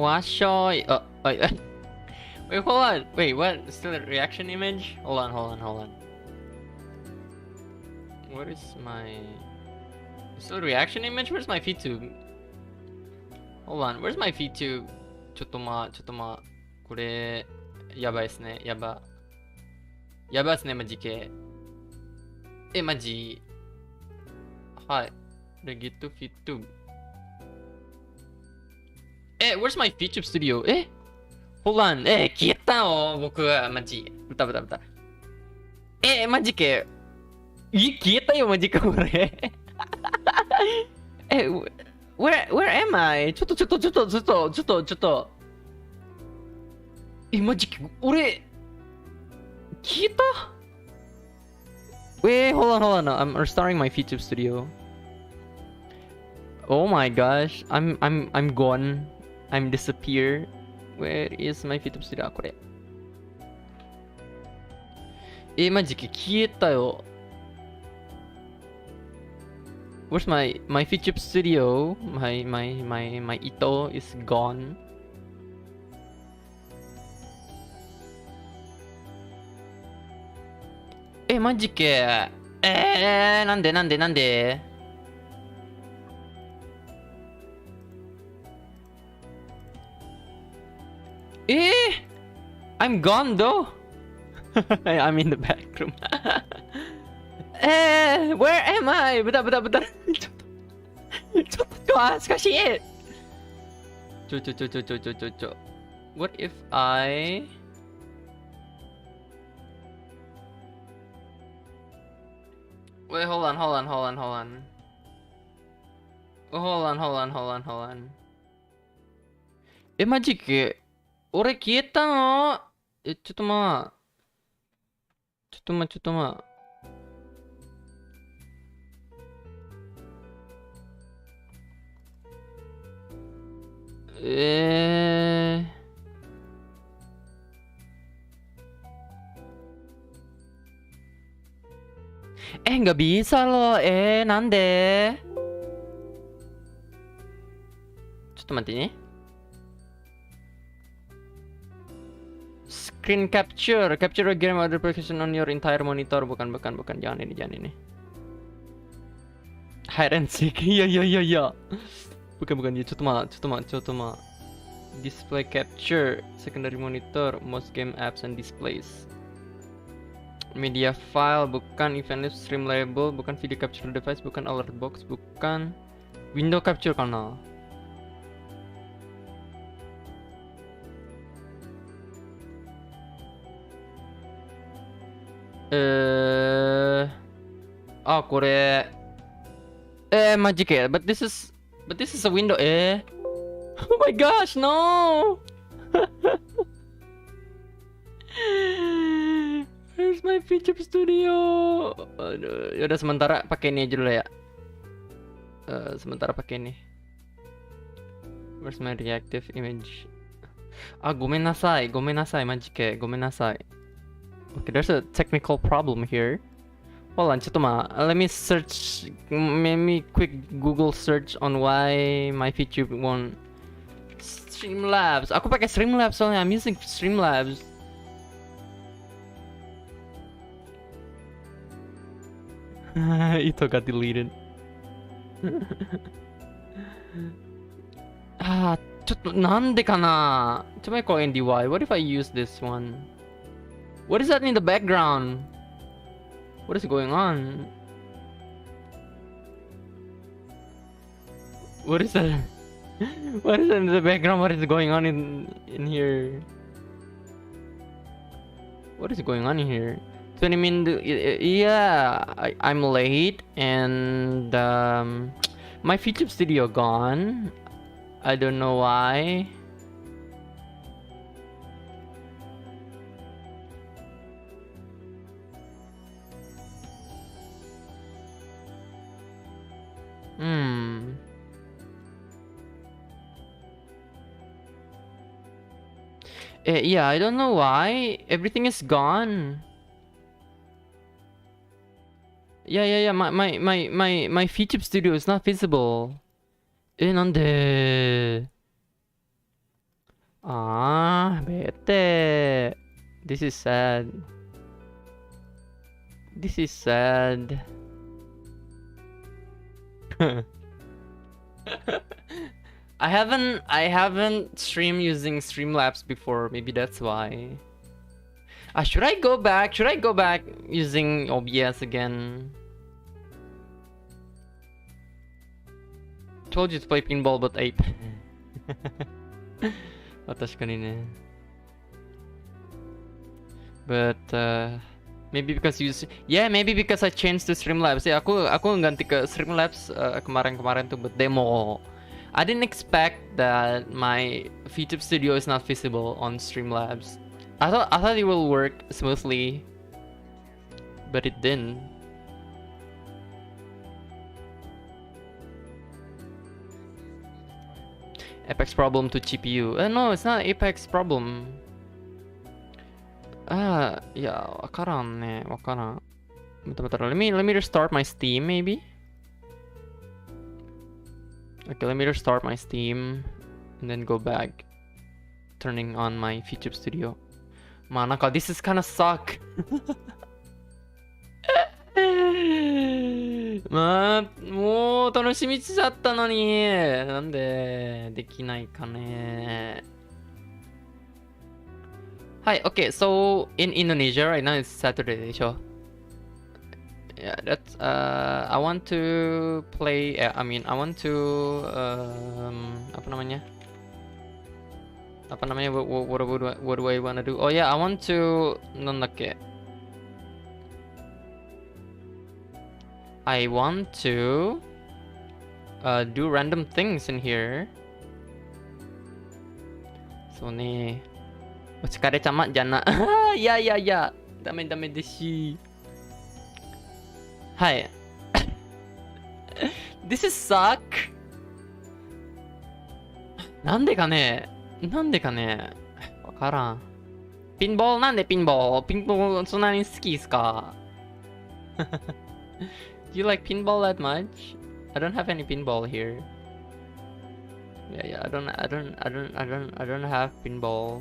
Washoy. Oh, wait, wait, hold on. Wait, what? Still a reaction image? Hold on. What is my... Still a reaction image? Where's my VTube? Hold on, where's my VTube? ちょっとま。これ、やばいっすね。やばいっすね、マジ系。マジ。はい。レギットVTube。where's my VTube studio? Hold on. 消えたの僕は、マジ。歌。マジ系。消えたよ、マジか、これ。where am I? ちょっと。マジか、俺、消えたhold on. I'm restarting my VTube studio. Oh my gosh. I'm gone. I'm disappear. Where is my VTube studio? これ。マジか、消えたよ。Where's my VTube studio? My Ito is gone. マジか。なんでI'm gone though. I'm in the back room. Where am I? ぶた。ちょっと恥ずかしい。What if I... Wait, hold on. Hold on. マジか。俺消えたの？ちょっとま。Nggak bisa loh.なんで？ちょっと待ってね。Screen capture a game or application on your entire monitor. Bukan. Jangan ini. Hide and seek. Iya. Bukan. ちょっとま。Display capture, secondary monitor, most game apps and displays. Media file, bukan. Event list, stream label, bukan. Video capture device, bukan. Alert box, bukan. Window capture kana. Ko re. Maji ka. But this is a window. Oh my gosh, no. Where's my VTube studio? Aduh, yaudah sementara pakai ini aja dulu ya. Sementara pakai ini. Where's my reactive image? Gomenasai, maji ka. Gomenasai. Okay, there's a technical problem here. Hold on, let me search. Maybe quick Google search on why my VTube won't. Streamlabs. Aku pakai Streamlabs soalnya. I'm using Streamlabs. Ito got deleted. ちょっとなんでかな。ちょっと待って、NDY. What if I use this one? What is that in the background? What is going on? What is that? What is in the background? What is going on in here? What is going on in here? 20 minutes. Yeah, I'm late and my VTube studio gone. I don't know why. Yeah, I don't know why. Everything is gone. Yeah. My VTube studio is not visible. なんで Ah, bete. This is sad. This is sad. I haven't streamed using Streamlabs before. Maybe that's why. Should I go back? Should I go back using OBS again? Told you to play pinball, but 8. 確かにね. But maybe because maybe because I changed to Streamlabs. Ya, aku ganti ke Streamlabs kemarin-kemarin tuh buat demo. I didn't expect that my VTube Studio is not visible on Streamlabs. I thought it will work smoothly, but it didn't. Apex problem to GPU. No, it's not Apex problem. Yeah, わからんね。わからん。Let me restart my Steam maybe. Okay, let me restart my Steam and then go back, turning on my VTube Studio. Man, this is kinda suck. もう楽しみしちゃったのに。なんでできないかね。はい、okay, so in Indonesia right now it's Saturday でしょ。Yeah, that's I want to play. I want to apa namanya? Apa namanya? What do I want to do? Oh yeah, I want to なんだっけ? I want to do random things in here. そうね。お疲れ様じゃな。いやいやいや、ダメです。はい。This is suck. なんでかね。わからん。ピンボールなんでピンボールそんなに好きですか？ Do you like pinball that much? I don't have any pinball here. Yeah, I don't have pinball.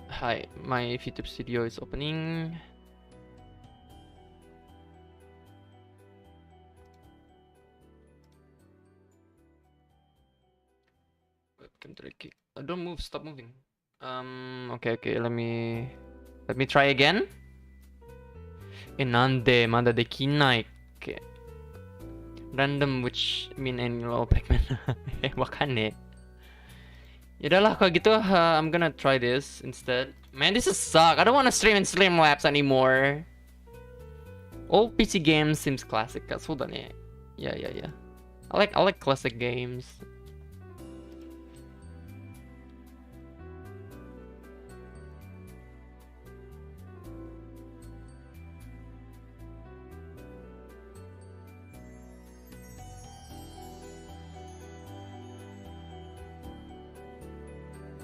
Hi, my VTube Studio is opening. Webcam tricky. Don't move, stop moving. Okay, let me try again. なんでまだできないっけ? Random which mean annual Pac-Man. わかんねえ. Yaudah kalau gitu I'm gonna try this instead. Man, this is suck. I don't want to stream in Streamlabs anymore. Old PC games seems classic. そうだね. Yeah. I like classic games.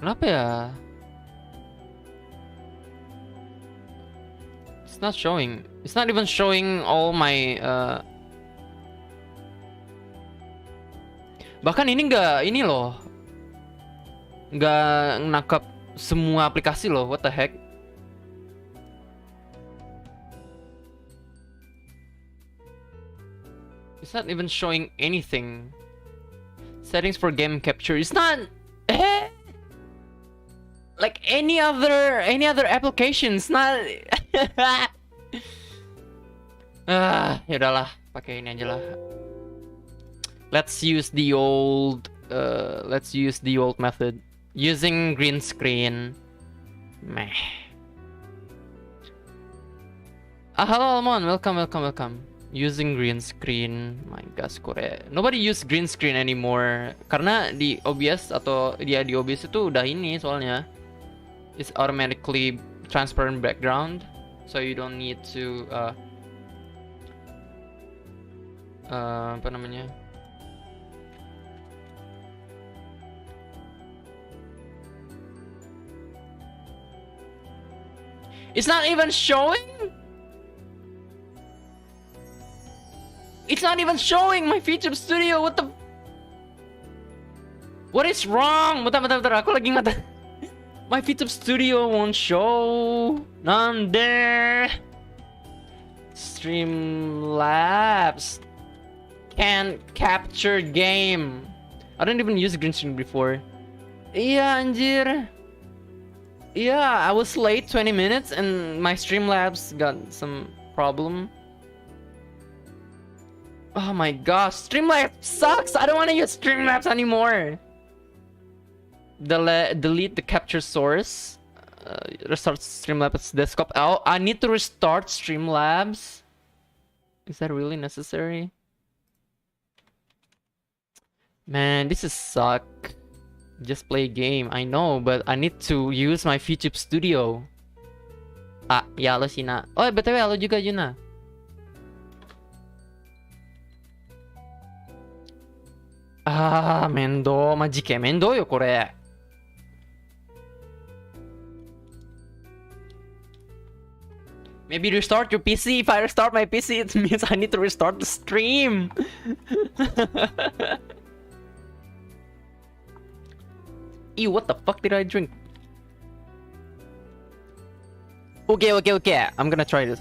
Kenapa ya? It's not showing. It's not even showing all my bahkan ini loh. Nggak nangkap semua aplikasi loh. What the heck? It's not even showing anything. Settings for game capture. It's not like any other applications, not. Ya udahlah, pakai ini aja lah. Let's use the old method using green screen. Meh. Hello Almon, welcome. Using green screen, my gosh, kore. Nobody use green screen anymore karena di OBS atau dia di OBS itu udah ini soalnya. It's automatically transparent background, so you don't need to apa namanya? It's not even showing? It's not even showing my feature studio. What the? What is wrong? Bentar. Aku lagi ngata. My feature studio won't show. Nande. Streamlabs can't capture game. I don't even use green screen before. Iya anjir. Yeah, I was late 20 minutes and my Streamlabs got some problem. Oh my gosh, Streamlabs sucks! I don't want to use Streamlabs anymore. Delete the capture source. Restart Streamlabs desktop. Oh, I need to restart Streamlabs. Is that really necessary? Man, this is suck. Just play game, I know, but I need to use my VTube Studio. Ah, ya halo Sina. Oh, BTW halo juga Juna. Ah, mendo, majike mendo yo kore. Maybe restart your PC. If I restart my PC, it means I need to restart the stream. Ew, what the fuck did I drink? Okay. I'm gonna try this,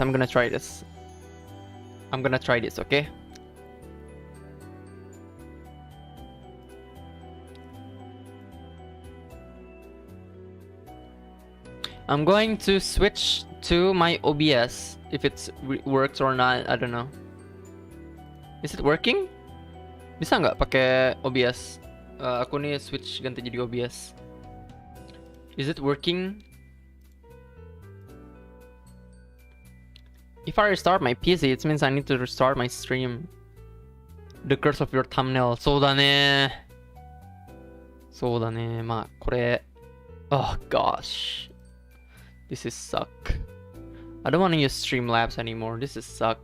okay? I'm going to switch to my OBS. If it works or not, I don't know. Is it working? Bisa nggak pakai OBS? Aku nih switch ganti jadi OBS. Is it working? If I restart my PC, it means I need to restart my stream. The curse of your thumbnail. そうだね。まあこれ。Oh gosh. This is suck. I don't want to use Streamlabs anymore. This is suck.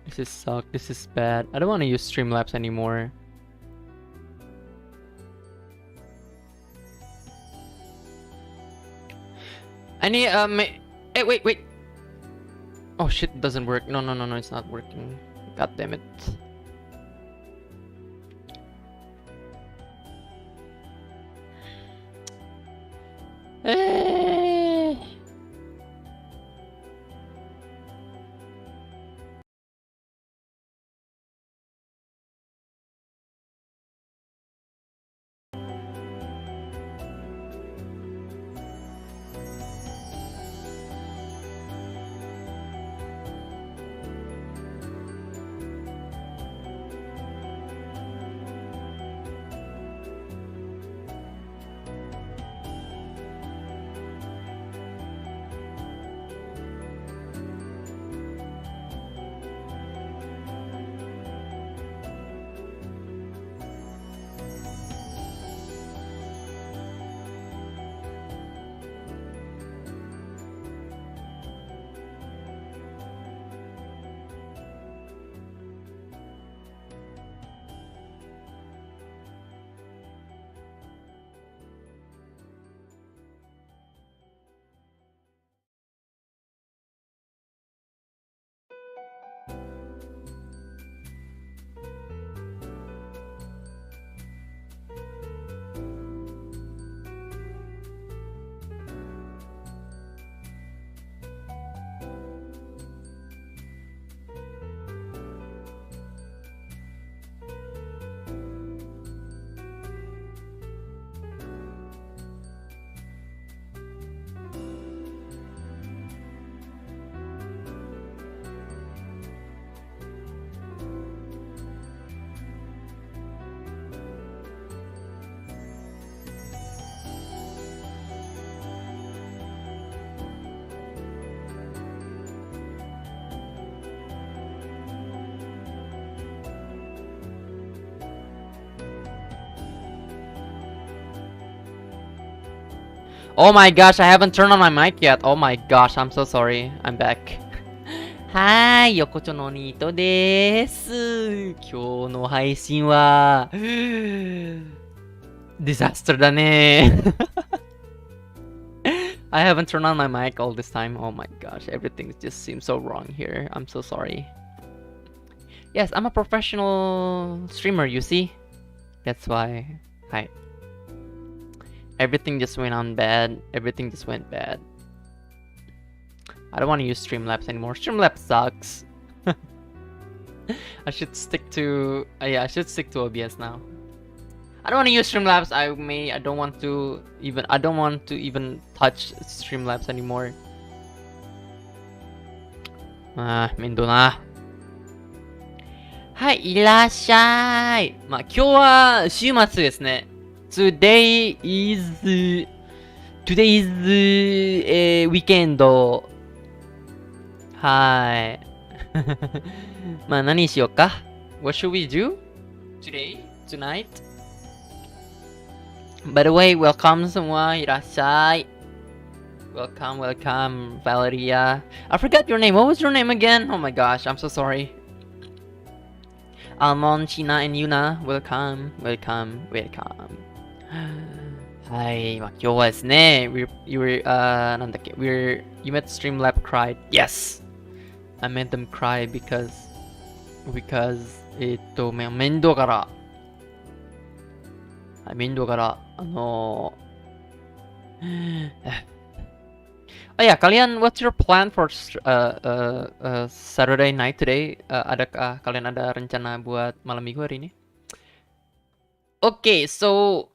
This is suck. This is bad. I don't want to use Streamlabs anymore. I need hey, wait. Oh shit, it doesn't work. No, it's not working. God damn it. Oh my gosh, I haven't turned on my mic yet. Oh my gosh, I'm so sorry. I'm back. はーい、横丁のニートでーす。今日の配信は、ディザストルだねー。I haven't turned on my mic all this time. Oh my gosh, everything just seems so wrong here. I'm so sorry. Yes, I'm a professional streamer, you see? That's why. Hi. Everything just went on bad. Everything just went bad. I don't want to use Streamlabs anymore. Streamlabs sucks. I should stick to I should stick to OBS now. I don't want to use Streamlabs. I don't want to even touch Streamlabs anymore. 面倒な。はい、いらっしゃい。まあ、今日は週末ですね。Today is weekend. はい。まあ、何しようか。What should we do? Today? Tonight? By the way, welcome semua. いらっしゃい。Welcome, Valeria. I forgot your name. What was your name again? Oh my gosh, I'm so sorry. Almond, China, and Yuna, welcome. はい、まあ、今日はですね、you met Streamlab cried. Yes! I made them cry because 面倒から、Oh ya, kalian, what's your plan for Saturday night today? Adakah kalian ada rencana buat malam minggu hari ini? Okay, so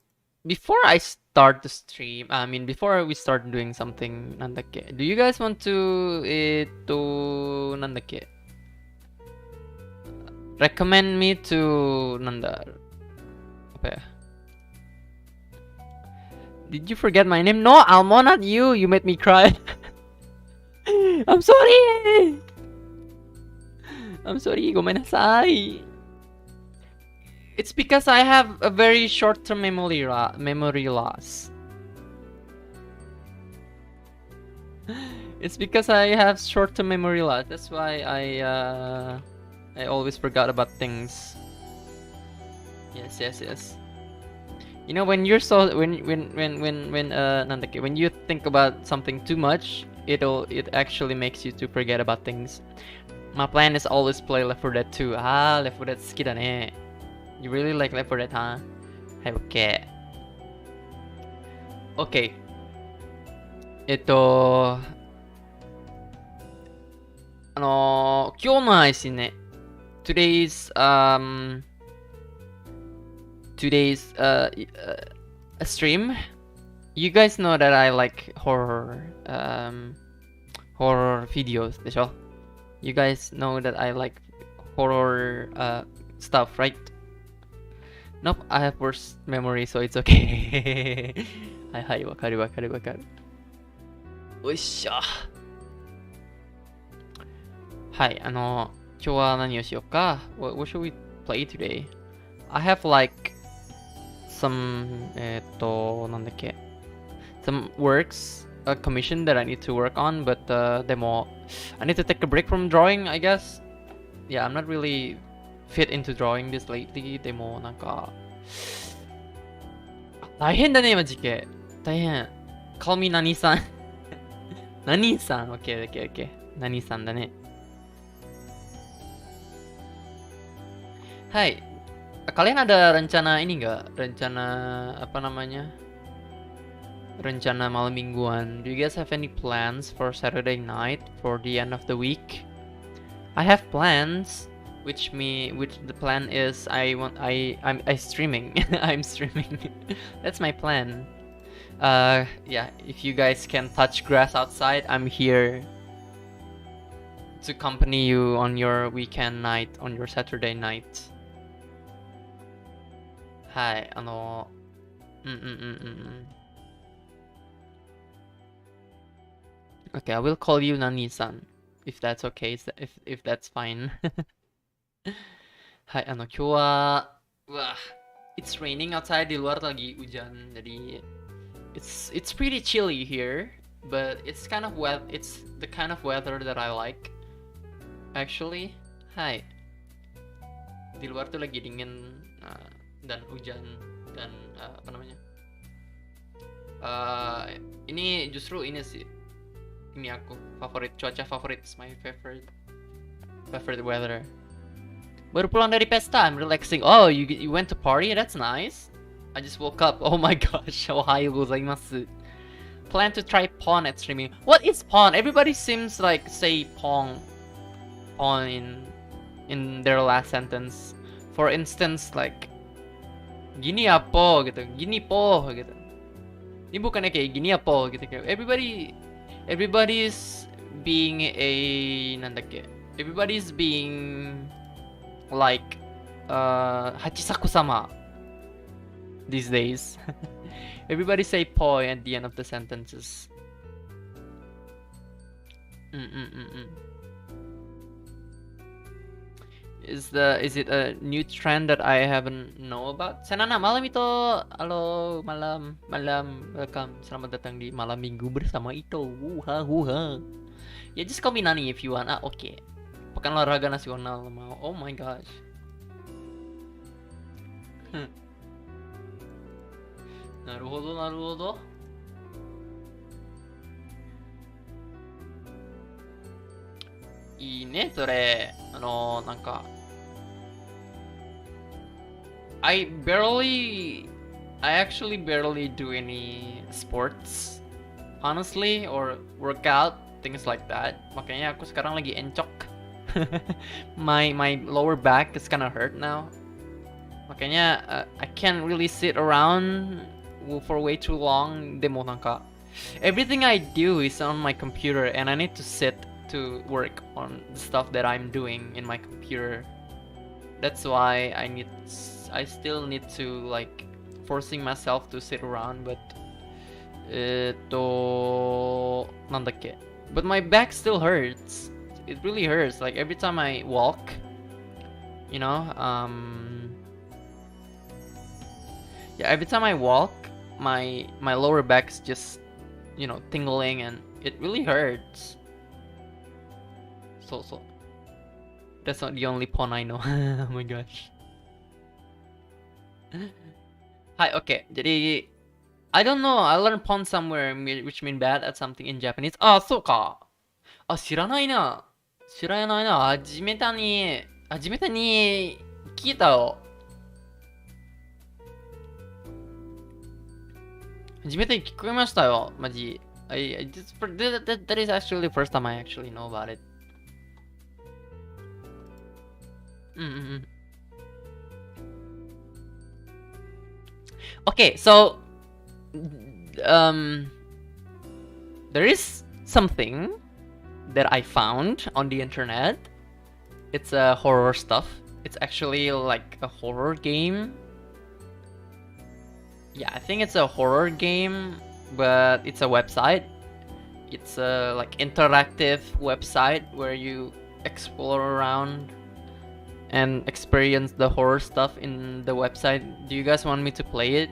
before I start the stream, before we start doing something, do you guys want to recommend me to apa ya? Did you forget my name? No, Almo, not you. You made me cry. I'm sorry. Gomenasai. It's because I have a very short-term memory loss. It's because I have short-term memory loss. That's why I always forgot about things. Yes. You know, when you're so when you think about something too much, it actually makes you to forget about things. My plan is always play Left 4 Dead 2. Left 4 Dead 好きだね. You really like Left 4 Dead, huh? はい、OK. OK. 今日の配信ね。Today's stream. You guys know that I like horror videos でしょ? You guys know that I like horror stuff, right? Nope, I have worse memory, so it's okay. はい、わかる。おいしょ。はい、今日は何をしようか? What should we play today? I have like some some works, a commission that I need to work on, but I need to take a break from drawing, I guess. Yeah, I'm not really fit into drawing this lately. でもなんか大変だね、マジで。大変。Call me 何さん。何さん OK 何さんだね。Hai, kalian ada rencana ini nggak? Rencana Rencana malam mingguan. Do you guys have any plans for Saturday night for the end of the week? I have plans, which the plan is I'm streaming. I'm streaming. That's my plan. Yeah, if you guys can touch grass outside, I'm here to accompany you on your weekend night, on your Saturday night. はい、Okay, I will call you Nani-san, if that's okay, if that's fine. はい、今日は、it's raining outside, di luar lagi hujan, jadi it's pretty chilly here, but it's the kind of weather that I like, actually. Hai, di luar tuh lagi dingin dan hujan dan Ini justru ini sih. Ini aku cuaca favorit. It's my favorite weather. Baru pulang dari pesta, I'm relaxing. Oh, you went to party? That's nice. I just woke up. Oh my gosh. Ohayou gozaimasu. Plan to try pawn at streaming. What is pawn? Everybody seems like say pawn in their last sentence. For instance, like gini apa gitu, gini po gitu. Ini bukannya kayak gini apa gitu kayak everybody's being a everybody's being like Hachisaku-sama these days. Everybody say po at the end of the sentences. Is it a new trend that I haven't know about? Senana malam itu. Halo malam welcome. Selamat datang di malam minggu bersama Ito. Wuha. Ya just call me Nani if you want. Okay. Pekan olahraga nasional mau. Oh my gosh. Naruhodo. Ine sore. Nanka I actually barely do any sports, honestly, or workout, things like that. Makanya aku sekarang lagi encok. my lower back is kinda hurt now. Makanya I can't really sit around for way too long. Demo nanka everything I do is on my computer and I need to sit to work on the stuff that I'm doing in my computer. That's why I still need to like forcing myself to sit around, but but my back still hurts. It really hurts. Like every time I walk, you know, every time I walk, my lower back's just, you know, tingling and it really hurts. So that's not the only pawn I know. Oh my gosh. Hi, okay. Jadi I don't know. I learned pawn somewhere which mean bad at something in Japanese. Ah, そうか。あ、知らないな。初めてに聞いたよ。初めて聞こえましたよ。マジ。That is actually the first time I actually know about it. Okay, so there is something that I found on the internet. It's horror stuff. It's actually like a horror game. Yeah, I think it's a horror game, but it's a website. It's a like interactive website where you explore around and experience the horror stuff in the website. Do you guys want me to play it?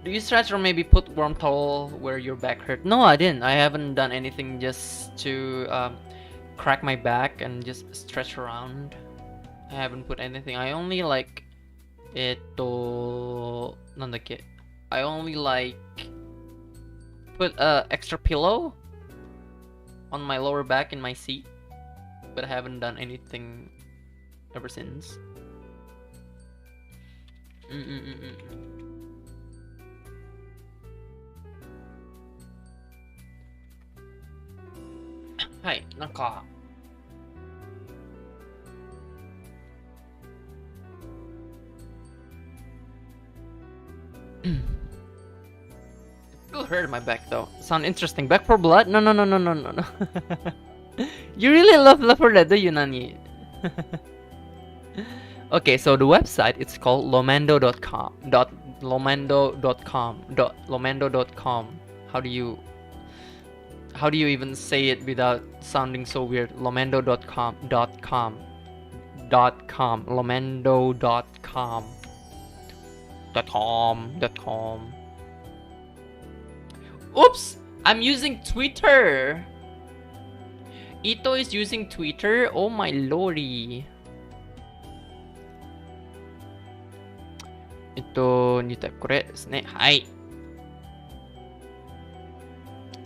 Do you stretch or maybe put warm towel where your back hurt? No, I didn't. I haven't done anything just to crack my back and just stretch around. I haven't put anything. I only like I only like put a extra pillow on my lower back in my seat, but I haven't done anything ever since. Hi, なんか It still hurt my back though. Sound interesting. Back for blood? No. You really love for that, do you, Nani? Okay, so the website, it's called lomando.com. Lomando.com. How do you even say it without sounding so weird? Lomando.com. Lomando.com. Oops! I'm using Twitter! Ito is using Twitter? Oh my lordy. Ito, new type これですね。はい。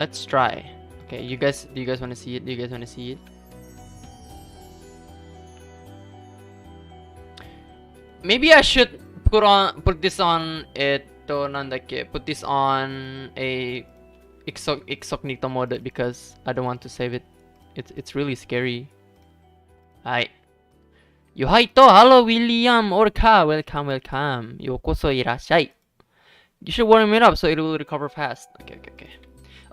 Let's try. Okay, do you guys want to see it? Do you guys want to see it? Maybe I should put this on put this on a incognito mode because I don't want to save it. It's really scary. Hi. Hello William Orca. Welcome. Yokoso irashai. You should warm it up so it will recover fast.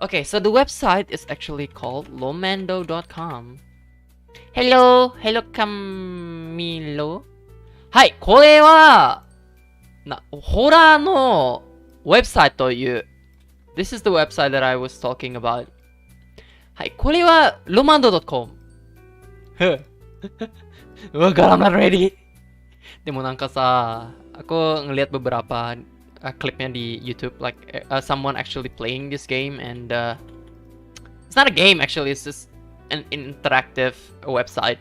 Okay, so the website is actually called lomando.com. Hello Camilo. はい、これはホラーのウェブサイトという This is the website that I was talking about. はい、これは lomando.com. I'm not ready. でもなんかさ、aku ngeliat beberapa klipnya di YouTube, like someone actually playing this game, and it's not a game actually, it's just an interactive website.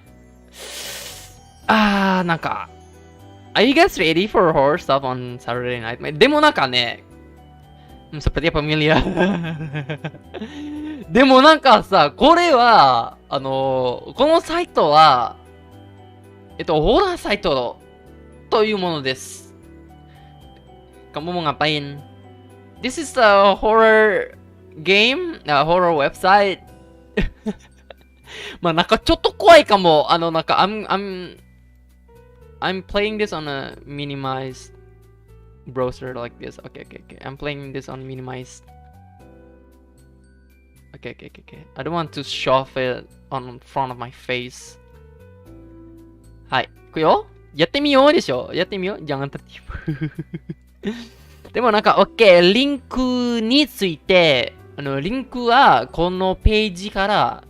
なんか Are you guys ready for horror stuff on Saturday night? でもなんかね、seperti familiar. でもなんかさ、これはこのサイトはホラーサイトというものです。Kamu mau ngapain? This is a horror game, a horror website. まあなんかちょっと怖いかも。なんかI'm playing this on a minimized browser like this. Okay. I'm playing this on minimized. Okay. I don't want to shove it on front of my face. はい。いくよ。やってみようでしょ。やってみよう。Jangan tertipu. でもなんか、OK。リンクについて、リンクはこのページから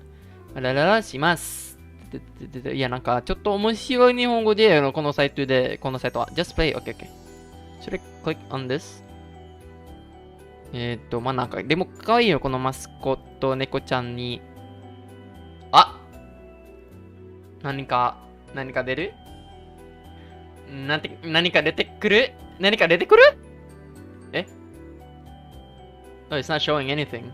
します。いや、なんか、ちょっと面白い日本語で、このサイトは。Just play. Okay. Should I click on this? まあ、なんか、でも、かわいいよ、このマスコット猫ちゃんに。あ、何か出る？何か出てくる？え？ Oh, it's not showing anything.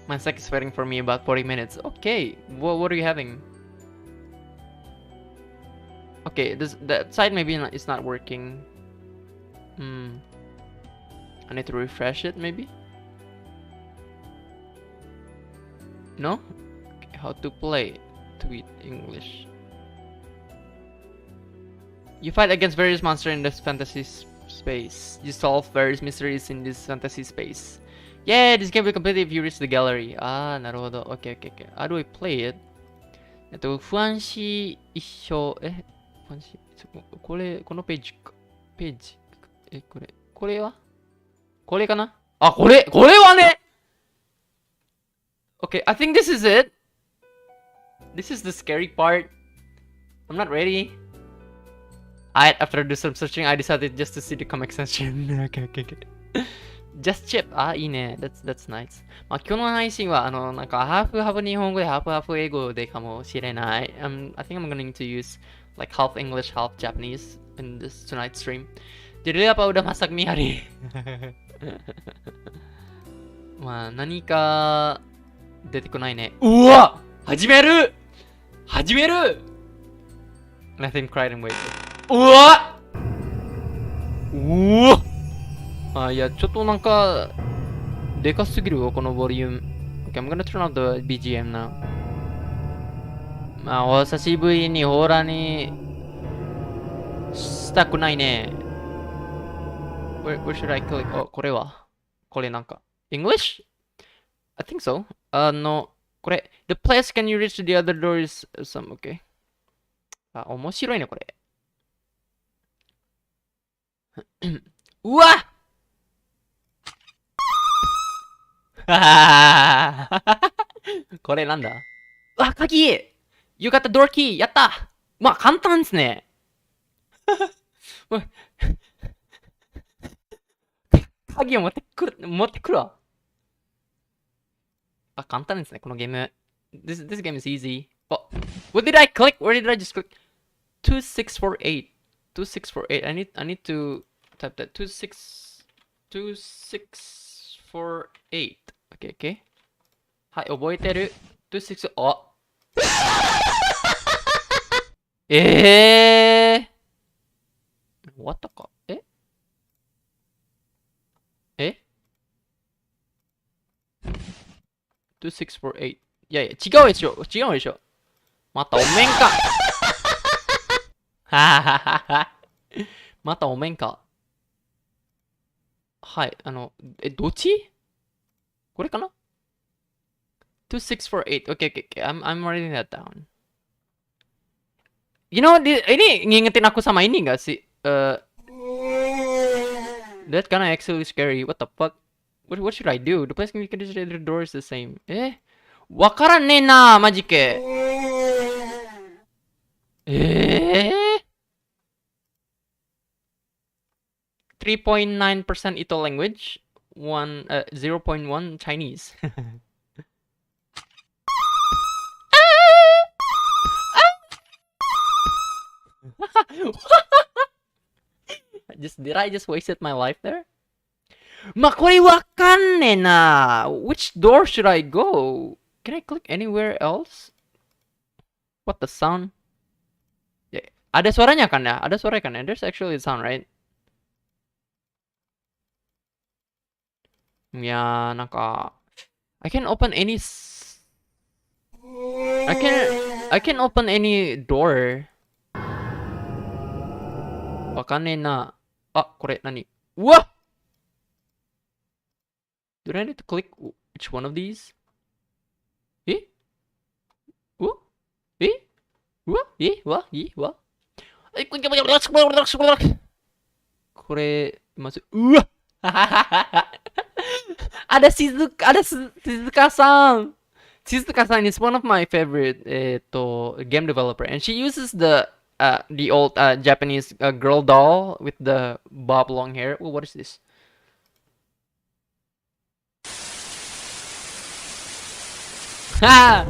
My sec is waiting for me about 40 minutes. Okay, what are you having? Okay, that side maybe it's not working. I need to refresh it maybe? No? Okay, how to play? Tweet English. You fight against various monsters in this fantasy space. You solve various mysteries in this fantasy space. Yeah, this game will complete if you reach the gallery. なるほど。Okay. How do I play it? 不安視一生。不安視。このページか。これはこれかな？これはね！ Okay, I think this is it. This is the scary part. I'm not ready. After do some searching, I decided just to see the comic section. Okay. Just chip. いいね。That's nice. まあ、今日の配信は、なんか、ハーフハーフ日本語で、ハーフハーフ英語でかもしれない。I think I'm going to use, like, half English, half Japanese in this tonight's stream. Jadi apa udah masak mie hari? まあ、何か、出てこないね。うわ！始める Let him cry and wait. うわ！いや、ちょっとなんか、でかすぎるよ、このボリューム。Okay, I'm gonna turn off the BGM now. まあ、お久しぶりにホラーにしたくないね。Where should I click? これなんか。English? I think so. これ。The place can you reach to the other doors? Some, okay. 面白いね、これ。うわこれなんだ？鍵！ You got the door key! やった！まあ、簡単ですね。鍵を持ってくるわ。簡単ですね、このゲーム。This game is easy. What did I click? Where did I just click? 2648. 2648. I need to type that. 2648. Okay, okay. はい、覚えてる。26、あ。終わったか2648。いやいや、違うでしょ。違うでしょ。またお面か。はははは。またお面か。はい、どっちこれかな ?2648. Okay, okay, okay. I'm writing that down. You know, ini ngingetin aku sama ini gak sih? That kinda actually scary. What the fuck? What should I do? The place the door is the same. わからねえなマジけ。3.9% Ito language, 0.1 Chinese. Did I just wasted my life there? ま、これわかんねえな。Which door should I go? Can I click anywhere else? What the sound? Ada suaranya kan ya? Ada suara kan ya? There's actually a sound, right? いやー、なんか、I can open any I can open any door. わかんねえな。あ、これ何うわ！Do I need to click which one of these? うわうわこれ、まず、うわ静香さん Shizuka-san is one of my favorite game developer, and she uses the old Japanese girl doll with the bob long hair. Oh, what is this? Ha!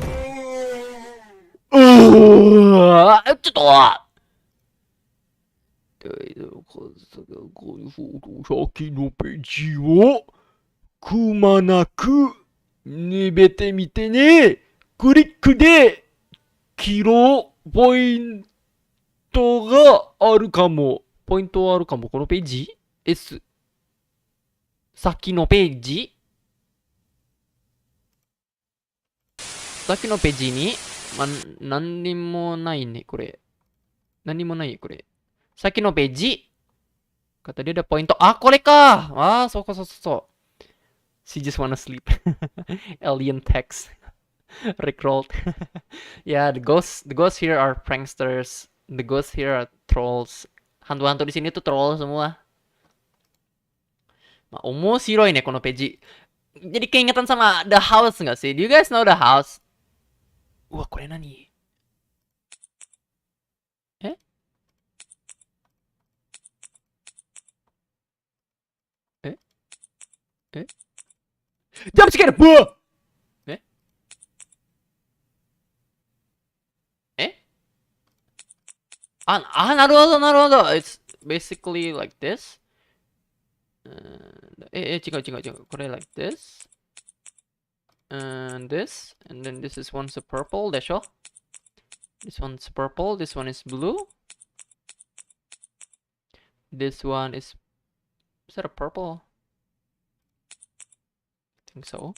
ちょっと先のページをくまなくねべてみてね。クリックでキロポイントがあるかも。ポイントはあるかも。このページ ?S。先のページ先のページに、ま、何にもないね、これ。何もないこれ。先のページ。Kata dia ada poin to. Ah, これか。Ah, so. She just wanna sleep. Alien text. Rickrolled. Yeah, the ghosts here are pranksters. The ghosts here are trolls. Hantu-hantu di sini tuh troll semua. まあ、面白いね、このページ。jadi keingetan sama The House nggak sih? Do you guys know The House? うわ、これ何ジャンプスケールブワなるほど、なるほど。It's basically like this. 違う。これ like this. And this. And then this is one's a purple でしょ This one's purple. This one is blue. This one is that a purple? I think so.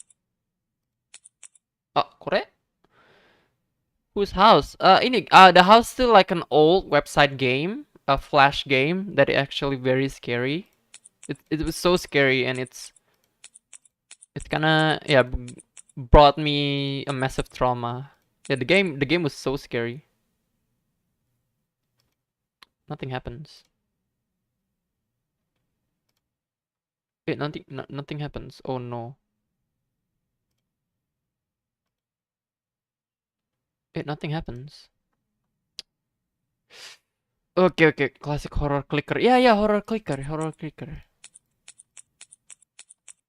あ、これ Whose house? The house is still like an old website game, a flash game that is actually very scary. It was so scary, and it's kinda brought me a massive trauma. Yeah, the game was so scary. Nothing happens. Wait, nothing happens. Oh no. Wait, nothing happens. Okay. Classic horror clicker. Yeah, horror clicker.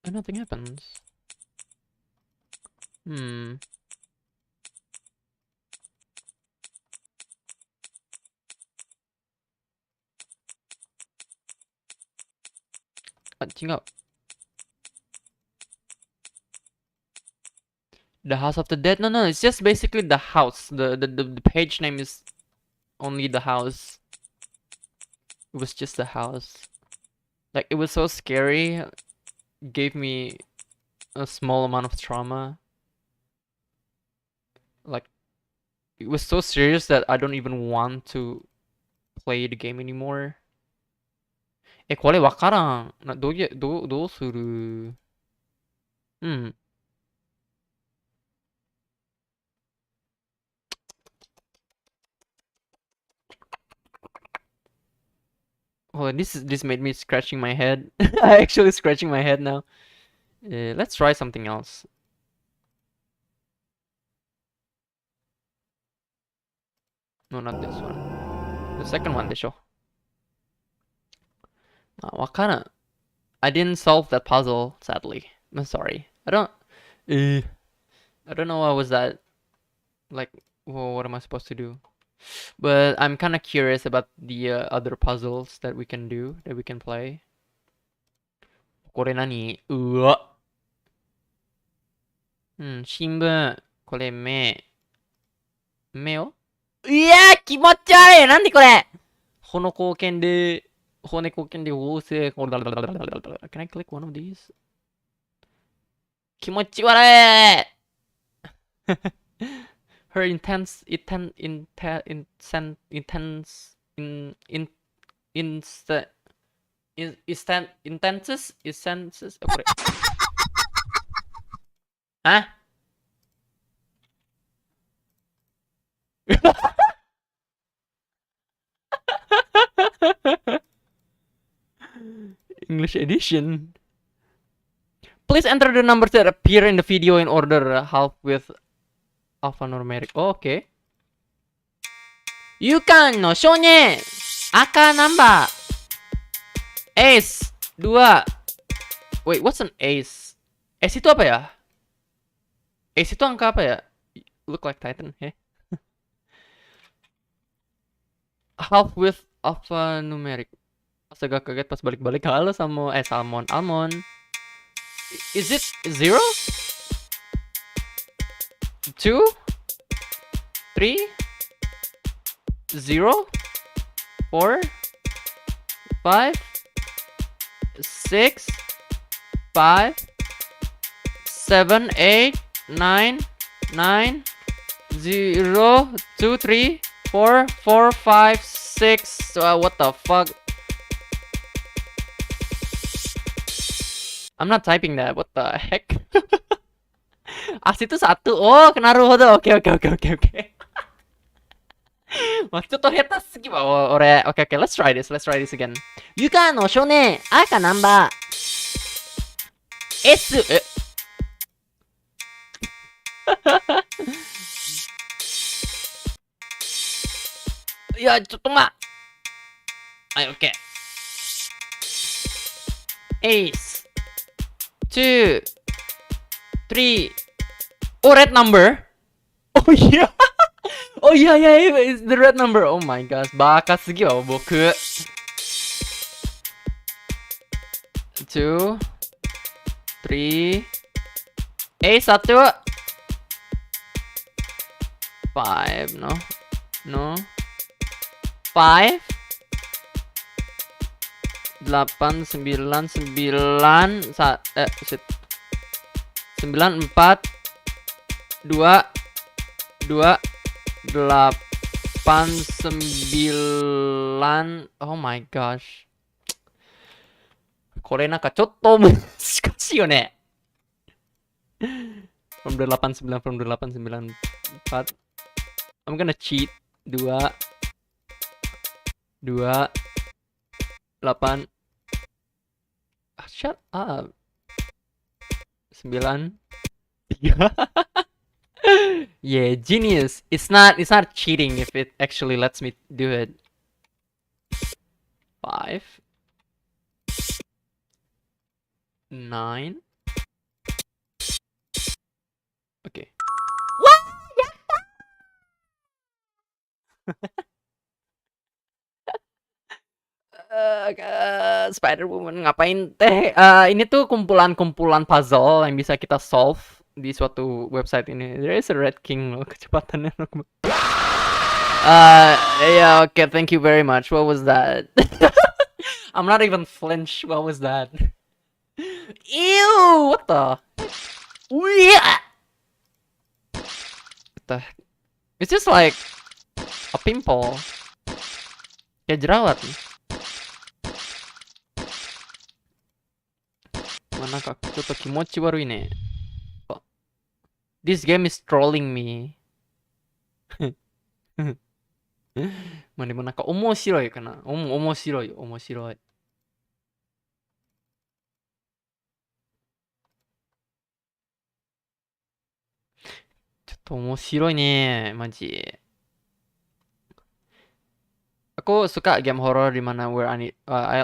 And nothing happens. tinggal. The House of the Dead? No, it's just basically the house. The page name is only the house. It was just the house. Like, it was so scary. Gave me a small amount of trauma. Like, it was so serious that I don't even want to play the game anymore. これわからん。どうする？うん。Oh, this made me scratching my head. I actually scratching my head now. Let's try something else. No, not this one. The second one, でしょ。What kind of? I didn't solve that puzzle, sadly. I'm sorry. I don't know what was that. Like, what am I supposed to do? But I'm kind of curious about the other puzzles that we can do, that we can play. これ何？うわ。新聞。これ目よ。いやー、気持ち悪い。なんでこれ。骨貢献で合成。Can I click one of these? 気持ち悪い。Her intenseこれ。あEnglish edition. Please enter the numbers that appear in the video in order half with alphanumeric. Oh, okay. 勇敢の少年赤ナンバー Ace 2. Wait, what's an ace? Ace itu apa ya? Ace itu angka apa ya? Look like Titan, eh? Half with alphanumeric. Astaga, kaget pas balik-balik. Halo sama Salmon. Almond. Is it 0? 2? 3? 0? 4? 5? 6? 5? 7? 8? 9? 9? 0? 2? 3? 4? 4? 5? 6? What the fuck? I'm not typing that. What the heck? As itu 1. Oh, naruhodo. Oke. ちょっと下手すぎわ、俺。Okay, let's try this again. ゆかの少年、赤ナンバー S。いや、ちょっとはい、OK。Ace 2 3 Oh, red number? Oh, yeah. Oh, yeah, it's the red number. Oh my gosh. バカすぎわ、僕。2 3 Ace 1 5 No 5 8 9 shit 9 4 2 8 9 Oh my gosh これなんかちょっと難しいよねfrom the 89 from the 894 I'm gonna cheat 2 8 shut up 9 3 Yeah, genius. It's not cheating if it actually lets me do it. 5 9 Okay. What? Spider-Woman ngapain teh? Ini tuh kumpulan-kumpulan puzzle yang bisa kita solve di suatu website ini. There is a Red King loh, kecepatannya. Yeah, okay, thank you very much. What was that? I'm not even flinch. What was that? Ew! What the? What the? It's just like a pimple. Kayak jerawat nih. Mana kak? Cotto kimochi warui ne. Oh. This game is trolling me. Mana ka omoshiroi kana? Omoshiroi, omoshiroi. Cotto omoshiroi ne, maji. Aku suka game horror di mana where I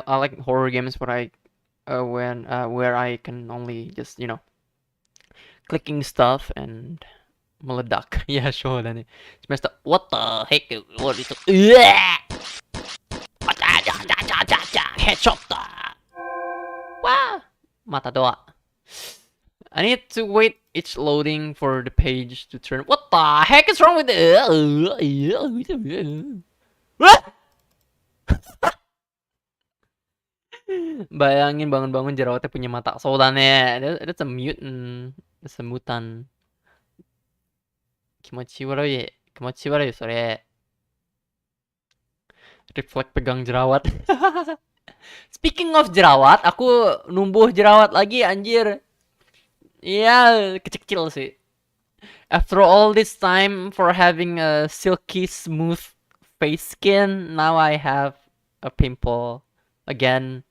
like horror games where where I can only just clicking stuff and meledak. Ya, sure dan semester. What the heck? What itu? Headshot. Wah, mata doa. I need to wait each loading for the page to turn. What the heck is wrong with it? What? Bayangin bangun-bangun jerawatnya punya mata sodane. That's a mutant. That's a mutant. Kimochi waroi. Kimochi waroi sore. Refleks pegang jerawat. Speaking of jerawat, aku numbuh jerawat lagi anjir. Iya, kecil-kecil sih. After all this time for having a silky smooth face skin, now I have a pimple again.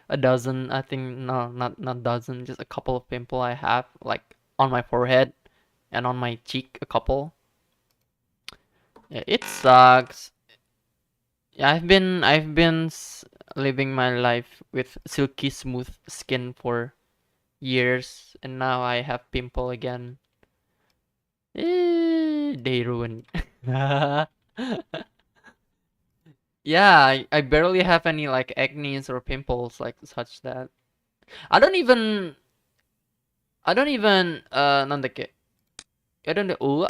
A dozen, I think. No, not dozen, just a couple of pimple I have, like on my forehead and on my cheek, a couple. Yeah, it sucks. Yeah, I've been living my life with silky smooth skin for years, and now I have pimple again. They ruined. Yeah, I barely have any like acne or pimples like such that. I don't even なんだっけ? I don't know. Oh.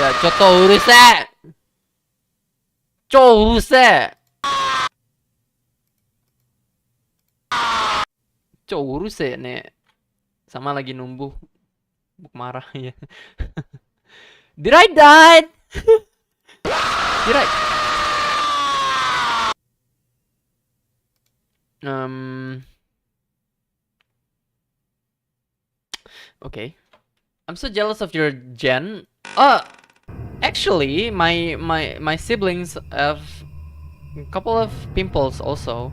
Yeah, ちょっとうるせえ! 超うるせえ! 超うるせえね. Sama lagi numbuh. Buk marah ya. Did I die? Did I? Okay. I'm so jealous of your gen. Actually, my siblings have a couple of pimples also.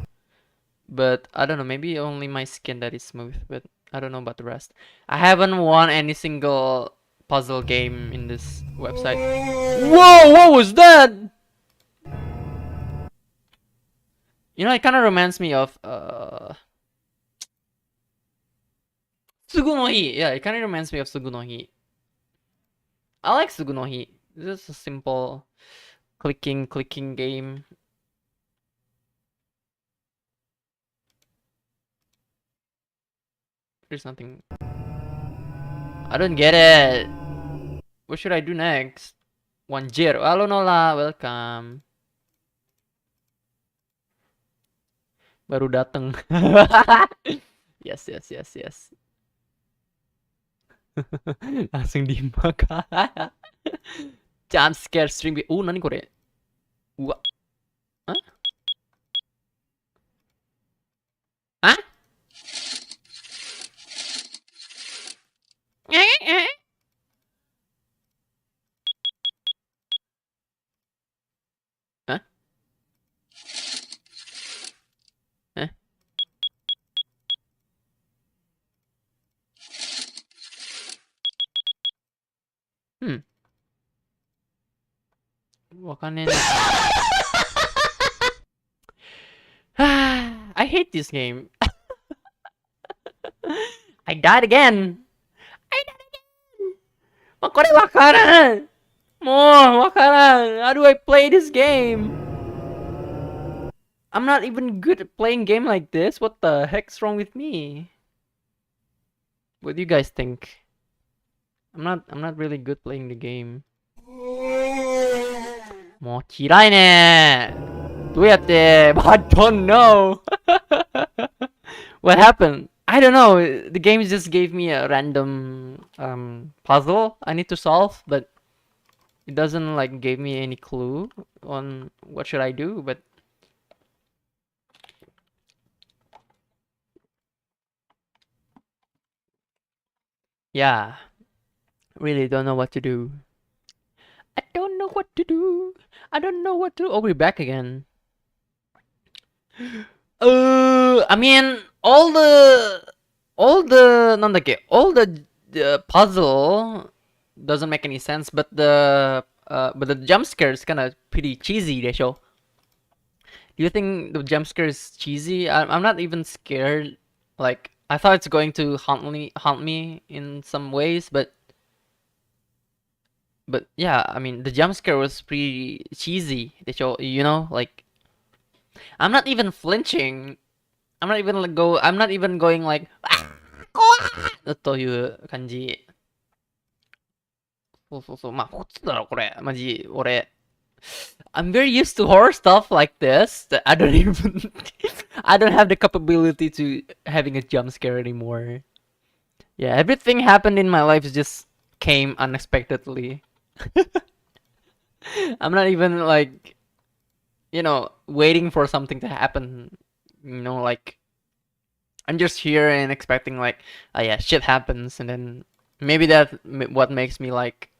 But I don't know, maybe only my skin that is smooth, but I don't know about the rest. I haven't won any single puzzle game in this website. Whoa, what was that? You know, it kind of reminds me of Sugunohi. Yeah, it kind of reminds me of Sugunohi. I like Sugunohi. This is a simple clicking game. There's nothing. I don't get it. What should I do next? Wanjir. Halo Nola, welcome. Baru dateng. Yes. Langsung dimakan. Jump scare stream. Nani kore? Hah? Hah? Hah? Wakanen. I hate this game. I died again. これわからんもうわからん How do I play this game? I'm not even good at playing game like this. What the heck's wrong with me? What do you guys think? I'm not really good playing the game. もう嫌いねどうやって I don't know. What happened? I don't know. The game just gave me a random puzzle I need to solve, but it doesn't like give me any clue on what should I do, but yeah, really don't know what to do. I don't know what to do. I don't know what to. Oh, we're back again. I mean, all the puzzle doesn't make any sense, but the jump scare is kind of pretty cheesy, でしょ? Do you think the jump scare is cheesy? I'm not even scared. Like I thought it's going to haunt me in some ways, but yeah, I mean the jump scare was pretty cheesy, でしょ? You know, like I'm not even flinching. I'm not even going like という感じ。そうそうそう。まあ、こっちだろ、これ。マジ、俺。I'm very used to horror stuff like this that I don't even I don't have the capability to having a jump scare anymore. Yeah, everything happened in my life just came unexpectedly. I'm not even like waiting for something to happen. Like I'm just here and expecting like, oh yeah, shit happens, and then maybe what makes me like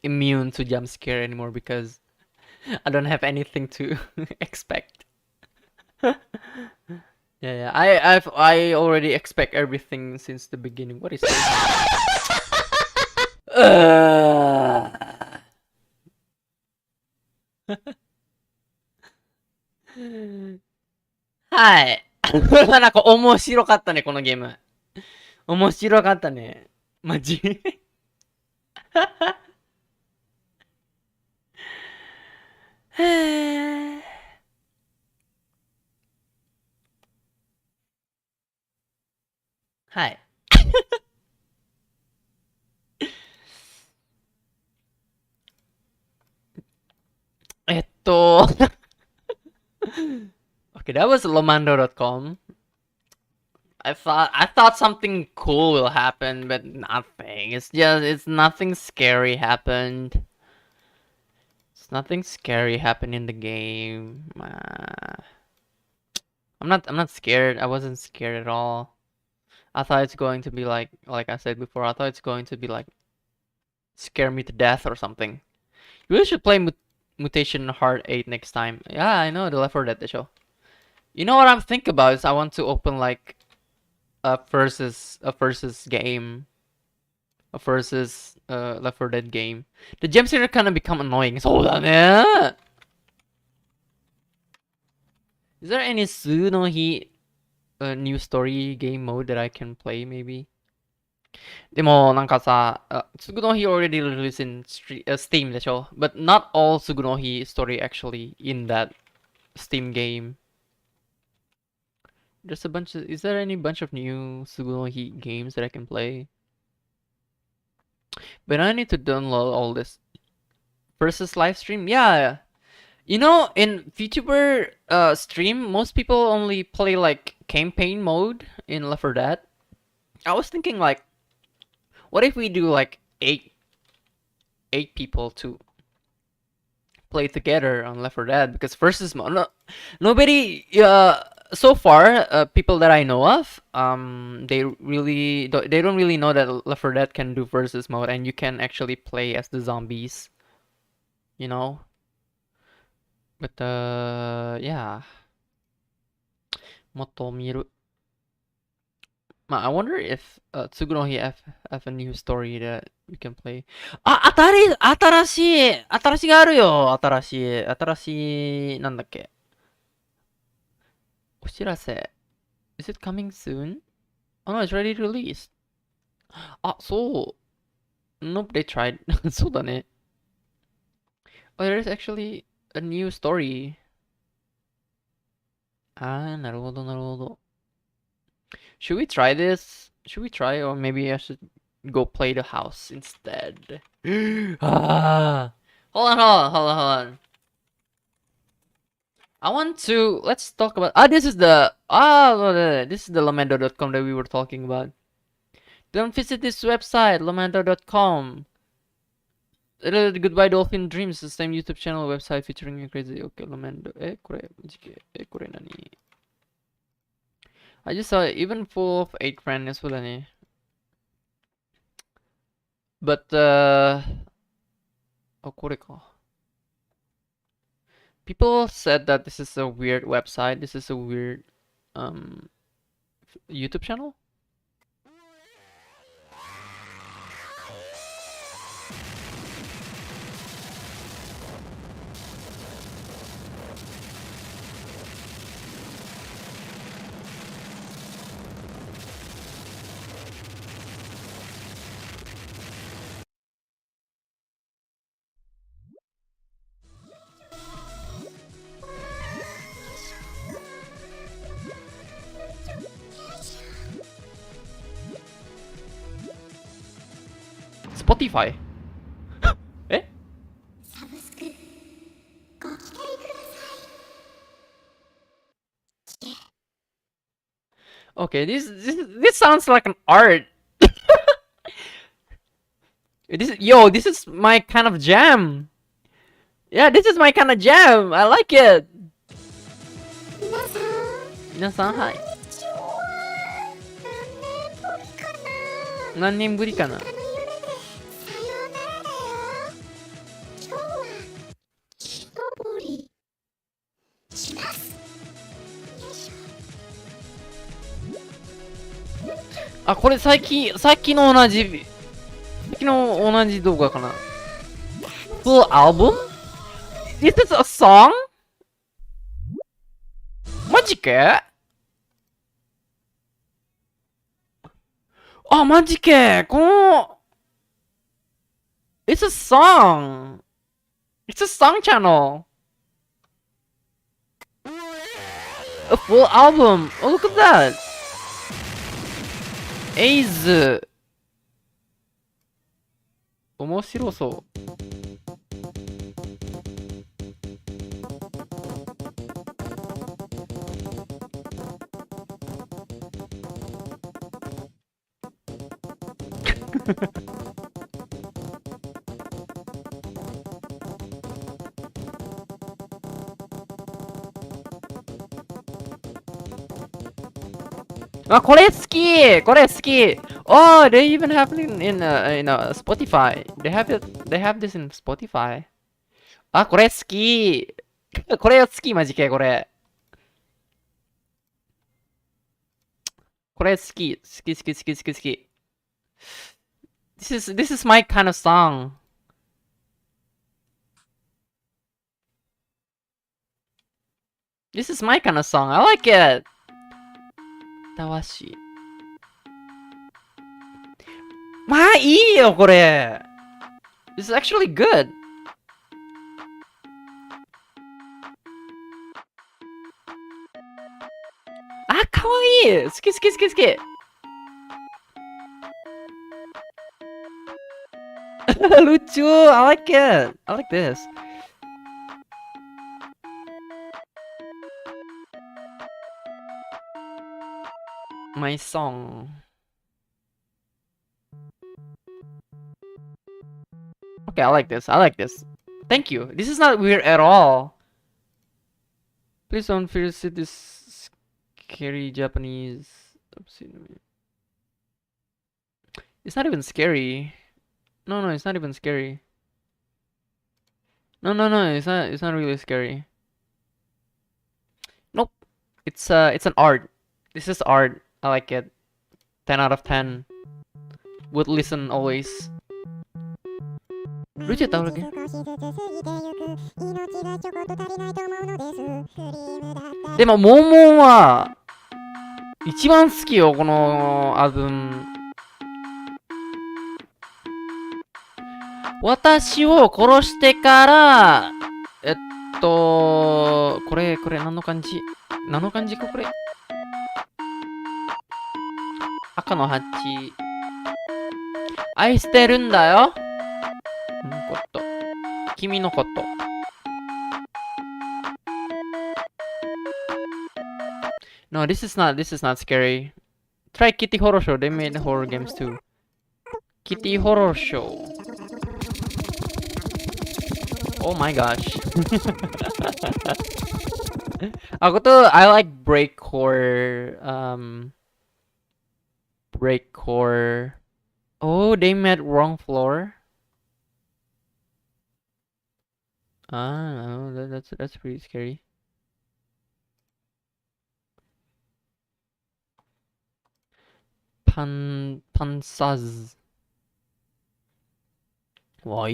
immune to jump scare anymore because I don't have anything to expect. Yeah, I already expect everything since the beginning. What is that? はい。なんか面白かったね、このゲーム。面白かったね。マジ。はい。Okay, that was lomando.com. I thought something cool will happen, but nothing. It's nothing scary happened. It's nothing scary happened in the game. I'm not scared. I wasn't scared at all. I thought it's going to be like I said before, I thought it's going to be like scare me to death or something. You really should play Mutation Heart 8 next time. Yeah, I know, the Left 4 Dead show. You know what I'm thinking about is I want to open like a versus game. A versus Left 4 Dead game. The jump scare kind of become annoying. そうだね. Is there any Tsunohi new story game mode that I can play maybe? でもなんかさ、Tsugunohi already released in Steam でしょ? But not all Tsugunohi story actually in that Steam game. There's a bunch of, is there any bunch of new Tsugunohi games that I can play? But I need to download all this. Versus live stream? Yeah. You know, in VTuber stream, most people only play like campaign mode in Left 4 Dead. I was thinking like, what if we do like eight people to play together on Left 4 Dead? Because versus mode, nobody so far people that I know of they don't really know that Left 4 Dead can do versus mode and you can actually play as the zombies, you know. But yeah. もっと見る. I wonder if Tsugunohi have a new story that you can play. 新しいがあるよ。新しいなんだっけ。お知らせ. Is it coming soon? Oh no, it's already released. あ、そう。Nope, they tried. そうだね。Oh, there's actually a new story. なるほど、なるほど。Should we try this? Should we try? Or maybe I should go play the house instead. Hold on, hold on, hold on, hold on. I want to, let's talk about, this is the, this is the lamento.com that we were talking about. Don't visit this website, lamento.com. Goodbye Dolphin Dreams, the same YouTube channel website featuring a crazy, okay, lamento. これ、マジで、これ何? I just saw it, even full of 8 friends, そうだね。But, これか。People said that this is a weird website, this is a weird, YouTube channel? Spotify. え? Okay, this sounds like an art. This is my kind of jam. Yeah, this is my kind of jam. I like it. 皆さん、はい。何年ぶりかな? Ah, これさっきの同じ動画かな? Full album? Is this a song? マジか? マジか. この It's a song. It's a song channel. A full album. Oh, look at that. Aze. 面白そう。これ好き! これ好き! Oh, they even have it in Spotify. They have this in Spotify. これ好き! これ好き、マジでこれ。これ好き。好き好き好き好き好き。This is my kind of song. This is my kind of song. I like it. たわし。まあいいよこれ。This is actually good. かわいい。好き好き好き好き。lucu. I like it. I like this. My song. Okay, I like this. I like this. Thank you. This is not weird at all. Please don't visit this scary Japanese. It's not even scary. No, it's not even scary. No, it's not really scary. Nope. It's an art. This is art. I like it. 10 out of 10. Would listen always. ルチェタオルケ。でもモンモンは一番好きよこのアルバム。私を殺してから、これ何の漢字かこれ。赤の8。愛してるんだよ。こと。君のこと。No, this is not scary. Try Kitty Horror Show. They made horror games too. Kitty Horror Show. Oh my gosh. Ako to, I like breakcore. Breakcore. Oh, they made wrong floor. Ah, no, that's pretty scary. Pansaz. Wow,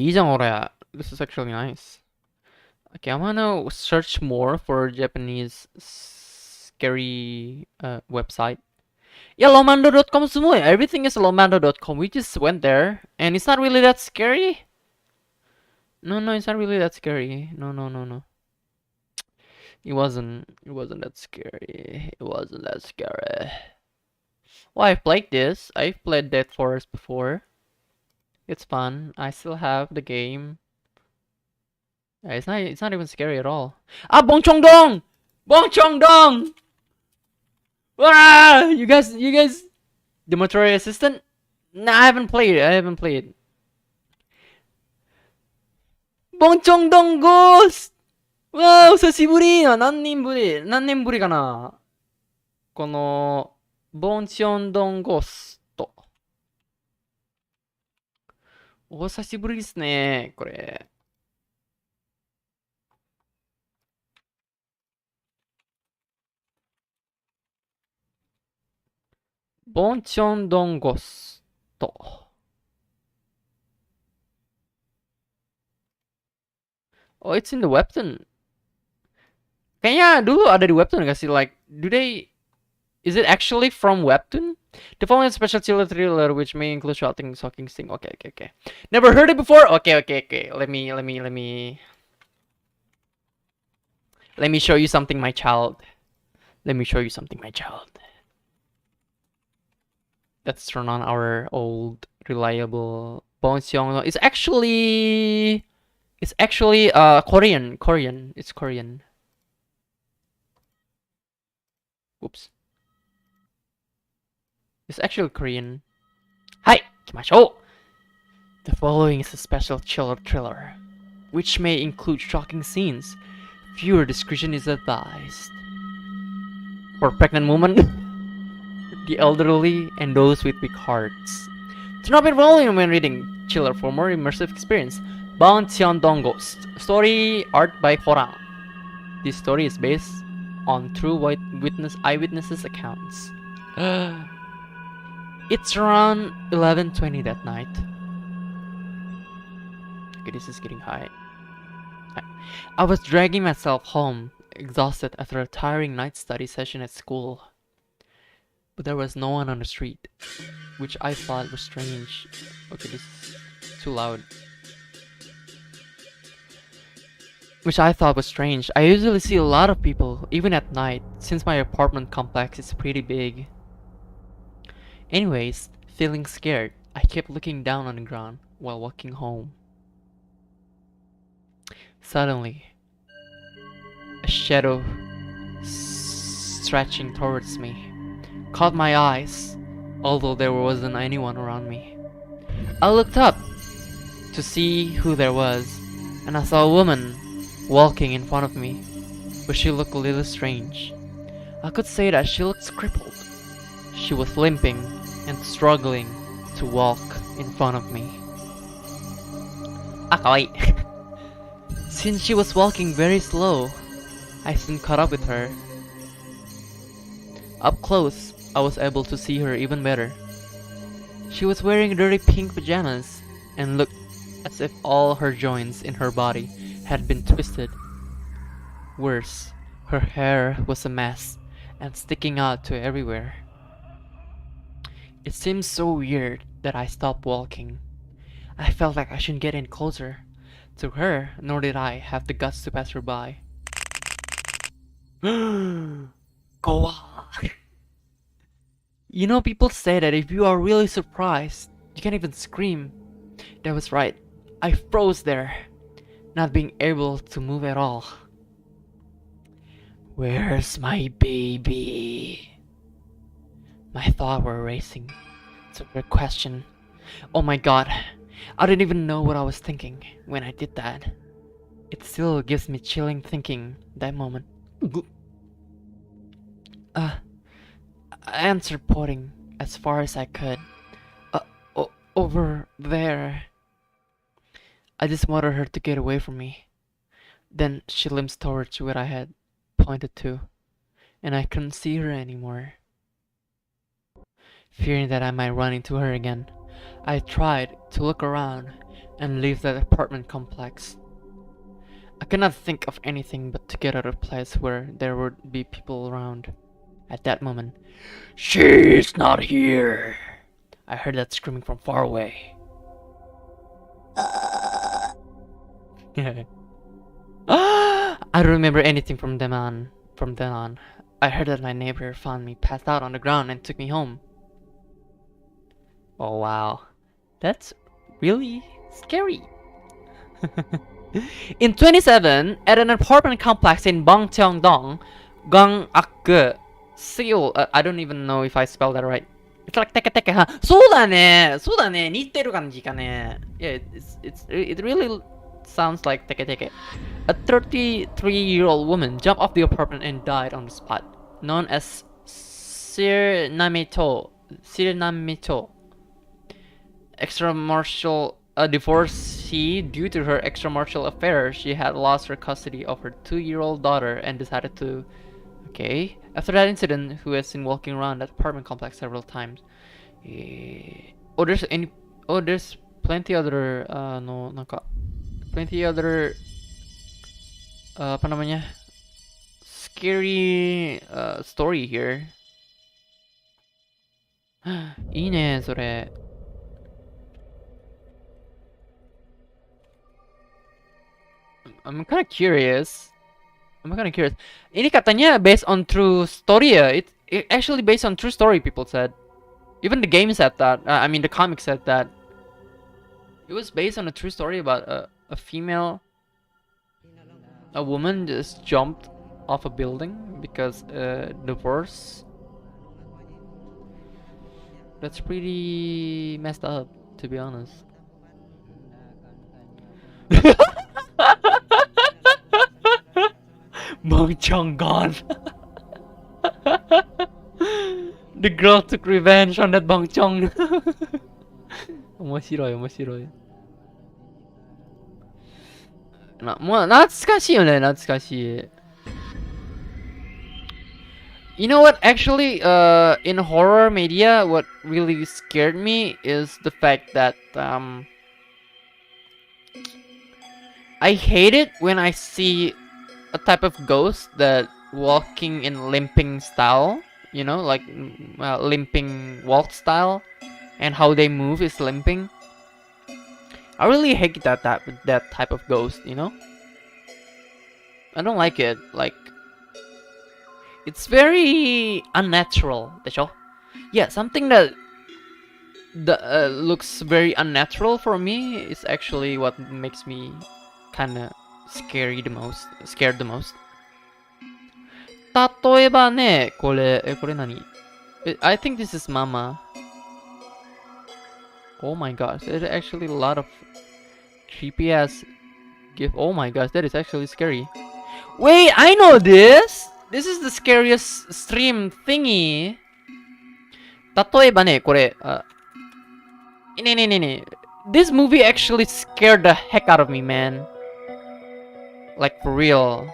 this is actually nice. Okay, I'm gonna search more for Japanese scary website. Yeah, lomando.com semua. Everything is lomando.com. We just went there and it's not really that scary. No, it's not really that scary. No. It wasn't that scary. It wasn't that scary. Well, I've played this. I've played Dead Forest before. It's fun. I still have the game. Yeah, it's not even scary at all. Ah, Bong Chong Dong! Bong Chong Dong! Ah! You guys, the Mortuary Assistant? Nah, I haven't played. Bong Chong Dong Ghost! Wow, 久しぶり！何年ぶりかな？この、ボンチョンドンゴースト。お久しぶりですね、これ。ボンチョンドンゴースト。Oh, it's in the webtoon. Kayaknya dulu ada di webtoon gak sih? Like, is it actually from webtoon? The following is a special thriller which may include shouting, shocking, sting. Okay. Never heard it before? Okay. Let me show you something, my child. Let's turn on our old reliable Bonseong. It's actually Korean. It's Korean. Oops. It's actually Korean. Hi, ikimashou. The following is a special thriller, which may include shocking scenes. Viewer discretion is advised. For pregnant women, the elderly, and those with weak hearts. Do not be rolling when reading. Chiller for more immersive experience. Bang Cheon-dong Ghost. Story art by Horan. This story is based on true eyewitnesses accounts. It's around 11:20 that night. Okay, this is getting high. I was dragging myself home, exhausted after a tiring night study session at school. But there was no one on the street, which I thought was strange. Okay, this is too loud. Which I thought was strange. I usually see a lot of people, even at night, since my apartment complex is pretty big. Anyways, feeling scared, I kept looking down on the ground while walking home. Suddenly, a shadow stretching towards me caught my eyes, although there wasn't anyone around me. I looked up to see who there was, and I saw a woman walking in front of me, but she looked a little strange. I could say that she looked crippled. She was limping and struggling to walk in front of me. Kawaii. Since she was walking very slow, I soon caught up with her. Up close, I was able to see her even better. She was wearing dirty pink pajamas and looked as if all her joints in her body had been twisted. Worse, her hair was a mess and sticking out to everywhere. It seemed so weird that I stopped walking. I felt like I shouldn't get any closer to her, nor did I have the guts to pass her by. Go on. You know, people say that if you are really surprised, you can't even scream. That was right. I froze there, not being able to move at all. Where's my baby? My thoughts were racing. It's a weird question. Oh my god, I didn't even know what I was thinking when I did that. It still gives me chilling thinking that moment. I answered, pointing as far as I could. Over there. I just wanted her to get away from me. Then she limped towards where I had pointed to, and I couldn't see her anymore. Fearing that I might run into her again, I tried to look around and leave that apartment complex. I could not think of anything but to get out of a place where there would be people around. At that moment, "She's not here!" I heard that screaming from far away. I don't remember anything from then on. I heard that my neighbor found me passed out on the ground and took me home. Oh wow, that's really scary. In 27, at an apartment complex in Bangcheong-dong, Gangak Seoul. I don't even know if I spelled that right. It's like teke teke, huh? そうだね、そうだね、似てる感じかね。Yeah, it really sounds like teke teke. A 33-year-old woman jumped off the apartment and died on the spot, known as Sirnamito. Extramarital divorcee. Due to her extramarital affair, she had lost her custody of her 2-year-old daughter and decided to... Okay. After that incident, who has been walking around that apartment complex several times. There's plenty other plenty other apa namanya, scary story here. いいねそれ。I'm kind of curious. Ini katanya based on true story ya. It actually based on true story, people said. Even the game said that. I mean the comic said that. It was based on a true story about a female, a woman just jumped off a building because divorce. That's pretty messed up, to be honest. Bang Chong gone. The girl took revenge on that Bang Chong. 面白い。もう懐かしいよね、懐かしい。You know what? Actually, in horror media, what really scared me is the fact that I hate it when I see a type of ghost that walking in limping style. You know, like limping walk style, and how they move is limping. I really hate that type of ghost. You know, I don't like it. Like, it's very unnatural. Yeah, something that looks very unnatural for me is actually what makes me kind of scared the most. 例えばね、これ何？ I think this is Mama. Oh my gosh, there's actually a lot of creepy ass gift. Oh my gosh, that is actually scary. Wait, I know this! This is the scariest stream thingy. 例えばね、これ、ね。This movie actually scared the heck out of me, man. Like, for real.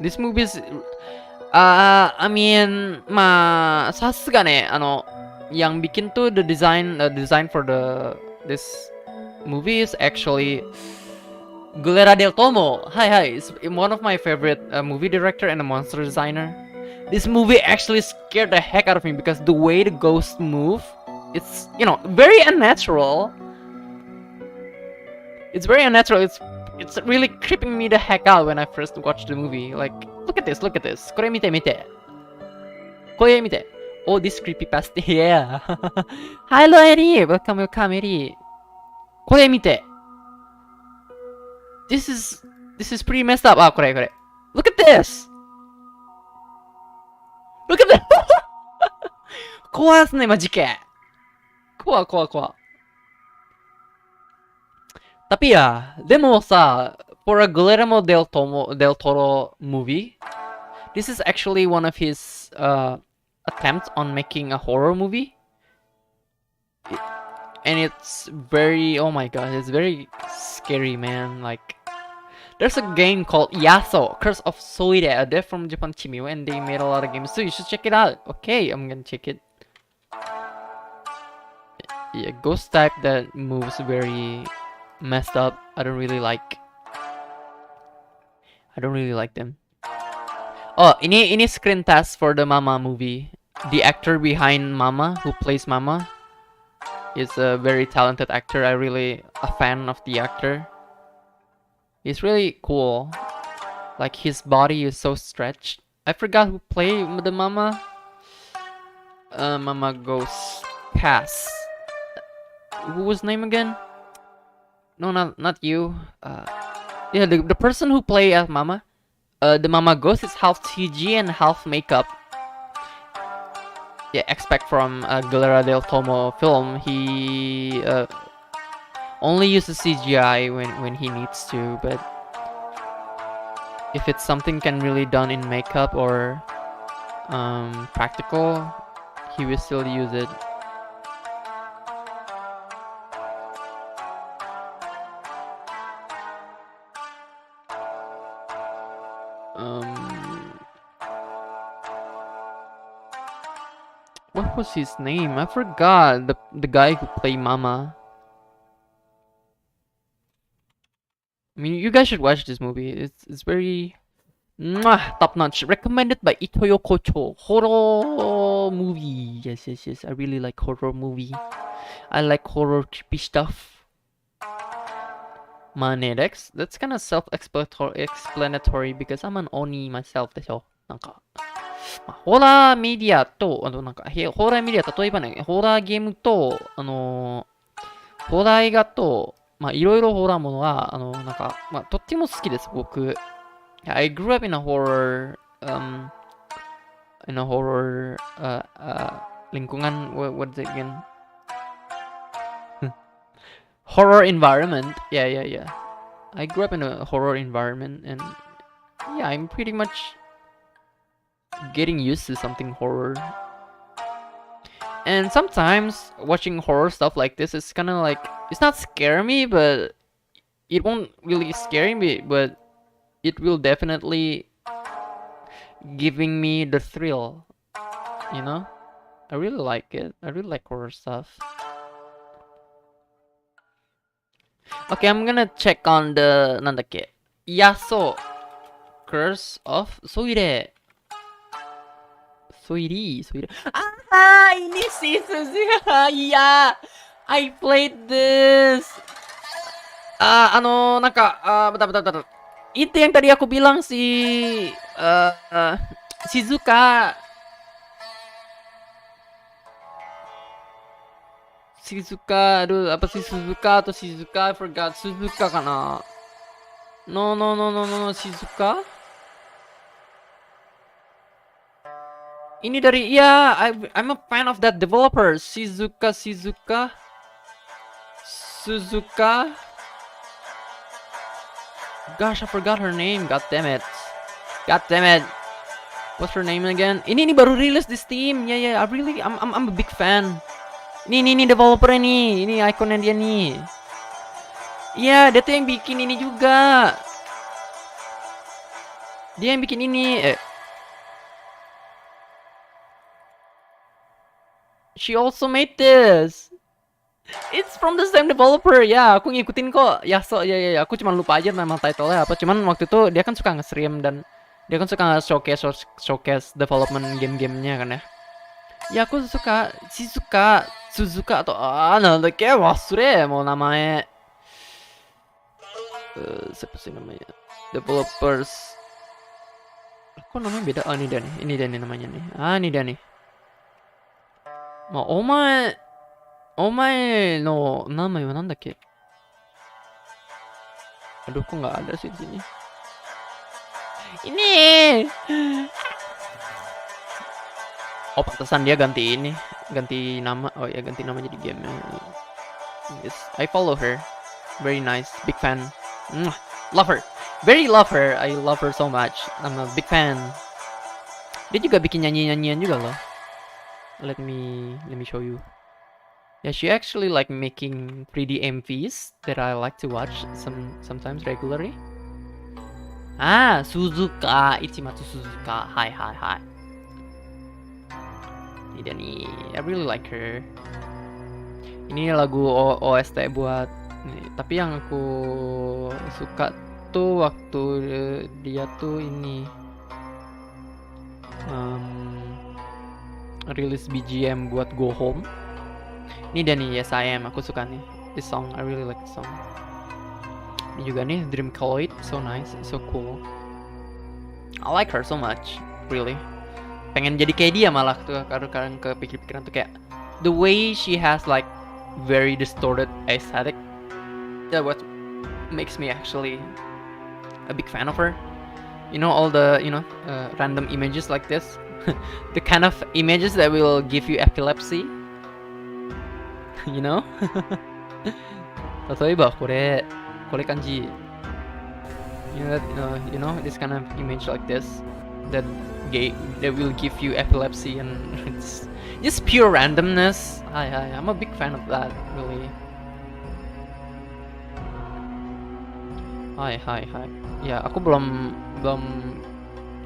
This movie is... I mean, まあ、さすがね、yang bikin tuh the design for this movie is actually Guillermo del Toro. Hi, it's one of my favorite movie director and a monster designer. This movie actually scared the heck out of me because the way the ghosts move, it's, you know, very unnatural. It's very unnatural. It's really creeping me the heck out when I first watched the movie. Like, look at this, look at this. これ見て見て。これ見て。Oh, this creepypasta. Yeah. Hello, Eddie. Welcome, welcome, Eddie. これ見て。This is pretty messed up. あ、これ。Look at this. Look at that. 怖いっすね、マジで。怖。Tapi ya, demo sa, for a Guillermo del Toro movie, this is actually one of his attempts on making a horror movie. And it's very, oh my god, it's very scary, man. Like, there's a game called Yaso, Curse of Soide. They're from Japan Chimio, and they made a lot of games, so you should check it out. Okay, I'm gonna check it. Yeah, ghost type that moves very messed up. I don't really like them. Oh, ini screen test for the Mama movie. The actor behind Mama, who plays Mama, is a very talented actor. I really a fan of the actor. He's really cool. Like, his body is so stretched. I forgot who played the Mama. Mama goes past. Who was name again? No, not you. Yeah, the person who played as Mama. The Mama Ghost is half CG and half makeup. Yeah, expect from a Guillermo del Toro film. He only uses CGI when he needs to, but if it's something can really done in makeup or practical, he will still use it. What was his name? I forgot. The guy who played Mama. I mean, you guys should watch this movie. It's very top notch. Recommended by Itoyo Kocho. Horror movie. Yes. I really like horror movie. I like horror creepy stuff. Manedex. That's kind of self-explanatory because I'm an oni myself. でしょ。なんか。ホラーメディアと、ホラーメディア、例えばね、ホラーゲームと、ホラー映画と、いろいろホラーものは、とっても好きです、僕。I grew up in a horror, lingkungan, what is it again? Horror environment. Yeah. I grew up in a horror environment, and yeah, I'm pretty much getting used to something horror. And sometimes watching horror stuff like this is kind of like, it's not scare me, but it won't really scare me, but it will definitely giving me the thrill, you know? I really like it. I really like horror stuff. Okay, I'm gonna check on the, なんだっけ? Yaso, Curse of Soire. Soiri. Ah, ini season. Yeah, I played this. Bentar. Itu yang tadi aku bilang si Shizuka. Aduh, apa sih Suzuka atau Shizuka? I forgot. Suzuka kana? No, Shizuka? Ini dari, I'm a fan of that developer, Suzuka. Gosh, I forgot her name. God damn it. What's her name again? Ini baru rilis di Steam. Yeah. I'm a big fan. Ini developer ini ikonnya dia nih. Iya, dia tuh yang bikin ini juga. Dia yang bikin ini. She also made this. It's from the same developer. Ya, aku ngikutin kok. Ya, aku cuma lupa aja nama title-nya apa. Cuman waktu itu dia kan suka nge-stream dan dia kan suka showcase development game-gamenya kan ya. Ya, aku suka Suzuka atau kayak wasure mau namae. Siapa sih namanya? Developers. Kok namanya beda? Oh, ini dia nih namanya nih. Ini dia nih. Omae no nama wa nandakke? Aduh, kok nggak ada sih di sini. Ini. Oh, pantesan dia ganti nama. Oh ya, ganti nama jadi game. Yes, I follow her. Very nice, big fan. Love her. Very love her. I love her so much. I'm a big fan. Dia juga bikin nyanyian juga loh. Let me show you. Yeah, she actually like making 3D MVs that I like to watch sometimes regularly. Suzuka, Ichimatsu Suzuka. Hi. Ini dia nih. I really like her. Ini lagu OST buat nih. Tapi yang aku suka tuh waktu dia tuh ini rilis BGM buat Go Home. Ini dia nih, Yes I Am. Aku suka nih this song. I really like this song. Ini juga nih Dream Colloid. So nice, so cool. I like her so much, really. Pengen jadi kayak dia malah tuh. Kadang kepikir-pikiran tuh kayak the way she has like very distorted aesthetic. That what makes me actually a big fan of her. You know, all the random images like this. The kind of images that will give you epilepsy. You know? 例えばこれ感じ you know this kind of image like this that will give you epilepsy and it's just pure randomness. Hi, I'm a big fan of that, really. Hi. Ya, aku belum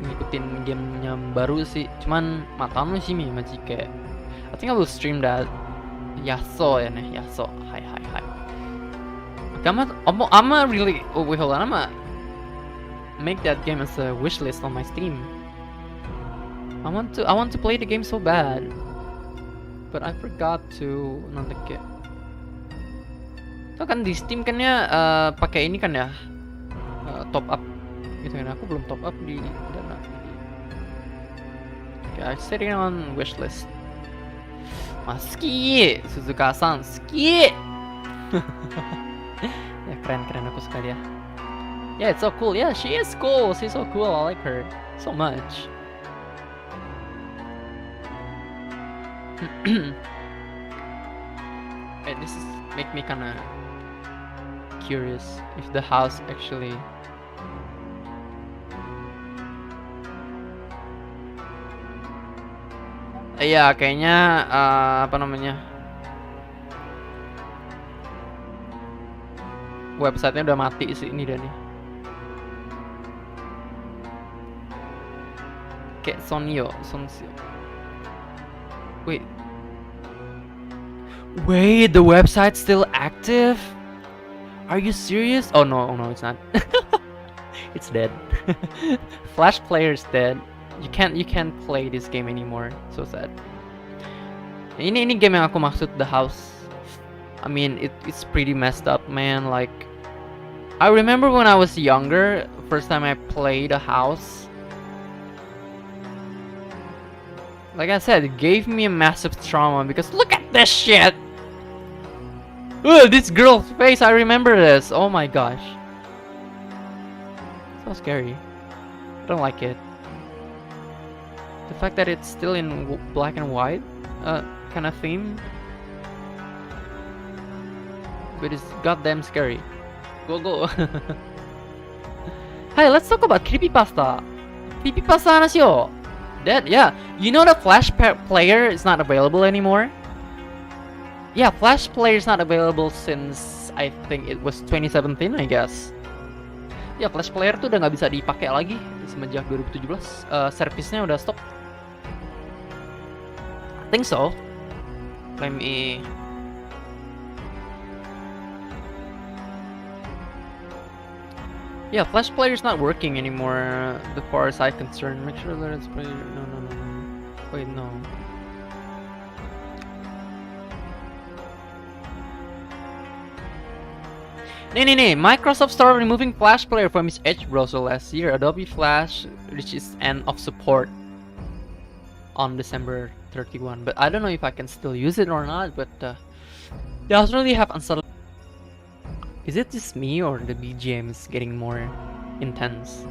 ngikutin gamenya baru sih. Cuman matamu sih majike. I think I will stream that. Yaso ya nih, Yaso. Hi. I'm a really wait, hold on. I'm a make that game as a wish list on my Steam. I want to play the game so bad, but I forgot to nanti. Tuh kan di Steam kan ya pakai ini kan ya top up gitu kan. Aku belum top up di dana. Okay, I'm sitting on wish list. Ski Suzuka-san, ski. Ya keren aku suka dia. Yeah, it's so cool. Yeah, she is cool. She's so cool. I like her so much. Hey, this is make me kinda curious if the house actually iya, kayaknya apa namanya? Websitenya udah mati sih ini dan nih. Kayak Sonio. Wait, the website's still active? Are you serious? Oh no, it's not. It's dead. Flash player's dead. You can't play this game anymore. So sad. Ini game yang aku maksud, The House. I mean, it's pretty messed up, man. Like, I remember when I was younger, first time I played The House. Like I said, it gave me a massive trauma because look at this shit. This girl's face. I remember this. Oh my gosh. So scary. I don't like it. The fact that it's still in black and white kind of theme, but it's goddamn scary. Go. Hey, let's talk about creepypasta. Creepypasta 話を. That, yeah. You know the Flash player is not available anymore? Yeah, Flash player is not available since I think it was 2017, I guess. Ya, Flash player tuh udah nggak bisa dipakai lagi semenjak 2017. Servisnya udah stop. I think so. Let me. Yeah, Flash player is not working anymore. The far as I'm concerned. Make sure that it's player. No. Wait, no. Nee. Microsoft started removing Flash Player from its Edge browser last year. Adobe Flash reached its end of support on December 31. But I don't know if I can still use it or not. But they also really have unsettled. Is it just me or the BGM is getting more intense?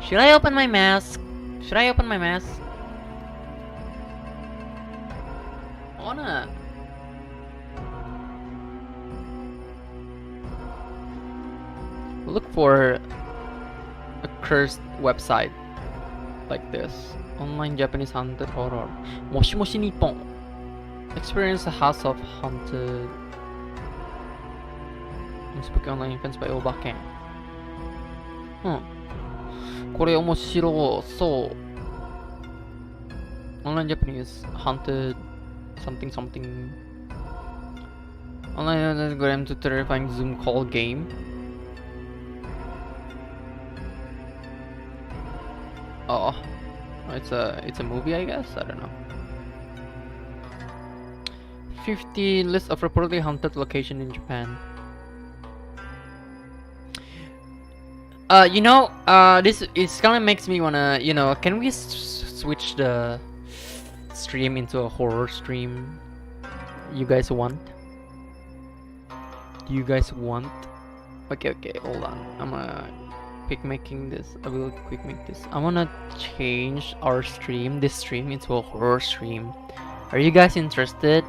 Should I open my mask? Should I open my mask? I wanna. Look for a cursed website like this. Online Japanese haunted horror. Moshi Moshi Nippon. Experience a house of haunted. Spooky online events by Obake. これ面白そう。Online Japanese haunted something something. Online Telegram to terrifying Zoom call game. Oh, it's a movie, I guess. I don't know. 50 list of reportedly haunted location in Japan. This it kind of makes me wanna, can we switch the stream into a horror stream? You guys want? Do you guys want? Okay, hold on. I'm gonna quick making this. I will quick make this. I wanna change our stream, this stream, into a horror stream. Are you guys interested?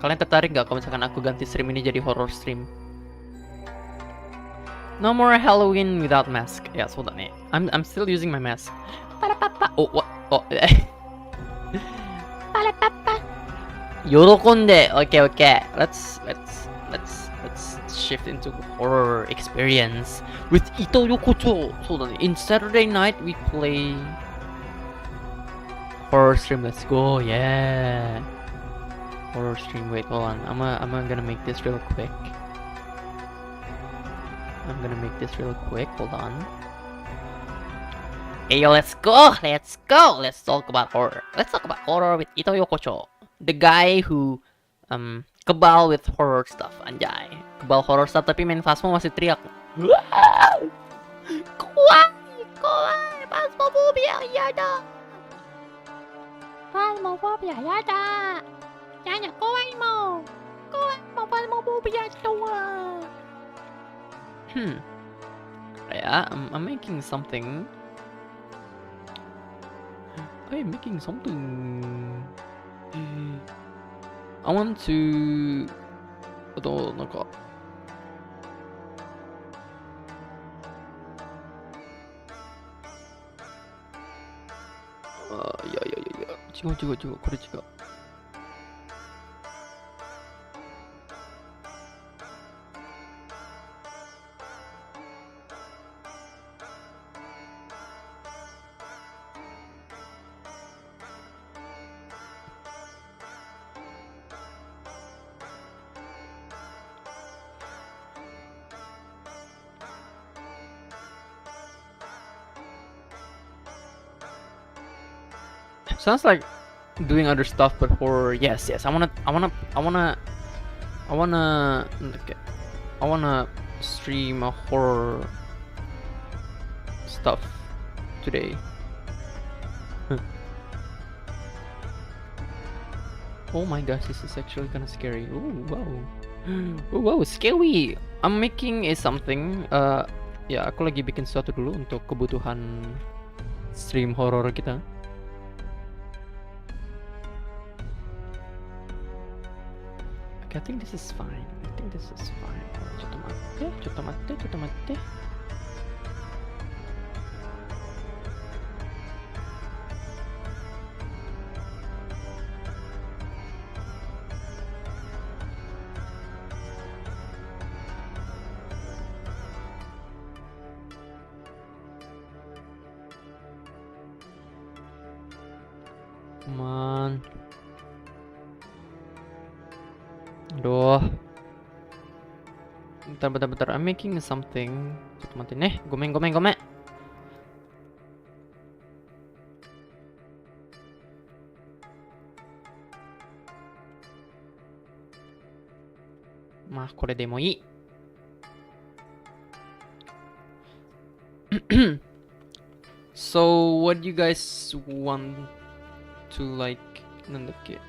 Kalian tertarik gak kalau misalkan aku ganti stream ini jadi horror stream? No more Halloween without mask. Yeah, hold on. I'm still using my mask. Oh, what? Oh. Yorokonde. Okay. Let's shift into horror experience with Ito Yokocho. Hold on. In Saturday night we play horror stream. Let's go. Yeah. Horror stream. Wait, hold on. I'm gonna make this real quick. Hold on. Hey, let's go. Let's talk about horror. Let's talk about horror with Ito Yokocho, the guy who kebal with horror stuff. Anjay, kebal horror stuff tapi main Phasmo masih teriak. Wow! Kawaii, Phasmophobia yada. Phasmophobia yada. Yana kawaii mo. Phasmophobia toa. Yeah, I'm making something. I'm making something. I want to. Yeah. 違う。これ違う。Sounds like doing other stuff, but horror. Yes. I wanna stream a horror stuff today. Oh my gosh, this is actually kind of scary. Oh wow, scary. I'm making something. Ya, aku lagi bikin sesuatu dulu untuk kebutuhan stream horror kita. I think this is fine. Cotto matte. Come on. Aduh. Bentar. I'm making something. Cotto matte nih. Gome. Ma, これでもいい。So what do you guys want to like? Nandaki.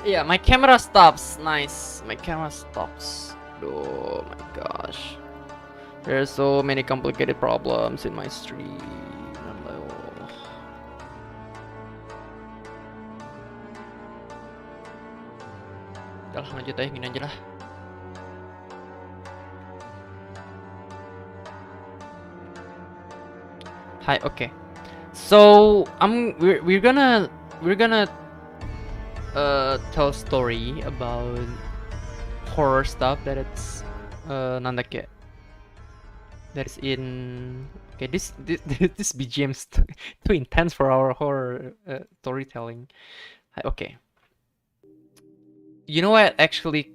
Yeah, my camera stops. Nice. My camera stops. Oh my gosh. There are so many complicated problems in my stream. I'm like, oh. Udah lah, lanjut aja, gini aja lah. Hi, okay. So we're gonna tell a story about horror stuff that it's nandake that is in. Okay, this BGM is too intense for our horror storytelling. Okay. You know what actually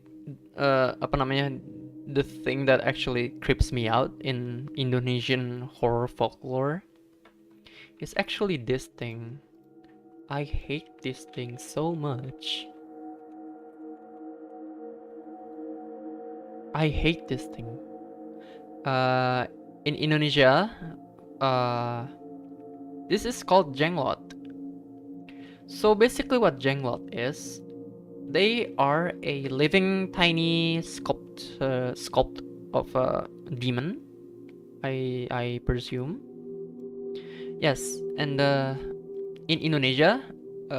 apa namanya, the thing that actually creeps me out in Indonesian horror folklore is actually this thing. I hate this thing so much. I hate this thing. In Indonesia, this is called jenglot. So basically what jenglot is, they are a living tiny sculpt of a demon, I presume. Yes, and in Indonesia,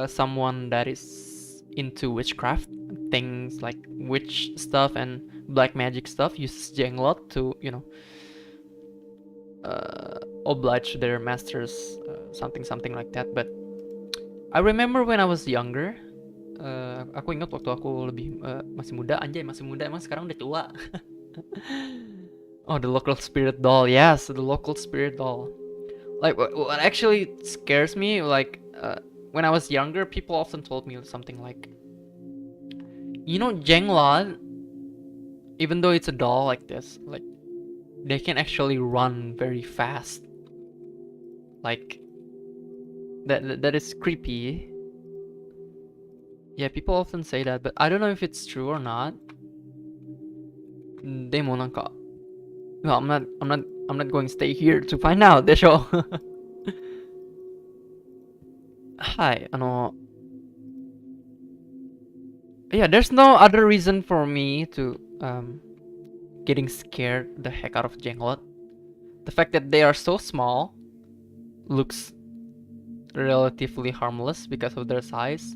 someone that is into witchcraft, things like witch stuff and black magic stuff, uses jenglot to, you know, oblige their masters, something like that. But I remember when I was younger, aku ingat waktu aku lebih masih muda, anjay masih muda, emang sekarang udah tua. Oh, the local spirit doll. Yes, the local spirit doll. Like what actually scares me, like when I was younger, people often told me something like, you know, jenglot, even though it's a doll like this, like they can actually run very fast. Like that is creepy. Yeah, people often say that, but I don't know if it's true or not. Demo nanka. No, I'm not going to stay here to find out. Desho. Hi, yeah, there's no other reason for me to getting scared the heck out of jenglot. The fact that they are so small looks relatively harmless because of their size,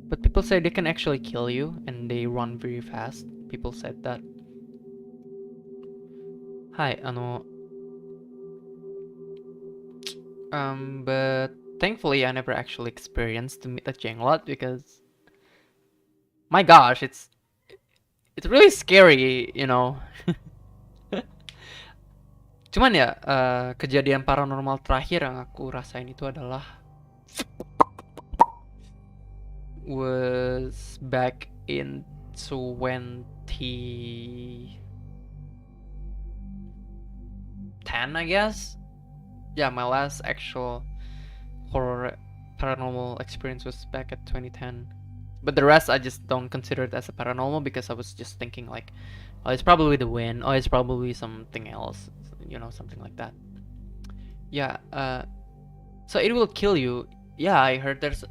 but people say they can actually kill you and they run very fast. People said that. Hi, but thankfully I never actually experienced to meet a jenglot because, my gosh, it's really scary, you know. Cuman ya, kejadian paranormal terakhir yang aku rasain itu adalah was back in 2010, I guess. Yeah, my last actual horror paranormal experience was back at 2010. But the rest I just don't consider it as a paranormal because I was just thinking like, oh, it's probably the wind, oh, it's probably something else, you know, something like that. Yeah, so it will kill you. Yeah, I heard there's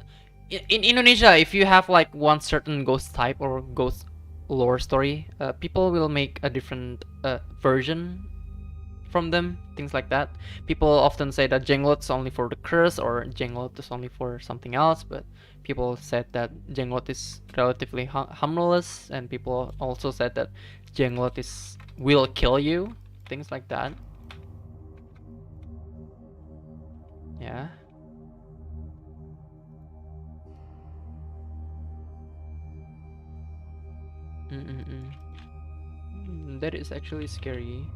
in Indonesia, if you have like one certain ghost type or ghost lore story, people will make a different version from them, things like that. People often say that jenglot's only for the curse or jenglot is only for something else, but people said that jenglot is relatively harmless, and people also said that jenglot will kill you, things like that. Yeah. That is actually scary.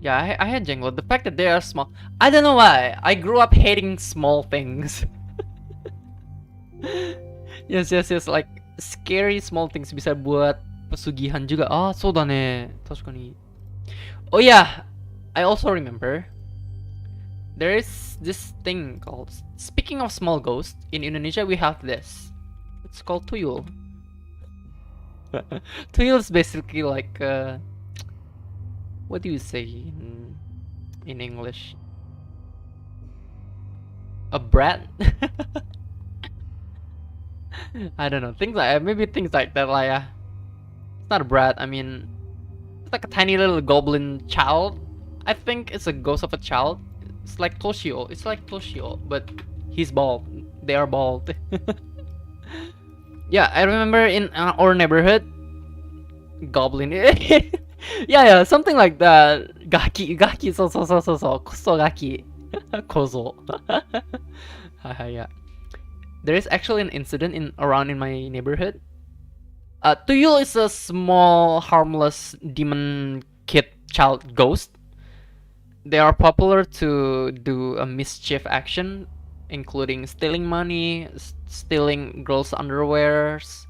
Yeah, I had jenglot. The fact that they are small, I don't know why. I grew up hating small things. Yes, like scary small things bisa buat pesugihan juga. Ah, そうだね。確かに。Oh yeah, I also remember. There is this thing called, speaking of small ghosts, in Indonesia we have this. It's called tuyul. Tuyul is basically like, what do you say in English? A brat? I don't know. Things like, maybe things like that. Like, it's not a brat. I mean, it's like a tiny little goblin child. I think it's a ghost of a child. It's like Toshio. It's like Toshio, but he's bald. They are bald. Yeah, I remember in our neighborhood, goblin. Yeah, something like that. Gaki, so, kuso gaki, kozo. Yeah. There is actually an incident around in my neighborhood. Tuyul is a small, harmless demon kid child ghost. They are popular to do a mischief action, including stealing money, stealing girls' underwears,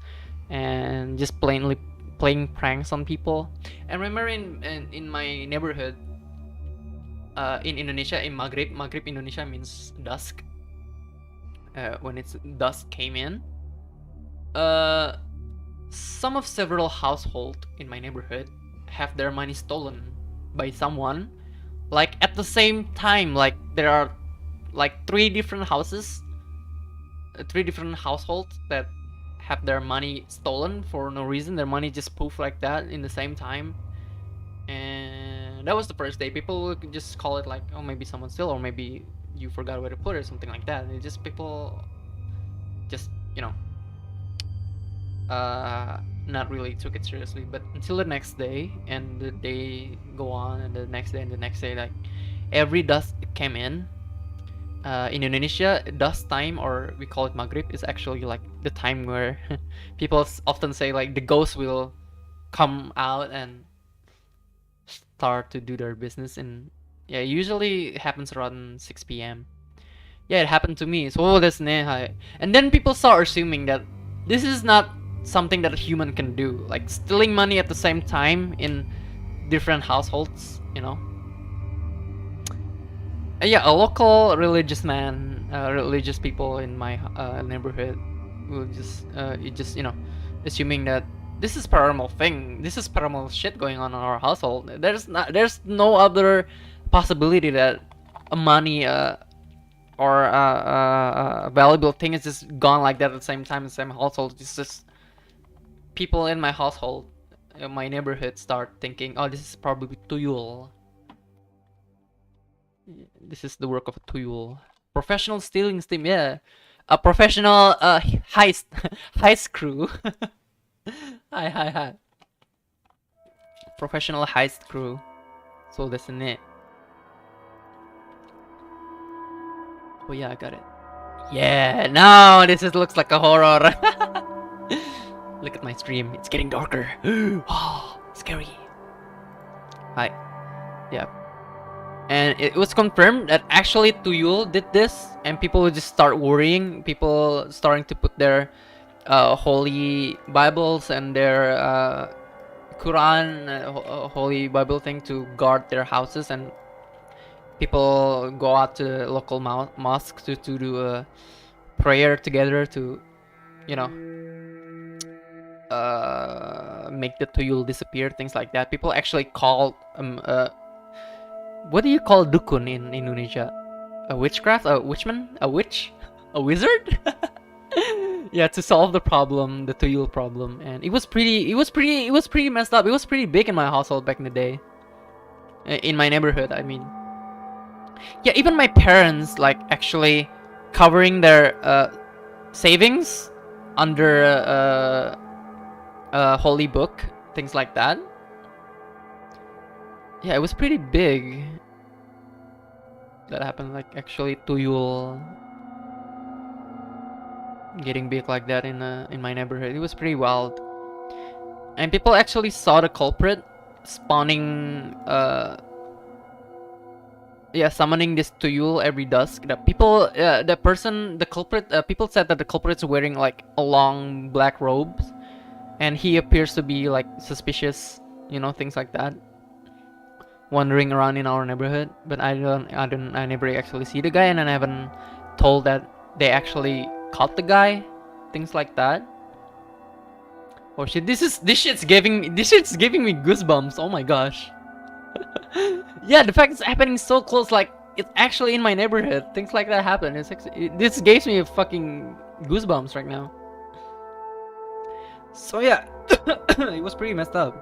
and just plainly playing pranks on people. And remember in my neighborhood, in Indonesia, in Maghrib Indonesia means dusk. When it's dusk came in, some of several households in my neighborhood have their money stolen by someone. Like at the same time, like there are like three different households that have their money stolen for no reason. Their money just poof like that in the same time. And that was the first day. People would just call it like, oh, maybe someone stole, or maybe you forgot where to put it, or something like that. It's just people just, not really took it seriously. But until the next day, and the day go on, and the next day, and the next day, like every dusk came in. In Indonesia, dusk time, or we call it Maghrib, is actually like the time where people often say like the ghosts will come out and start to do their business. And yeah, usually it happens around 6 p.m. Yeah, it happened to me. So desu ne, and then people start assuming that this is not something that a human can do, like stealing money at the same time in different households, Yeah, a local religious man, religious people in my neighborhood will just, assuming that this is paranormal thing, this is paranormal shit going on in our household. There's no other possibility that a money or a valuable thing is just gone like that at the same time in the same household. It's just people in my household, in my neighborhood, start thinking, oh, this is probably tuyul. This is the work of a tuyul. Professional stealing team, yeah. A professional heist crew. Hi. Professional heist crew. So that's it. Oh yeah, I got it. Yeah, now this looks like a horror. Look at my stream, it's getting darker. Oh, scary. Hi. Yeah. And it was confirmed that actually Tuyul did this, and people would just start worrying. People starting to put their holy Bibles and their Quran, holy Bible thing, to guard their houses, and people go out to local mosque to do a prayer together to, make the Tuyul disappear, things like that. People actually called what do you call dukun in Indonesia? A witchcraft? A witchman? A witch? A wizard? Yeah, to solve the problem, the Tuyul problem. And it was pretty messed up. It was pretty big in my household back in the day. In my neighborhood, I mean. Yeah, even my parents, like, actually covering their savings under a holy book, things like that. Yeah, it was pretty big. That happened, like, actually Tuyul getting big like that in my neighborhood. It was pretty wild. And people actually saw the culprit spawning, summoning this Tuyul every dusk. The people, the culprit, people said that the culprit's wearing like a long black robes, and he appears to be like suspicious, you know, things like that, wandering around in our neighborhood. But I never actually see the guy, and I haven't told that they actually caught the guy, things like that. Oh shit, this shit's giving me goosebumps. Oh my gosh. Yeah, the fact it's happening so close, like it's actually in my neighborhood. Things like that happen. This gives me fucking goosebumps right now. So yeah, it was pretty messed up.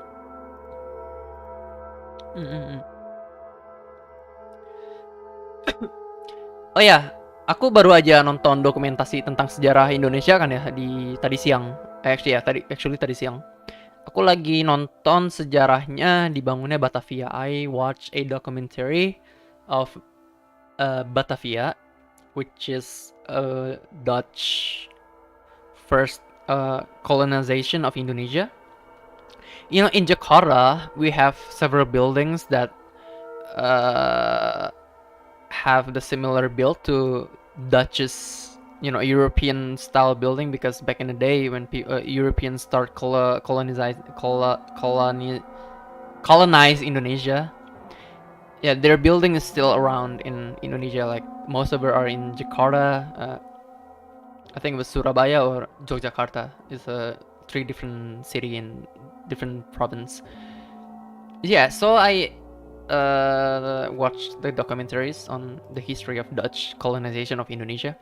Oh ya, aku baru aja nonton dokumentasi tentang sejarah Indonesia kan ya di tadi siang. Actually tadi siang. Aku lagi nonton sejarahnya dibangunnya Batavia. I watched a documentary of Batavia, which is Dutch first colonization of Indonesia. You know, in Jakarta, we have several buildings that have the similar build to Dutch's, you know, European style building, because back in the day when Europeans start colonize Indonesia, yeah, their building is still around in Indonesia. Like most of it are in Jakarta. I think it was Surabaya or Yogyakarta. It's a 3 different city in different province. Yeah, so I watched the documentaries on the history of Dutch colonization of Indonesia.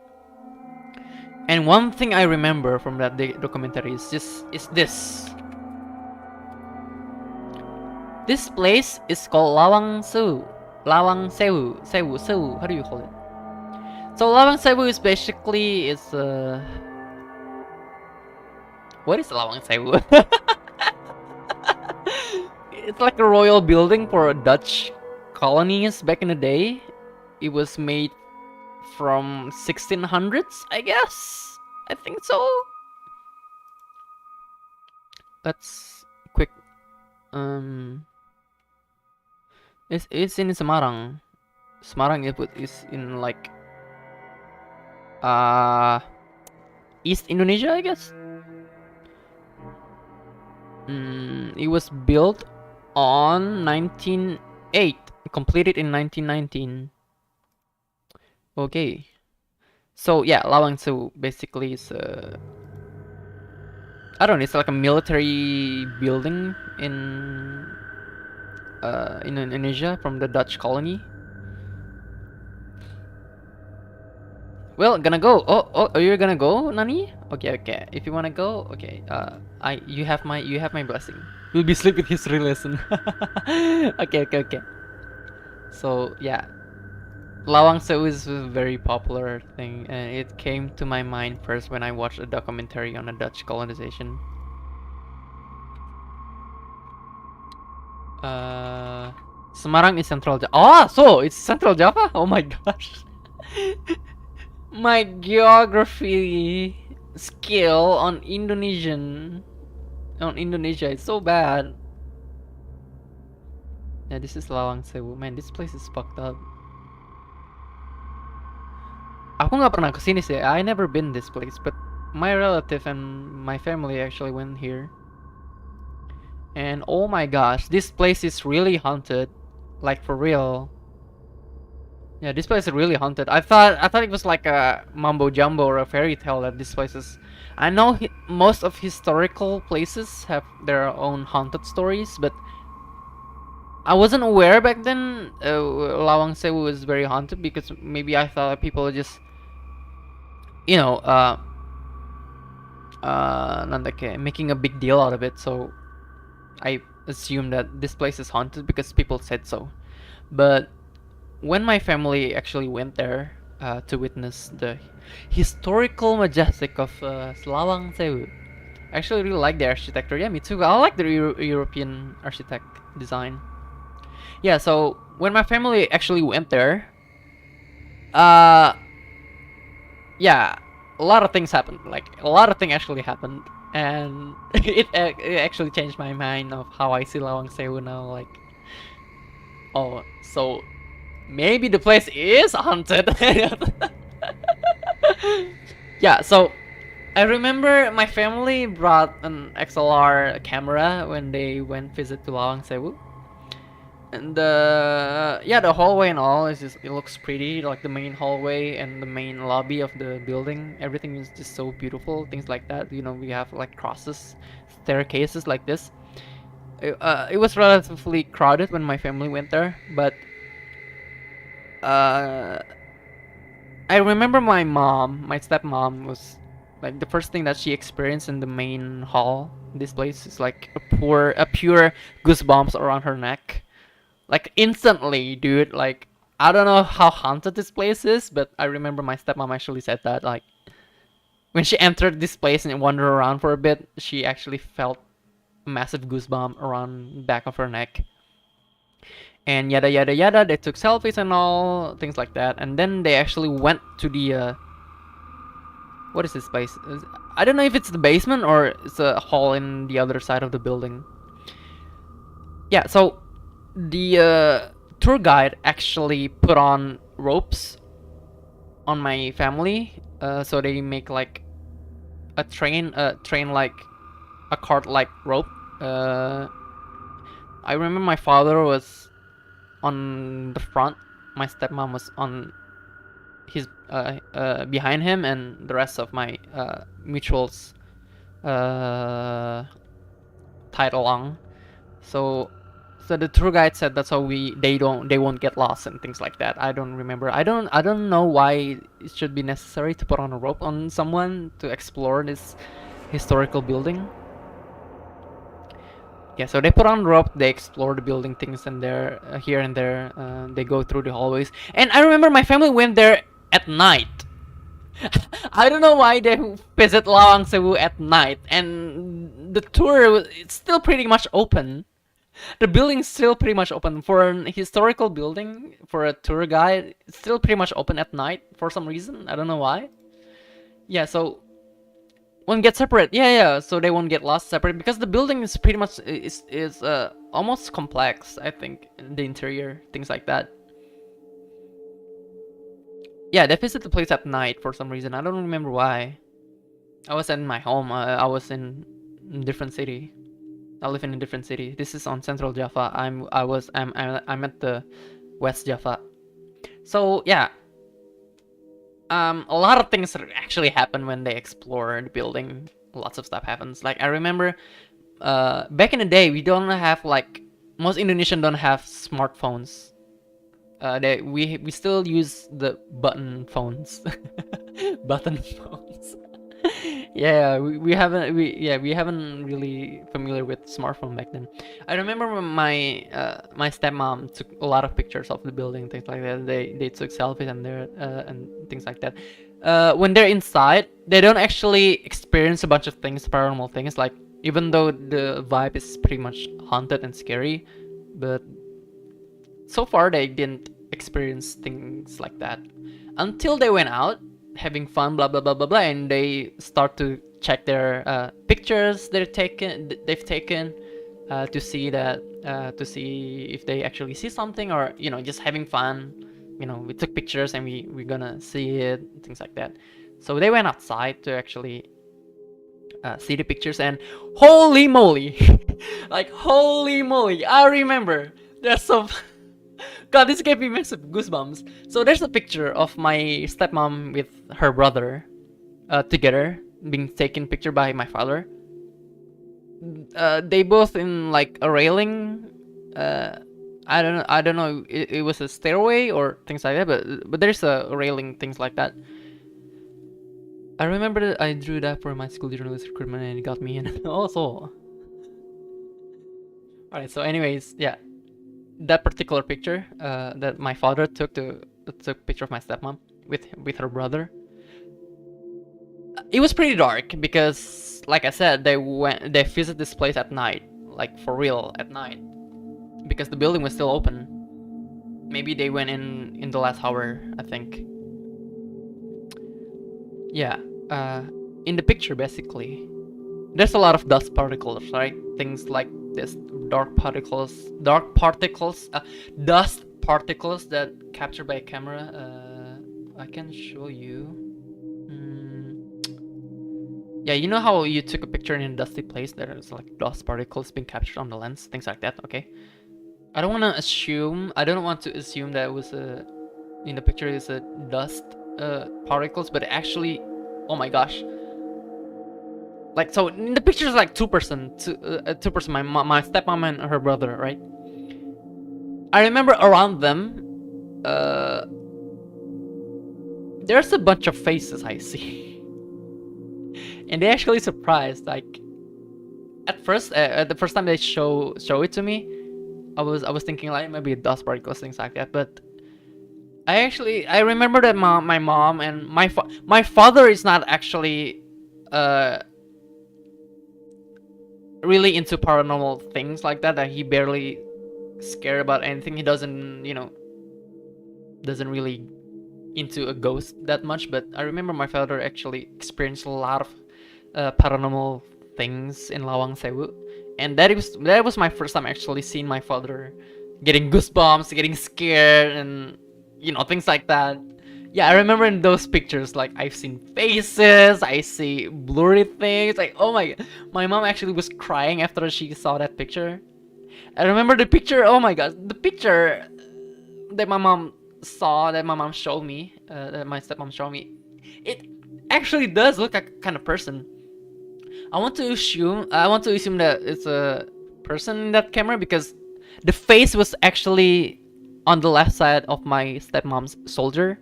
And one thing I remember from that documentary is this. This place is called Lawang Sewu. Sewu. How do you call it? So Lawang Sewu is basically what is Lawang Sewu? It's like a royal building for Dutch colonies back in the day. It was made from 1600s, I guess. I think so. Let's quick. It's in Semarang. Semarang is in like East Indonesia, I guess. It was built on 1908, completed in 1919. Okay, so yeah, Lawang Sewu basically is I don't know, it's like a military building in Indonesia from the Dutch colony. Well, gonna go. Oh, you're gonna go, Nani? Okay. If you wanna go, okay. You have my blessing. We'll be sleeping history lesson. Okay. So yeah, Lawang Sewu is a very popular thing, and it came to my mind first when I watched a documentary on a Dutch colonization. Semarang is Central Java. Oh, so it's Central Java? Oh my gosh. My geography skill on Indonesia is so bad. Yeah, this is Lawang Sewu. Man, this place is fucked up. Aku nggak pernah kesini sih. I never been this place, but my relative and my family actually went here. And oh my gosh, this place is really haunted, like for real. Yeah, this place is really haunted. I thought it was like a mumbo jumbo or a fairy tale that this place is. I know most of historical places have their own haunted stories, but I wasn't aware back then Lawang Sewu was very haunted, because maybe I thought people were just, you know, making a big deal out of it. So I assumed that this place is haunted because people said so. But when my family actually went there to witness the historical majestic of Lawang Sewu, I actually really like the architecture. Yeah, me too. I like the European architect design. Yeah, so when my family actually went there, yeah, a lot of things happened. Like, a lot of things actually happened, and it actually changed my mind of how I see Lawang Sewu now. Like, oh, so maybe the place is haunted. Yeah, so I remember my family brought an XLR camera when they went visit to Lawang Sewu. And yeah, the hallway and all is just, it looks pretty, like the main hallway and the main lobby of the building. Everything is just so beautiful, things like that. You know, we have like crosses, staircases like this. It was relatively crowded when my family went there, but uh, I remember my mom, my stepmom, was like the first thing that she experienced in the main hall. This place is like a pure goosebumps around her neck. Like instantly, dude. Like I don't know how haunted this place is, but I remember my stepmom actually said that like when she entered this place and wandered around for a bit, she actually felt a massive goosebump around the back of her neck. And yada yada yada, they took selfies and all things like that, and then they actually went to the what is this place? I don't know if it's the basement or it's a hall in the other side of the building. Yeah, so the tour guide actually put on ropes on my family, so they make like a train like a cart like rope. I remember my father was on the front, my stepmom was on his behind him, and the rest of my mutuals tied along. So the tour guide said that's how they won't get lost and things like that. I don't remember. I don't know why it should be necessary to put on a rope on someone to explore this historical building. Yeah, so they put on rope, they explore the building, things and there here and there. They go through the hallways, and I remember my family went there at night. I don't know why they visit Lawang Sewu at night, and the tour it's still pretty much open. The building's still pretty much open for an historical building. For a tour guide, it's still pretty much open at night for some reason. I don't know why. Yeah, so won't get separate. Yeah, so they won't get lost separate because the building is pretty much is almost complex. I think the interior, things like that. Yeah, they visit the place at night for some reason. I don't remember why. I was in my home. I was in a different city. I live in a different city. This is on Central Java. I'm at the West Java. So yeah, a lot of things actually happen when they explore the building. Lots of stuff happens. Like I remember, back in the day, we don't have like most Indonesian don't have smartphones. We still use the button phones, button phones. Yeah, we haven't really familiar with smartphone back then. I remember when my my stepmom took a lot of pictures of the building, things like that. They took selfies and there and things like that. When they're inside, they don't actually experience a bunch of things, paranormal things. Like even though the vibe is pretty much haunted and scary, but so far they didn't experience things like that until they went out having fun, blah blah blah blah blah, and they start to check their pictures they've taken to see if they actually see something, or just having fun. We took pictures and we're gonna see it, things like that. So they went outside to actually see the pictures, and holy moly, like holy moly, I remember there's some God, this gave me massive goosebumps. So there's a picture of my stepmom with her brother together, being taken picture by my father. They both in like a railing. I don't know. It was a stairway or things like that, but there's a railing, things like that. I remember that I drew that for my school journalist recruitment, and it got me in. Also. Alright. So, anyways, yeah. That particular picture that my father took picture of my stepmom with her brother. It was pretty dark because, like I said, they visited this place at night, like for real at night, because the building was still open. Maybe they went in the last hour, I think. Yeah, in the picture basically, there's a lot of dust particles, right? Things like this dust particles that captured by a camera. I can show you. Yeah, you know how you took a picture in a dusty place, there's like dust particles being captured on the lens, things like that. Okay, I don't want to assume that it was in the picture is a dust particles, but actually, oh my gosh, like, so in the picture is like two person, my stepmom and her brother, right? I remember around them, there's a bunch of faces I see, and they actually surprised. Like, at first, the first time they show it to me, I was thinking like maybe dust particles, things like that. But I remember that my mom and my father is not actually really into paranormal things like that. That he barely scared about anything. He doesn't really into a ghost that much. But I remember my father actually experienced a lot of paranormal things in Lawang Sewu, and that was my first time actually seeing my father getting goosebumps, getting scared, and things like that. Yeah, I remember in those pictures, like, I've seen faces, I see blurry things, like, oh my mom actually was crying after she saw that picture. I remember the picture, oh my god, the picture that my mom saw, that my mom showed me, that my stepmom showed me, it actually does look like a kind of person. I want to assume that it's a person in that camera because the face was actually on the left side of my stepmom's shoulder.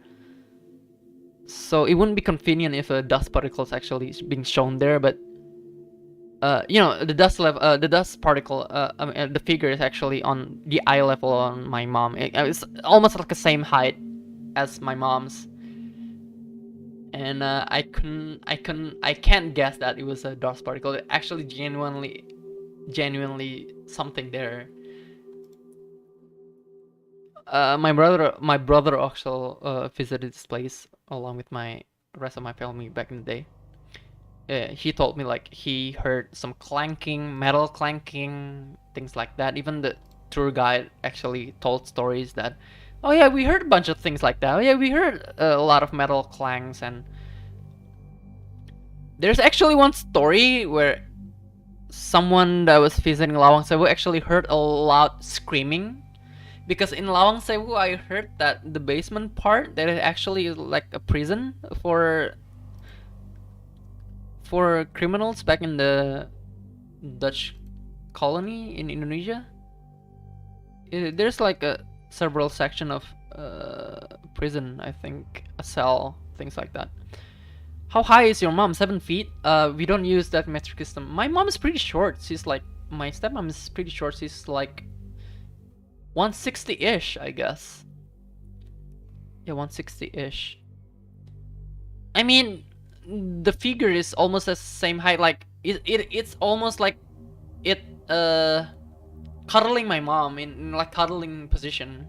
So it wouldn't be convenient if a dust particle is actually being shown there, but the dust particle, the figure is actually on the eye level on my mom. It's almost like the same height as my mom's, and I can't guess that it was a dust particle. It actually genuinely something there. My brother also visited this place along with my rest of my family back in the day. He told me like he heard some metal clanking, things like that. Even the tour guide actually told stories that, oh yeah, we heard a bunch of things like that. Oh yeah, we heard a lot of metal clangs. And there's actually one story where someone that was visiting Lawang Sewu actually heard a loud screaming. Because in Lawang Sewu, I heard that the basement part, that is actually like a prison for criminals back in the Dutch colony in Indonesia. There's like several section of prison, I think, a cell, things like that. How high is your mom? 7 feet? We don't use that metric system. My mom is pretty short. She's like, my stepmom is pretty short. She's like 160-ish, I guess. Yeah, 160-ish. I mean, the figure is almost the same height. Like it's almost like it cuddling my mom in like cuddling position.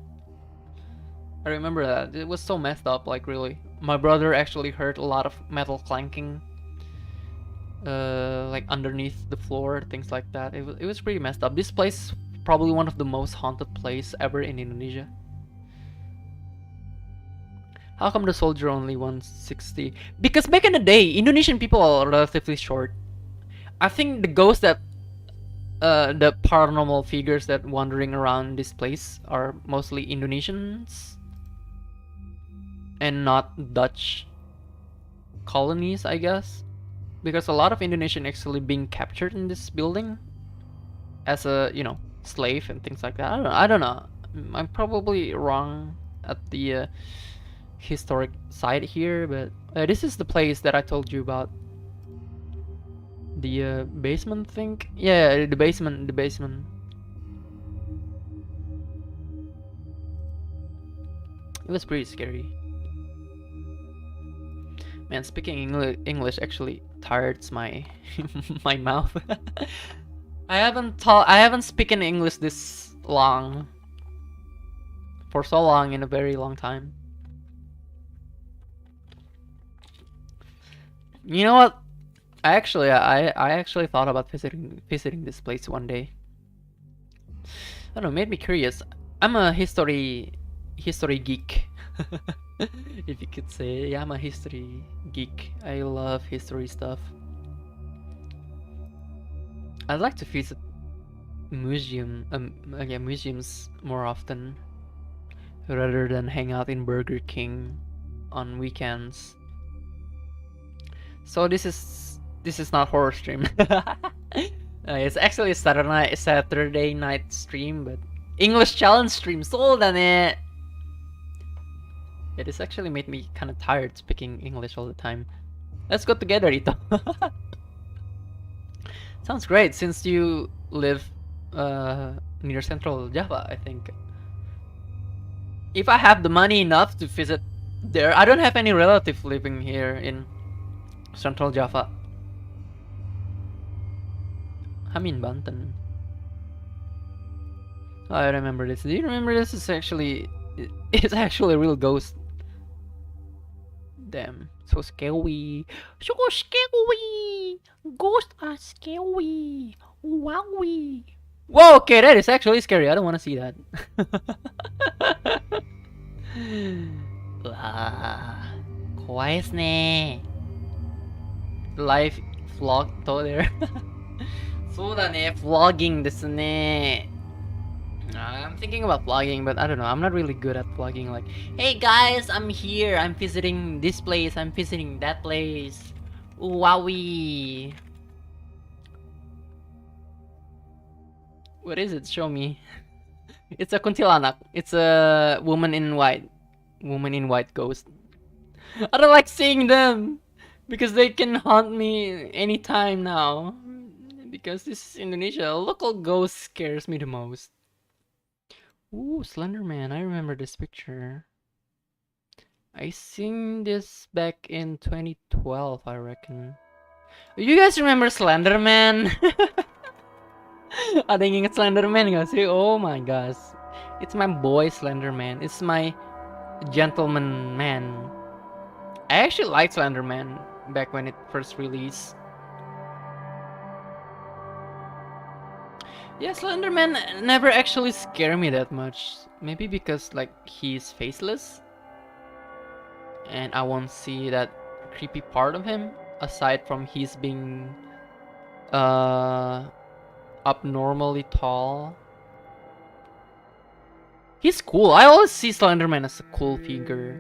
I remember that. It was so messed up, like really. My brother actually heard a lot of metal clanking, like underneath the floor, things like that. It was pretty messed up. This place probably one of the most haunted place ever in Indonesia. How come the soldier only 160? Because back in the day, Indonesian people are relatively short. I think the ghosts that the paranormal figures that wandering around this place are mostly Indonesians and not Dutch colonies, I guess. Because a lot of Indonesian actually being captured in this building as a, slave and things like that. I don't know. I'm probably wrong at the historic site here, but this is the place that I told you about. The basement thing? Yeah, the basement. It was pretty scary. Man, speaking English actually tires my my mouth. I haven't spoken English this long for so long in a very long time. You know what? I actually thought about visiting this place one day. I don't know, made me curious. I'm a history geek. If you could say, yeah, I'm a history geek. I love history stuff. I'd like to visit museums more often rather than hang out in Burger King on weekends. So this is not horror stream. It's actually a Saturday night stream, but English challenge stream. そうだね. Yeah, this actually made me kind of tired speaking English all the time. Let's go together, Ito. Sounds great since you live near Central Java, I think. If I have the money enough to visit there, I don't have any relative living here in Central Java. I'm in Banten. Oh, I remember this. Do you remember this? It's actually a real ghost. Damn, so scary. So scary. Ghosts are scary. Wowie. Whoa, okay, that is actually scary. I don't want to see that. Live vlog to there. そうだね, vlogging ですね. I'm thinking about vlogging, but I don't know. I'm not really good at vlogging. Like, hey guys, I'm here. I'm visiting this place. I'm visiting that place. Wowie. What is it? Show me. It's a kuntilanak. It's a woman in white. Woman in white ghost. I don't like seeing them because they can haunt me anytime now. Because this is Indonesia. A local ghost scares me the most. Ooh, Slenderman. I remember this picture. I seen this back in 2012, I reckon. You guys remember Slenderman? Ada yang inget Slenderman gak sih? Oh my gosh. It's my boy Slenderman. It's my gentleman man. I actually liked Slenderman back when it first released. Yeah, Slenderman never actually scared me that much. Maybe because like he's faceless and I won't see that creepy part of him aside from his being abnormally tall. He's cool. I always see Slenderman as a cool figure.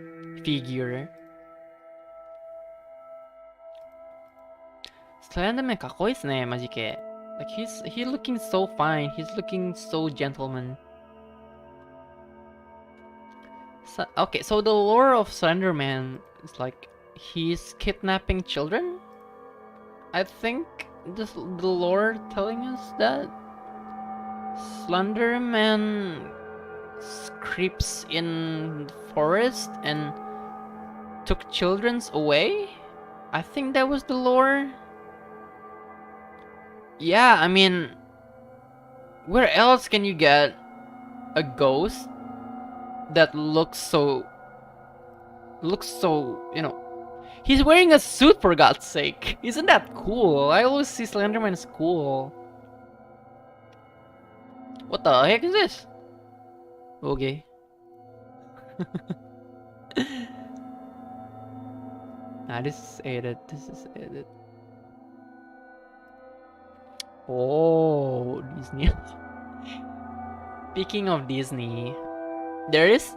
Slenderman かっこいいっすね、マジで。Like he's looking so fine. He's looking so gentleman. So, okay, so the lore of Slenderman is like he's kidnapping children. I think the lore telling us that Slenderman creeps in the forest and took children's away. I think that was the lore. Yeah, I mean, where else can you get a ghost that looks so, you know, he's wearing a suit for God's sake. Isn't that cool? I always see Slenderman as cool. What the heck is this? Okay. Nah, this is edited. Oh, Disney. Speaking of Disney, there is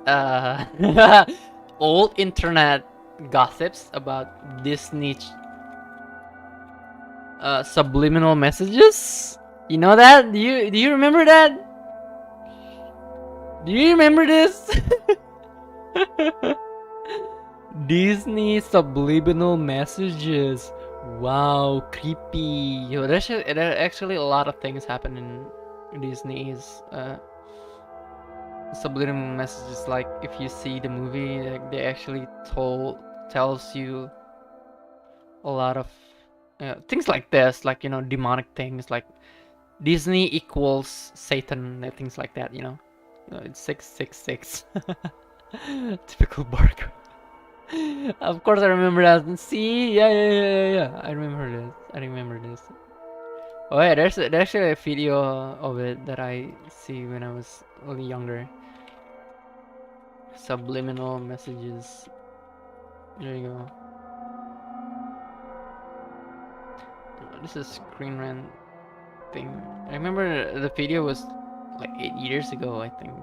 old internet gossips about Disney subliminal messages. You know that? Do you remember that? Do you remember this? Disney subliminal messages. Wow, creepy. Yo, there's actually a lot of things happen in Disney's subliminal messages. Like if you see the movie, like, they actually tells you a lot of things like this, like, you know, demonic things, like Disney equals Satan, and things like that. You know, it's 666. Typical barcode. Of course I remember that. See, yeah. I remember this. Oh yeah, there's actually a video of it that I see when I was a little younger. Subliminal messages. There you go. This is Screen Rant. thing. I remember the video was like 8 years ago, I think.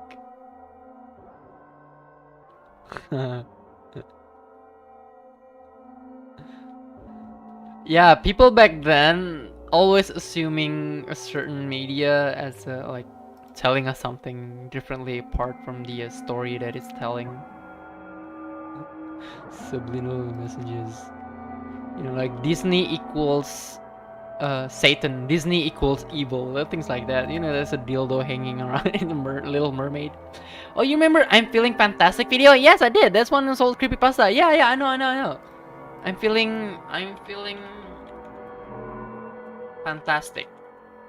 Yeah, people back then always assuming a certain media as like telling us something differently apart from the story that it's telling. Subliminal messages. You know, like Disney equals Satan, Disney equals evil, things like that. You know, there's a dildo hanging around in the Little Mermaid. Oh, you remember I'm Feeling Fantastic video? Yes, I did. That's one of those old creepypasta. Yeah, I know. I'm feeling fantastic.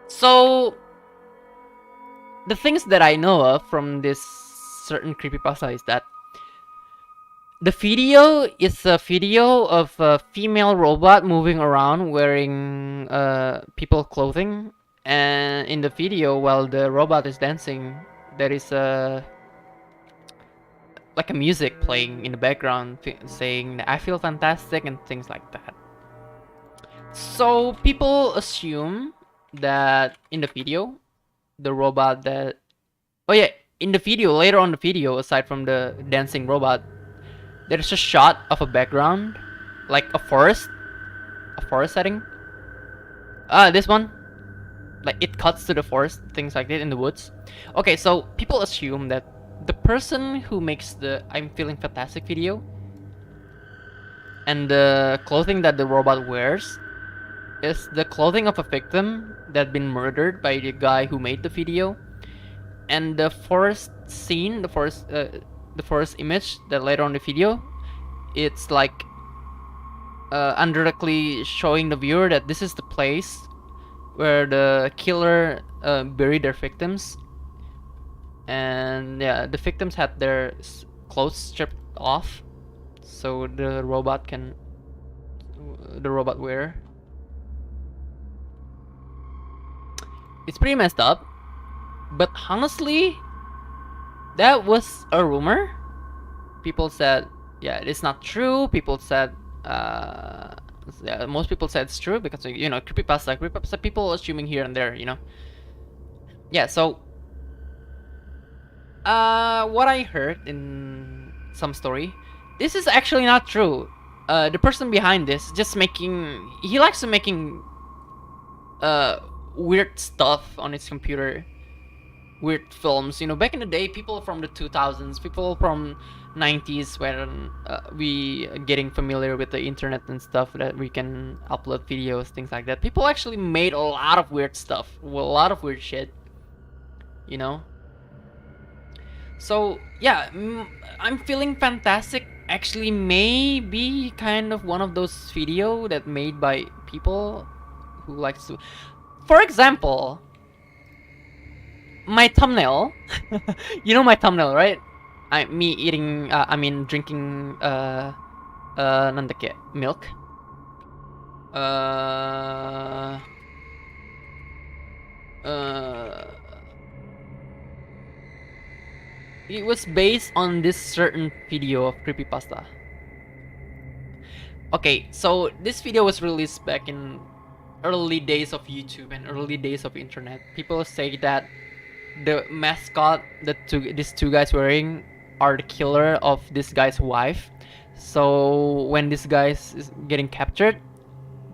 So, the things that I know of from this certain creepypasta is that the video is a video of a female robot moving around wearing people clothing, and in the video, while the robot is dancing, there is like a music playing in the background saying I feel fantastic and things like that. So people assume that in the video, the robot that... Oh yeah, in the video, later on the video, aside from the dancing robot, there's a shot of a background, like a forest setting. This one, like it cuts to the forest, things like that in the woods. Okay, so people assume that the person who makes the I'm Feeling Fantastic video and the clothing that the robot wears is the clothing of a victim that been murdered by the guy who made the video, and the forest scene, the forest image that later on the video, it's like indirectly showing the viewer that this is the place where the killer buried their victims. And yeah, the victims had their clothes stripped off, so the robot wear. It's pretty messed up, but honestly, that was a rumor. People said, yeah, it's not true. People said, yeah, most people said it's true because, you know, creepypasta, people assuming here and there, you know. Yeah, so what I heard in some story, this is actually not true. The person behind this just he likes to making weird stuff on his computer, weird films. You know, back in the day, people from the 2000s, people from 90s, when we getting familiar with the internet and stuff, that we can upload videos, things like that. People actually made a lot of weird stuff, a lot of weird shit, you know. So yeah, I'm Feeling Fantastic actually may be kind of one of those video that made by people who likes to... For example, my thumbnail, you know my thumbnail, right? Me eating, drinking, milk. It was based on this certain video of creepypasta. Okay, so this video was released back in early days of YouTube and early days of internet. People say that the mascot that these two guys wearing are the killer of this guy's wife. So when this guy is getting captured,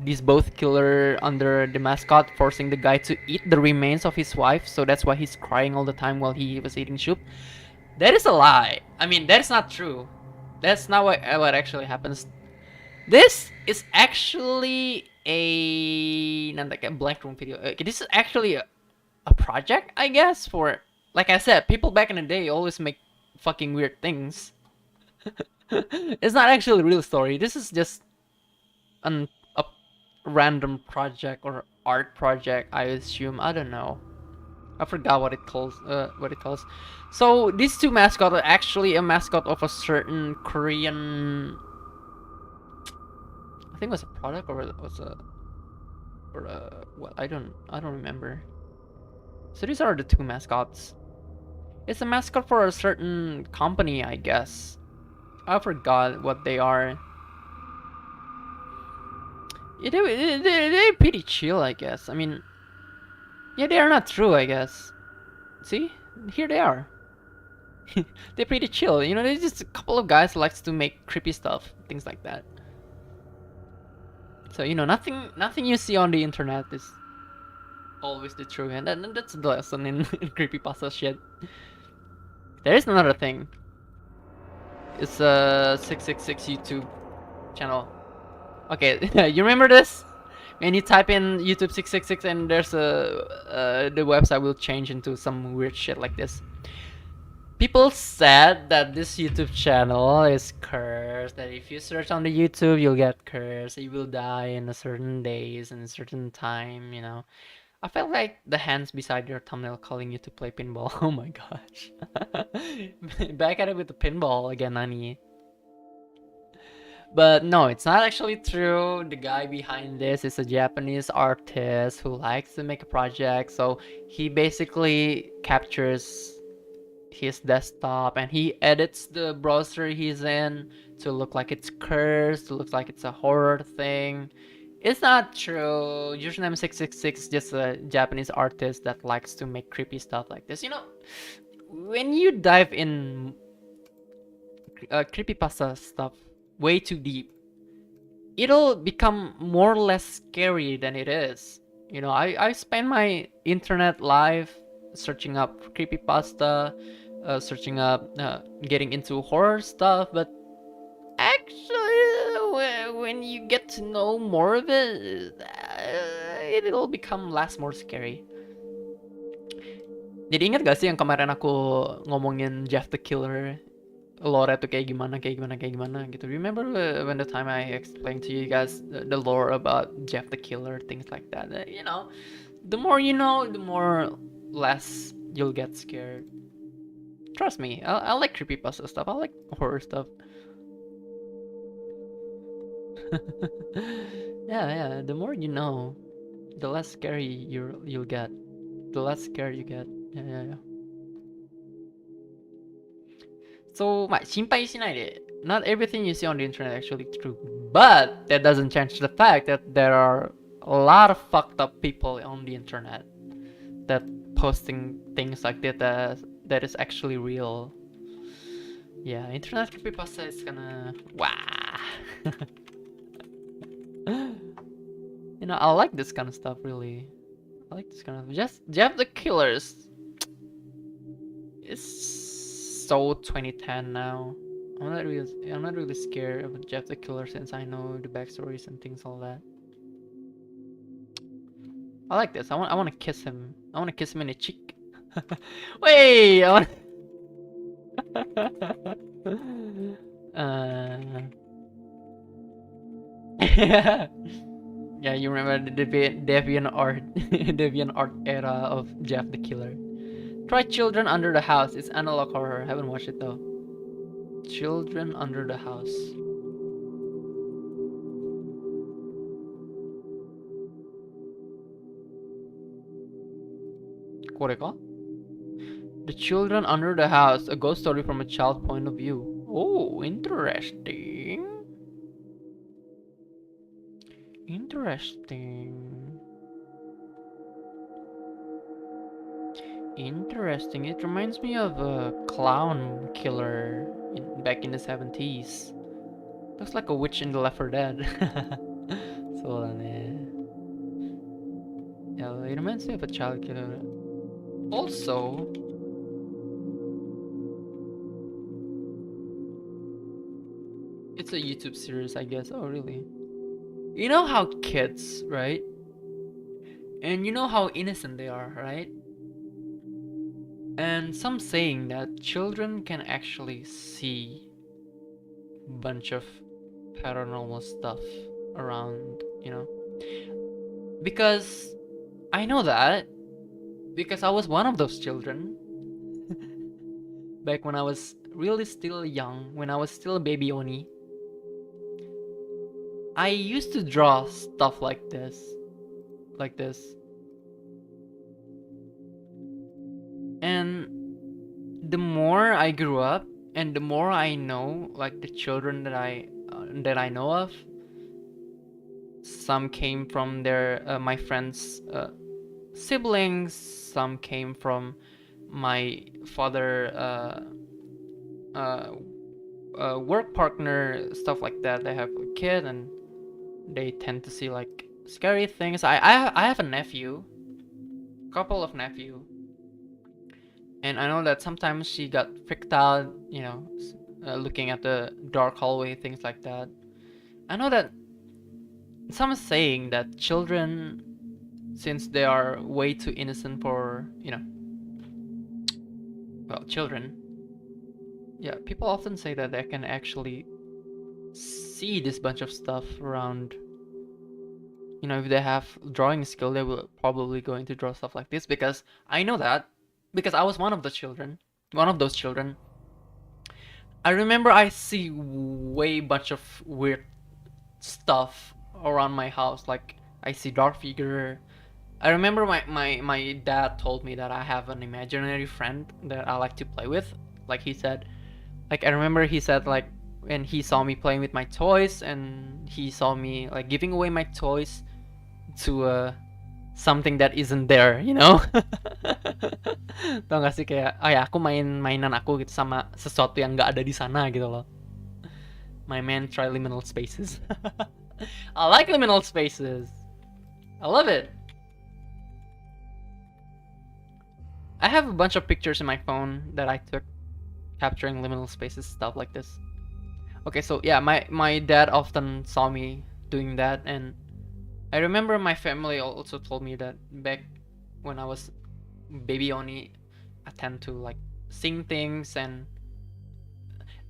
these both killer under the mascot, forcing the guy to eat the remains of his wife. So that's why he's crying all the time while he was eating soup. That is a lie. I mean, that's not true. That's not what actually happens. This is actually a black room video. This is actually a project, I guess, for, like I said, people back in the day always make fucking weird things. It's not actually a real story. This is just a random project or art project, I assume. I don't know. I forgot what it calls. So these two mascots are actually a mascot of a certain Korean... I think it was a product, or it was what? I don't remember. So these are the two mascots. It's a mascot for a certain company, I guess. I forgot what they are. Yeah, they're pretty chill, I guess. I mean, Yeah, they are not true, I guess. See? Here they are. They're pretty chill, you know, there's just a couple of guys who likes to make creepy stuff, things like that. So, you know, nothing you see on the internet is always the truth, and that's the lesson in, in creepypasta shit. There is another thing. It's a 666 YouTube channel. Okay, you remember this? When you type in YouTube 666 and there's the website will change into some weird shit like this. People said that this YouTube channel is cursed, that if you search on the YouTube, you'll get cursed, you will die in a certain days and a certain time, you know. I felt like the hands beside your thumbnail calling you to play pinball. Oh my gosh. Back at it with the pinball again, Nani. But no, it's not actually true. The guy behind this is a Japanese artist who likes to make a project. So he basically captures his desktop and he edits the browser he's in to look like it's cursed, to look like it's a horror thing. It's not true. Username 666 is just a Japanese artist that likes to make creepy stuff like this. You know, when you dive in creepypasta stuff way too deep, it'll become more or less scary than it is. You know, I spend my internet life searching up creepypasta, searching up, getting into horror stuff, but actually, when you get to know more of it, it'll become less more scary. Jadi ingat gak sih yang kemarin aku ngomongin Jeff the Killer? Lore tuh kayak gimana gitu. Remember when the time I explained to you guys the lore about Jeff the Killer, things like that. You know, the more you know, the more less you'll get scared. Trust me, I like creepypasta stuff. I like horror stuff. yeah. The more you know, the less scary you'll get. The less scared you get. Yeah. So, 心配しないで. Not everything you see on the internet is actually true, but that doesn't change the fact that there are a lot of fucked up people on the internet that posting things like that is actually real. Yeah, internet creepypasta is gonna You know, I like this kind of stuff, really. I like this kind of just Jeff the Killers. It's so 2010 now. I'm not really scared of Jeff the Killer since I know the backstories and things all that. I like this. I want to kiss him. I want to kiss him in the cheek. Wait, I want. Yeah, you remember the deviant art era of Jeff the Killer. Try Children Under the House. It's analog horror. Haven't watched it though. Children Under the House. Koreka? The Children Under the House, a ghost story from a child's point of view. Oh, interesting. Interesting. It reminds me of a clown killer back in the 70s. Looks like a witch in the Left 4 Dead. Yeah, it reminds me of a child killer. Also, it's a YouTube series, I guess. Oh, really? You know how kids, right? And you know how innocent they are, right? And some saying that children can actually see a bunch of paranormal stuff around, you know? Because I know that because I was one of those children back when I was really still young, when I was still a baby Oni. I used to draw stuff like this. And the more I grew up and the more I know, like the children that I know of, some came from their my friends' siblings, some came from my father work partner, stuff like that. They have a kid and they tend to see like scary things. I have a nephew, couple of nephew, and I know that sometimes she got freaked out, you know, looking at the dark hallway, things like that. I know that some is saying that children, since they are way too innocent for, you know, well, children, yeah, people often say that they can actually see this bunch of stuff around. You know, if they have drawing skill, they will probably going to draw stuff like this, because I know that, because I was one of those children. I remember I see way bunch of weird stuff around my house. Like I see dark figure. I remember my dad told me that I have an imaginary friend that I like to play with. Like he said, like I remember he said like when he saw me playing with my toys and he saw me like giving away my toys to something that isn't there, you know? Tau gak sih kayak, oh ya aku mainan aku gitu sama sesuatu yang gak ada di sana gitu loh. My man try liminal spaces. I like liminal spaces. I love it. I have a bunch of pictures in my phone that I took capturing liminal spaces, stuff like this. Okay, so yeah, my dad often saw me doing that, and I remember my family also told me that back when I was baby Oni, I tend to like sing things, and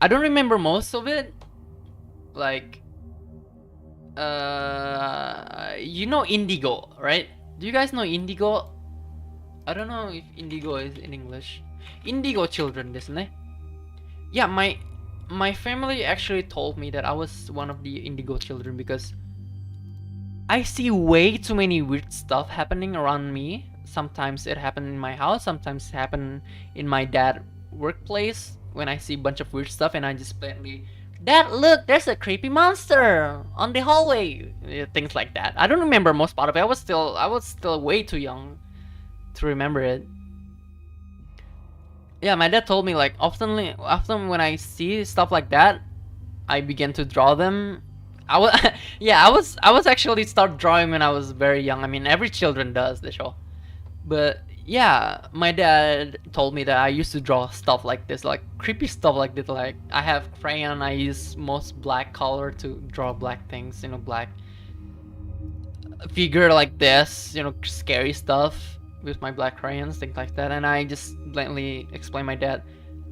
I don't remember most of it. Like, you know Indigo, right? Do you guys know Indigo? I don't know if Indigo is in English. Indigo children, isn't it? Yeah, my family actually told me that I was one of the Indigo children because I see way too many weird stuff happening around me. Sometimes it happened in my house, sometimes it happened in my dad's workplace when I see a bunch of weird stuff and I just blatantly, Dad, look, there's a creepy monster on the hallway. Things like that. I don't remember most part of it. I was still way too young to remember it. Yeah, my dad told me like often when I see stuff like that, I begin to draw them. I was actually start drawing when I was very young. I mean, every children does the show. But yeah, my dad told me that I used to draw stuff like this, like creepy stuff like this. Like I have crayon, I use most black color to draw black things, you know, black figure like this, you know, scary stuff with my black crayons, things like that. And I just blatantly explain my dad,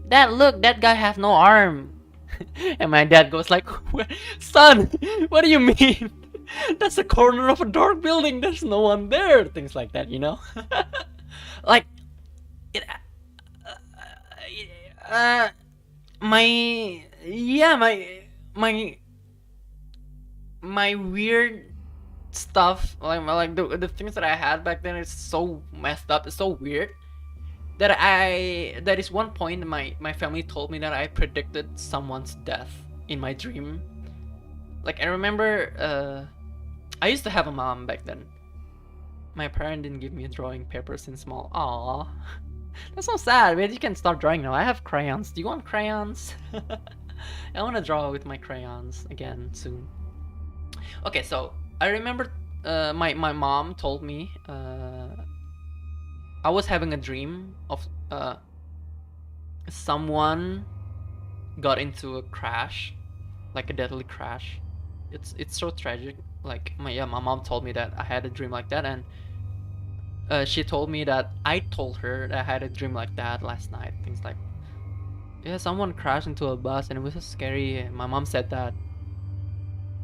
Dad, look, that guy has no arm. And my dad goes like, son, what do you mean? That's the corner of a dark building, there's no one there. Things like that, you know? Like, my weird stuff, like the things that I had back then is so messed up, it's so weird. That is one point my family told me that I predicted someone's death in my dream. Like I remember I used to have a mom back then. My parent didn't give me drawing paper since small. Aww. That's so sad, but you can start drawing now. I have crayons. Do you want crayons? I want to draw with my crayons again soon. Okay, so I remember my mom told me I was having a dream of someone got into a crash, like a deadly crash. It's so tragic. Like my mom told me that I had a dream like that, and she told me that I told her that I had a dream like that last night. Things like, yeah, someone crashed into a bus and it was so scary. And my mom said that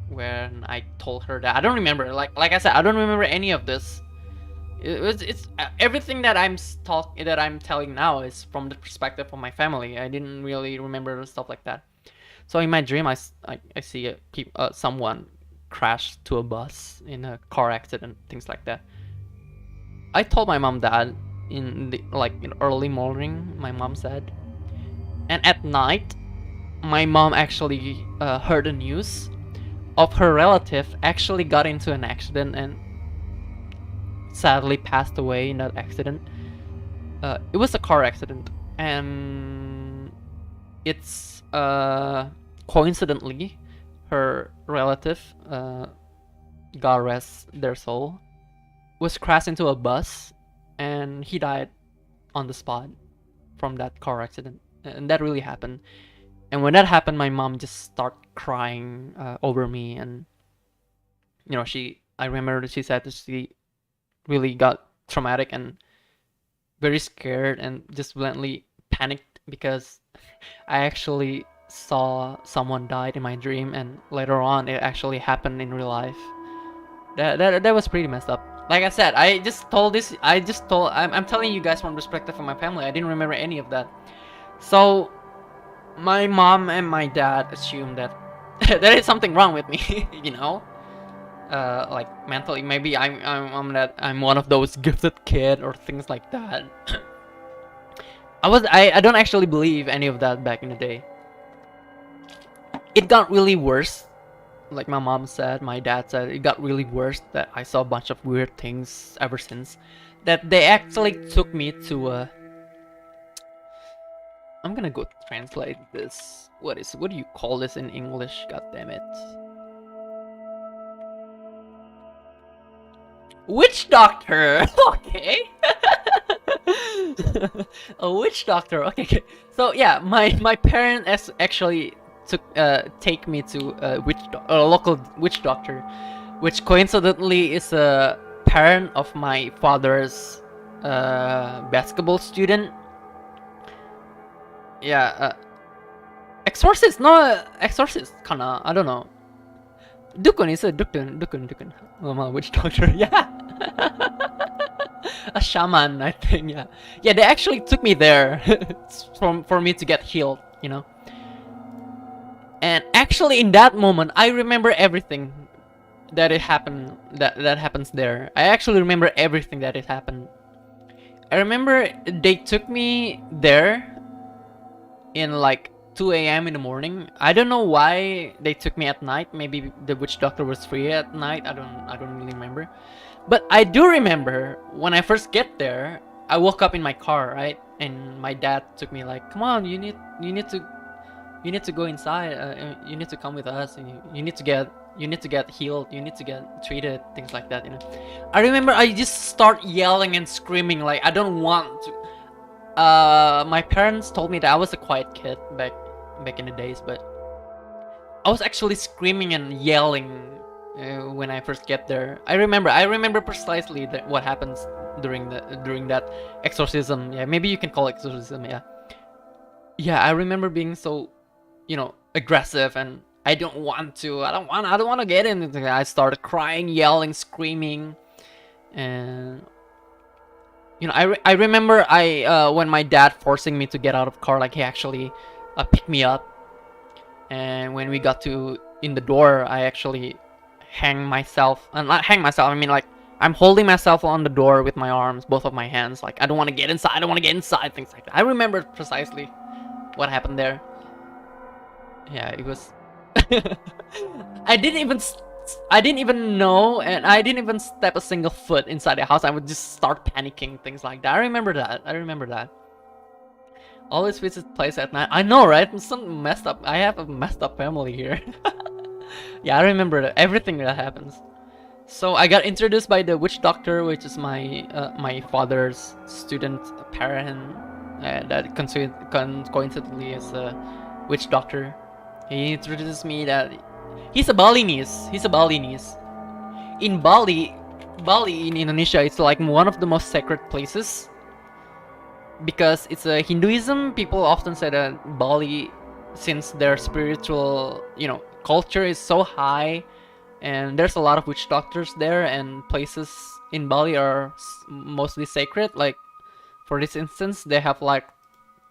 when I told her that. I don't remember. Like I said, I don't remember any of this. It's everything that I'm telling now is from the perspective of my family. I didn't really remember stuff like that. So in my dream, I see someone crash to a bus in a car accident, things like that. I told my mom that in early morning, my mom said, and at night, my mom actually heard the news of her relative actually got into an accident and sadly passed away in that accident. It was a car accident, and it's coincidentally her relative, God rest their soul, was crashed into a bus, and he died on the spot from that car accident. And that really happened. And when that happened, my mom just started crying over me, and I remember that she said that she really got traumatic and very scared and just bluntly panicked because I actually saw someone died in my dream, and later on it actually happened in real life. That was pretty messed up. Like I said, I'm telling you guys from the perspective of my family. I didn't remember any of that. So my mom and my dad assumed that there is something wrong with me, like mentally. Maybe I'm one of those gifted kid or things like that. I don't actually believe any of that back in the day. It got really worse. Like my mom said, my dad said, it got really worse that I saw a bunch of weird things ever since. That they actually took me to I'm gonna go translate this. What do you call this in English? God damn it. Witch doctor. Okay. A witch doctor. Okay. So yeah, my parents actually take me to a local witch doctor, which coincidentally is a parent of my father's basketball student. Yeah, exorcist, no, exorcist, kinda, I don't know. Dukun is a dukun. Witch doctor, yeah. A shaman, I think, yeah. Yeah, they actually took me there for me to get healed, And actually, in that moment, I remember everything that happens there. I actually remember everything that it happened. I remember they took me there in like 2 a.m. in the morning. I don't know why they took me at night. Maybe the witch doctor was free at night. I don't really remember. But I do remember when I first get there, I woke up in my car, right? And my dad took me like, "Come on, you need to go inside. You need to come with us. And you need to get healed. You need to get treated, things like that." I remember I just start yelling and screaming like I don't want to. My parents told me that I was a quiet kid back in the days, but I was actually screaming and yelling when I first get there. I remember precisely what happens during that exorcism. Yeah, maybe you can call it exorcism. Yeah, I remember being so, aggressive, and I don't want to get in. I started crying, yelling, screaming, and I remember when my dad forcing me to get out of the car, like he actually picked me up, and when we got in the door, I actually not hang myself. I mean, like I'm holding myself on the door with my arms, both of my hands, like I don't want to get inside, things like that. I remember precisely what happened there. Yeah, it was. I didn't even know, and I didn't even step a single foot inside the house. I would just start panicking, things like that. I remember that. Always visit place at night. I know, right? Some messed up. I have a messed up family here. Yeah, I remember everything that happens. So I got introduced by the witch doctor, which is my father's student parent. That coincidentally is a witch doctor. He introduced me that he's a Balinese. In Bali in Indonesia, it's like one of the most sacred places because it's a Hinduism. People often say that Bali, since their spiritual, culture is so high, and there's a lot of witch doctors there, and places in Bali are mostly sacred. Like, for this instance, they have like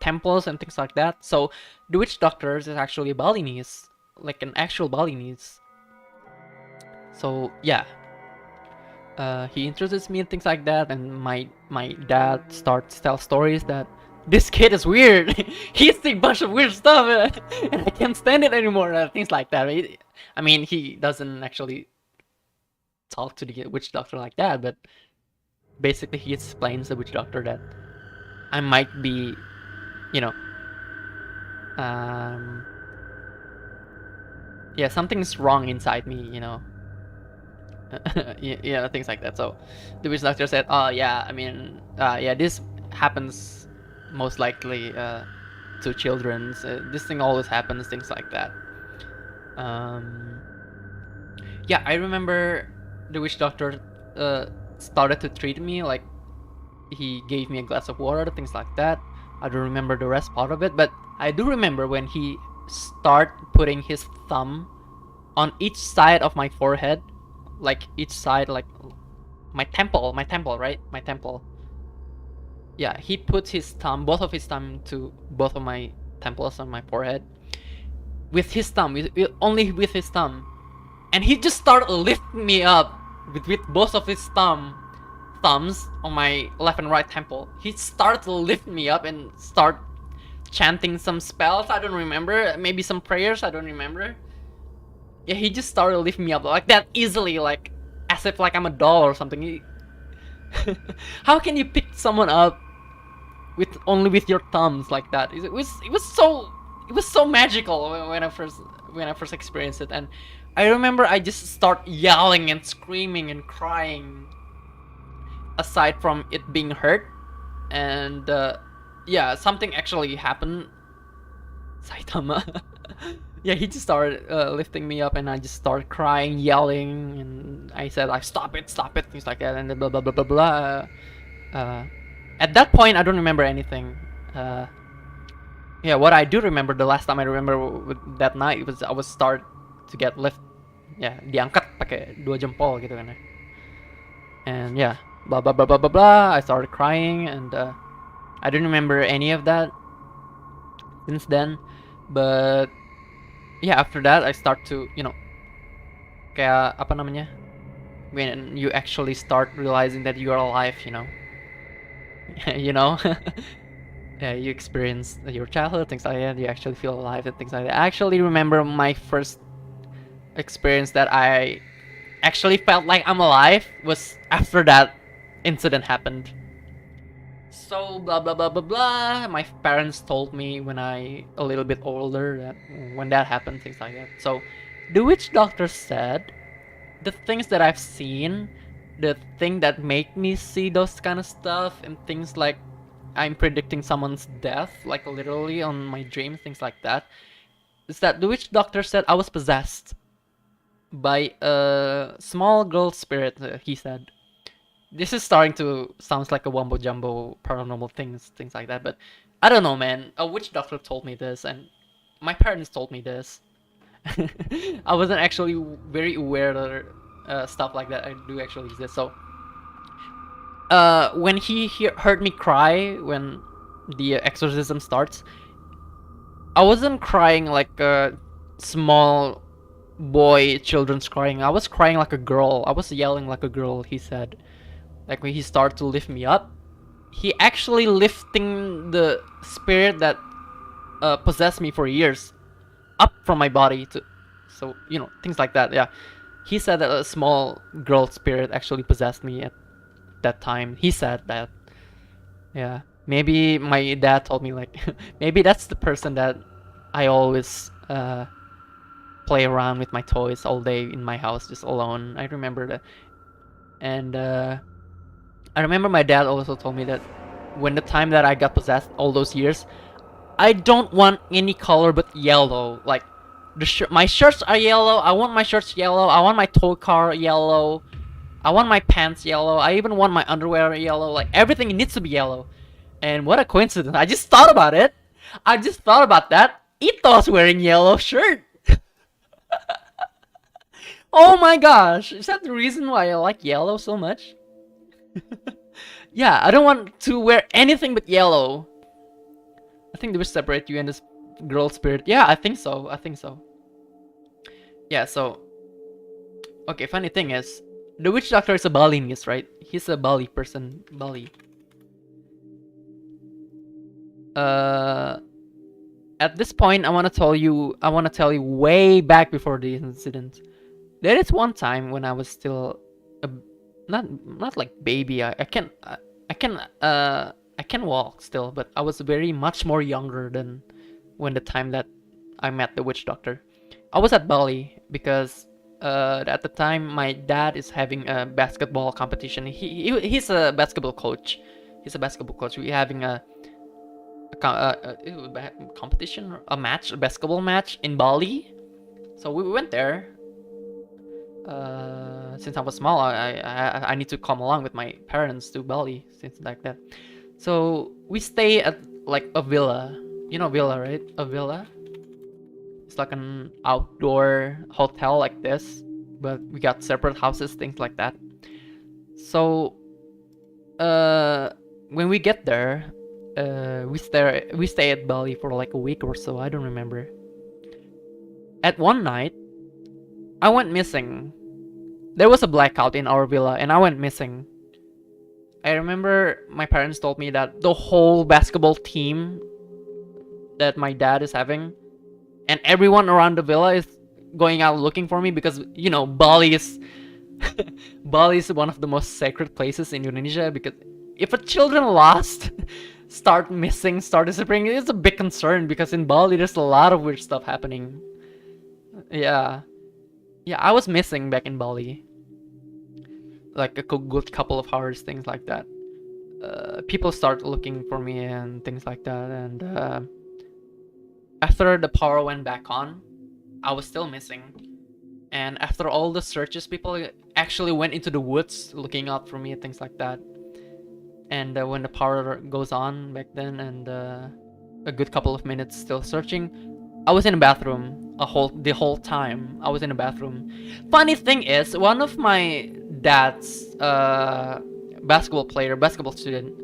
temples and things like that. So the witch doctors is actually Balinese, like an actual Balinese. So yeah, he introduced me and things like that, and my dad starts to tell stories that this kid is weird. He's a bunch of weird stuff, and I can't stand it anymore. Things like that. I mean, he doesn't actually talk to the witch doctor like that, but basically he explains the witch doctor that I might be, you know, yeah, something's wrong inside me, you know. Yeah, things like that. So the witch doctor said, oh yeah, I mean, yeah, this happens most likely to children. This thing always happens, things like that. Yeah, I remember the witch doctor started to treat me like he gave me a glass of water, things like that. I don't remember the rest part of it, but I do remember when he start putting his thumb on each side of my forehead, like each side, like my temple, right? My temple. Yeah, he puts his thumb, both of his thumb, to both of my temples on my forehead. With his thumb, only with his thumb. And he just started lifting me up with both of his thumbs on my left and right temple. He started to lift me up and start chanting some spells. I don't remember. Maybe some prayers. I don't remember. Yeah, he just started lifting me up like that easily, like as if like I'm a doll or something. How can you pick someone up with only with your thumbs like that? It was so magical when I first experienced it. And I remember I just start yelling and screaming and crying, aside from it being hurt. And yeah, something actually happened. Saitama. Yeah, he just started lifting me up, and I just started crying, yelling, and I said, like, stop it, things like that, and then blah blah blah blah blah. At that point, I don't remember anything. Yeah, what I do remember, the last time I remember that night, was I was start to get lift. Ya, diangkat pakai 2 jempol gitu kan ya. And yeah, blah blah blah blah blah blah. I started crying, and I don't remember any of that since then. But yeah, after that I start to, you know, kayak apa namanya, when you actually start realizing that you are alive, you know. You know. Yeah, you experience your childhood, things like that. You actually feel alive and things like that. I actually remember my first experience that I actually felt like I'm alive was after that incident happened. So blah blah blah blah blah. My parents told me when I a little bit older that when that happened, things like that. So the witch doctor said the things that I've seen, the thing that make me see those kind of stuff, and things like I'm predicting someone's death, like literally on my dreams, things like that, is that the witch doctor said I was possessed by a small girl spirit. He said, this is starting to sounds like a wumbo jumbo paranormal things like that, but I don't know, man. A witch doctor told me this, and my parents told me this. I wasn't actually very aware that stuff like that I do actually exist. So when he heard me cry when the exorcism starts, I wasn't crying like a small boy children's crying. I was crying like a girl. I was yelling like a girl, he said. Like when he started to lift me up, he actually lifting the spirit that possessed me for years up from my body to, so you know, things like that. Yeah, he said that a small girl spirit actually possessed me at that time. He said that. Yeah, maybe my dad told me like maybe that's the person that I always play around with my toys all day in my house just alone. I remember that. And I remember my dad also told me that when the time that I got possessed all those years, I don't want any color but yellow. Like my shirts are yellow. I want my shirts yellow. I want my toy car yellow. I want my pants yellow. I even want my underwear yellow. Like everything needs to be yellow. And what a coincidence. I just thought about it. I just thought about that. Ito's wearing yellow shirt. Oh my gosh. Is that the reason why I like yellow so much? Yeah, I don't want to wear anything but yellow. I think they will separate you and this girl spirit. Yeah, I think so. Yeah, so okay, funny thing is, the witch doctor is a Balinese, right? He's a Bali person. Bali. At this point, I want to tell you way back before the incident. There is one time when I was still not like baby. I can walk still, but I was very much more younger than when the time that I met the witch doctor. I was at Bali because at the time my dad is having a basketball competition. He's a basketball coach. He's a basketball coach. We're having a competition, a match, a basketball match in Bali. So we went there. Since I was small, I need to come along with my parents to Bali, things like that. So we stay at like a villa. You know villa, right? A villa. It's like an outdoor hotel like this, but we got separate houses, things like that. So when we get there, we stay at Bali for like a week or so. I don't remember. At one night, I went missing. There was a blackout in our villa, and I went missing. I remember my parents told me that the whole basketball team that my dad is having, and everyone around the villa is going out looking for me because Bali is Bali is one of the most sacred places in Indonesia. Because if a children lost, start missing, start disappearing, it's a big concern because in Bali there's a lot of weird stuff happening. Yeah, I was missing back in Bali, like a good couple of hours, things like that. People start looking for me and things like that, and after the power went back on, I was still missing. And after all the searches, people actually went into the woods looking out for me and things like that. And when the power goes on back then, and a good couple of minutes still searching, I was in a bathroom the whole time. I was in a bathroom. Funny thing is, one of my dad's basketball student,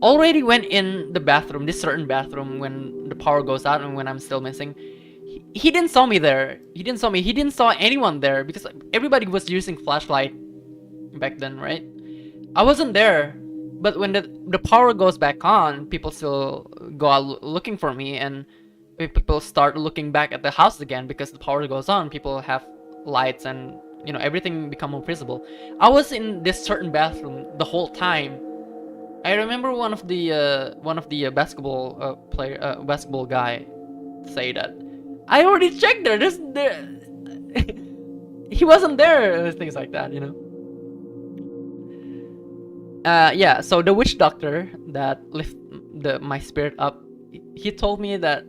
already went in the bathroom, this certain bathroom, when the power goes out and when I'm still missing. He didn't saw me there. He didn't saw anyone there because everybody was using flashlight back then, right? I wasn't there. But when the power goes back on, people still go out looking for me, and people start looking back at the house again because the power goes on. People have lights, and everything become more visible. I was in this certain bathroom the whole time. I remember one of the basketball guy say that I already checked there. He wasn't there. Things like that, Yeah. So the witch doctor that lifted my spirit up, he told me that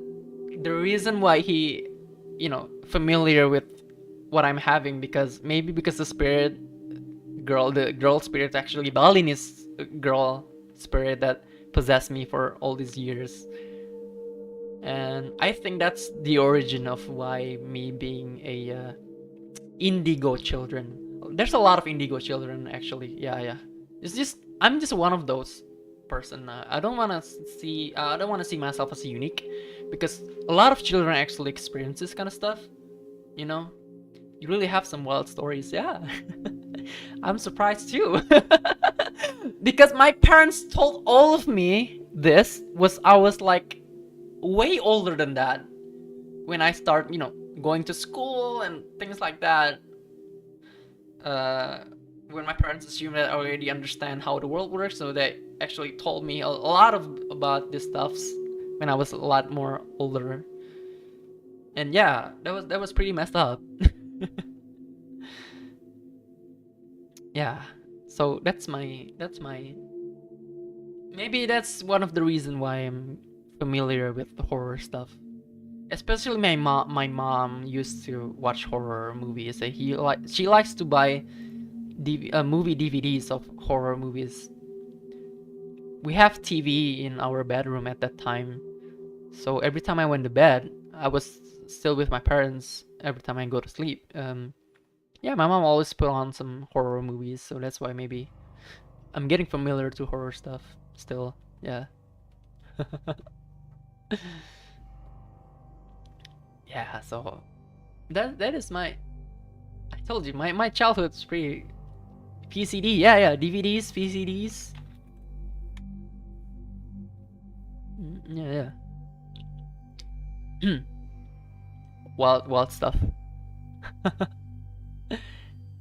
the reason why he, familiar with what I'm having, because the girl spirit, actually Balinese girl spirit that possessed me for all these years. And I think that's the origin of why me being a indigo children. There's a lot of indigo children actually. Yeah. I'm just one of those person. I don't want to see myself as unique, because a lot of children actually experience this kind of stuff. You really have some wild stories. Yeah. I'm surprised too. Because my parents told all of me this I was like way older than that when I start, going to school and things like that. When my parents assumed that I already understand how the world works, so they actually told me a lot about this stuffs when I was a lot more older. And yeah, that was pretty messed up. Yeah. So that's my maybe that's one of the reasons why I'm familiar with the horror stuff. Especially my mom used to watch horror movies. She likes to buy movie DVDs of horror movies. We have TV in our bedroom at that time, so every time I went to bed, I was still with my parents. Every time I go to sleep, yeah, my mom always put on some horror movies, so that's why maybe I'm getting familiar to horror stuff still. Yeah. Yeah, so that is I told you, my childhood's pretty PCD. Yeah, DVDs, PCDs. Yeah. Wild stuff.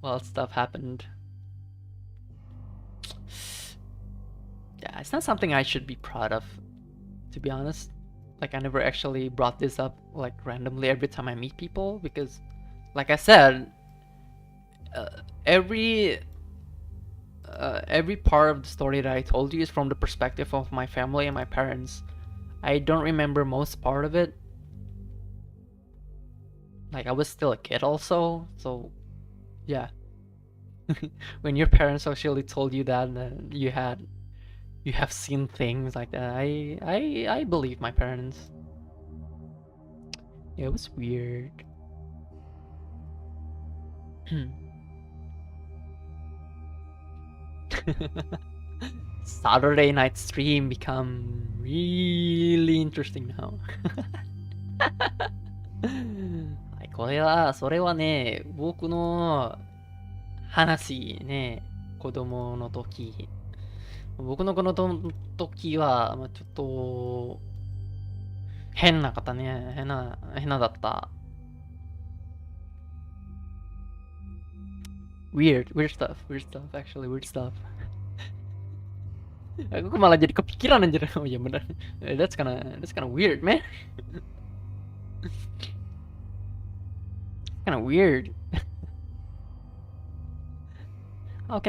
Wild stuff happened. Yeah, it's not something I should be proud of, to be honest. Like, I never actually brought this up like randomly every time I meet people because, like I said, every part of the story that I told you is from the perspective of my family and my parents. I don't remember most part of it. Like, I was still a kid also, so yeah. When your parents actually told you that you have seen things like that, I believe my parents. Yeah, it was weird. Saturday night stream become really interesting now. はい、それはね、僕の話ね、子供の時。僕の子の時は、ちょっと、変な方ね、変なだった。Weird stuff, actually, weird stuff. Aku malah jadi kepikiran anjir. Oh iya benar. That's kinda weird, man. Kinda weird. How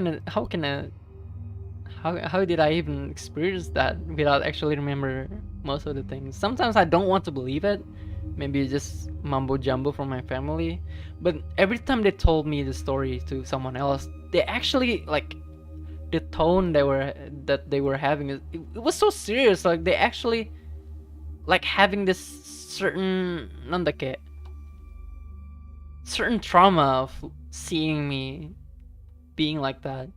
did I even experience that without actually remember most of the things? Sometimes I don't want to believe it. Maybe it's just mumbo jumbo from my family. But every time they told me the story to someone else, they actually like the tone that they were having. It was so serious. Like they actually like having this certain certain trauma of seeing me being like that.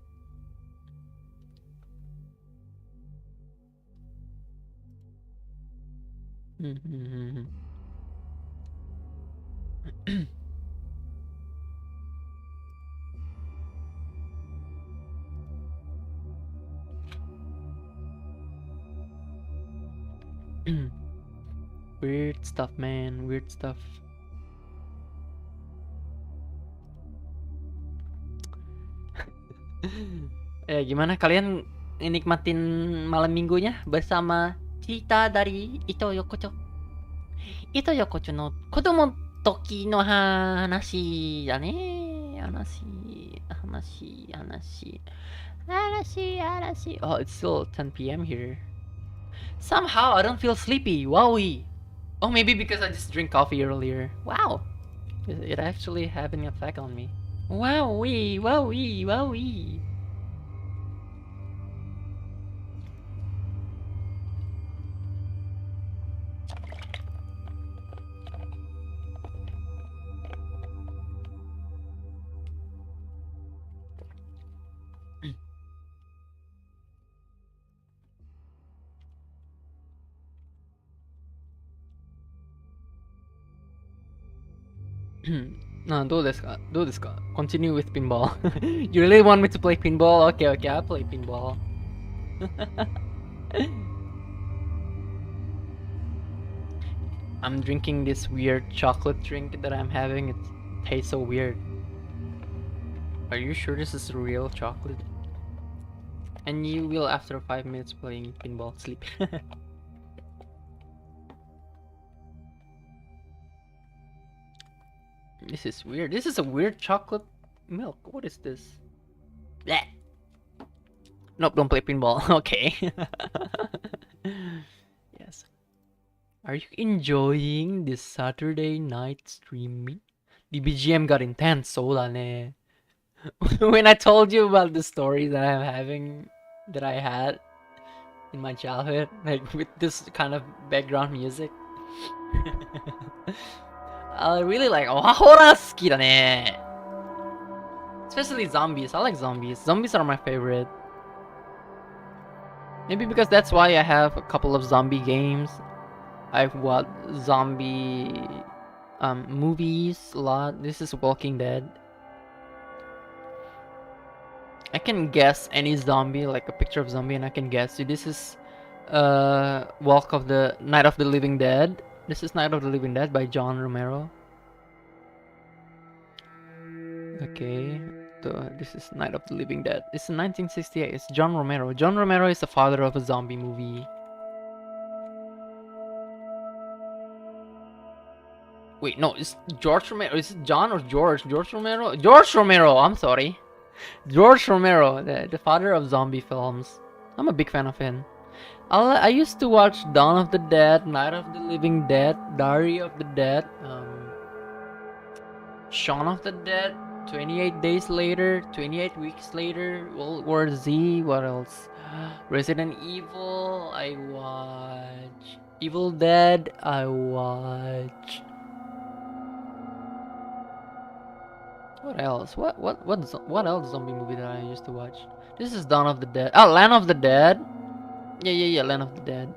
Weird stuff, man. Weird stuff. Ya, gimana kalian nikmatin malam minggunya bersama cerita dari Ito Yokocho? Ito Yokocho no kodomo toki no hanashi da ne. Hanashi. Oh, it's still 10 p.m. here. Somehow I don't feel sleepy. Wowie. Oh, maybe because I just drink coffee earlier. Wow. It actually had an effect on me. Wowie. No, どうですか? Continue with pinball. You really want me to play pinball? Okay, I'll play pinball. I'm drinking this weird chocolate drink that I'm having. It tastes so weird. Are you sure this is real chocolate? And you will, after 5 minutes playing pinball, sleep. This is weird. This is a weird chocolate milk. What is this? Blech. Nope, don't play pinball. Okay. Yes. Are you enjoying this Saturday night streaming? The BGM got intense, so ne. When I told you about the story that I had in my childhood, like with this kind of background music. I really like horror 好きだね. Especially zombies. I like zombies. Zombies are my favorite. Maybe because that's why I have a couple of zombie games. I've watched zombie movies a lot. This is Walking Dead. I can guess any zombie, like a picture of zombie, and I can guess. This is Night of the Living Dead. This is Night of the Living Dead by John Romero. Okay. This is Night of the Living Dead. It's in 1968. It's John Romero. John Romero is the father of a zombie movie. Wait, no, it's George Romero. Is it John or George? George Romero? George Romero, I'm sorry. George Romero, the father of zombie films. I'm a big fan of him. I used to watch Dawn of the Dead, Night of the Living Dead, Diary of the Dead, Shaun of the Dead, 28 Days Later, 28 Weeks Later, World War Z, what else? Resident Evil, I watch. Evil Dead, I watch. What else? What else zombie movie that I used to watch? This is Dawn of the Dead. Oh, Land of the Dead. Yeah, Land of the Dead.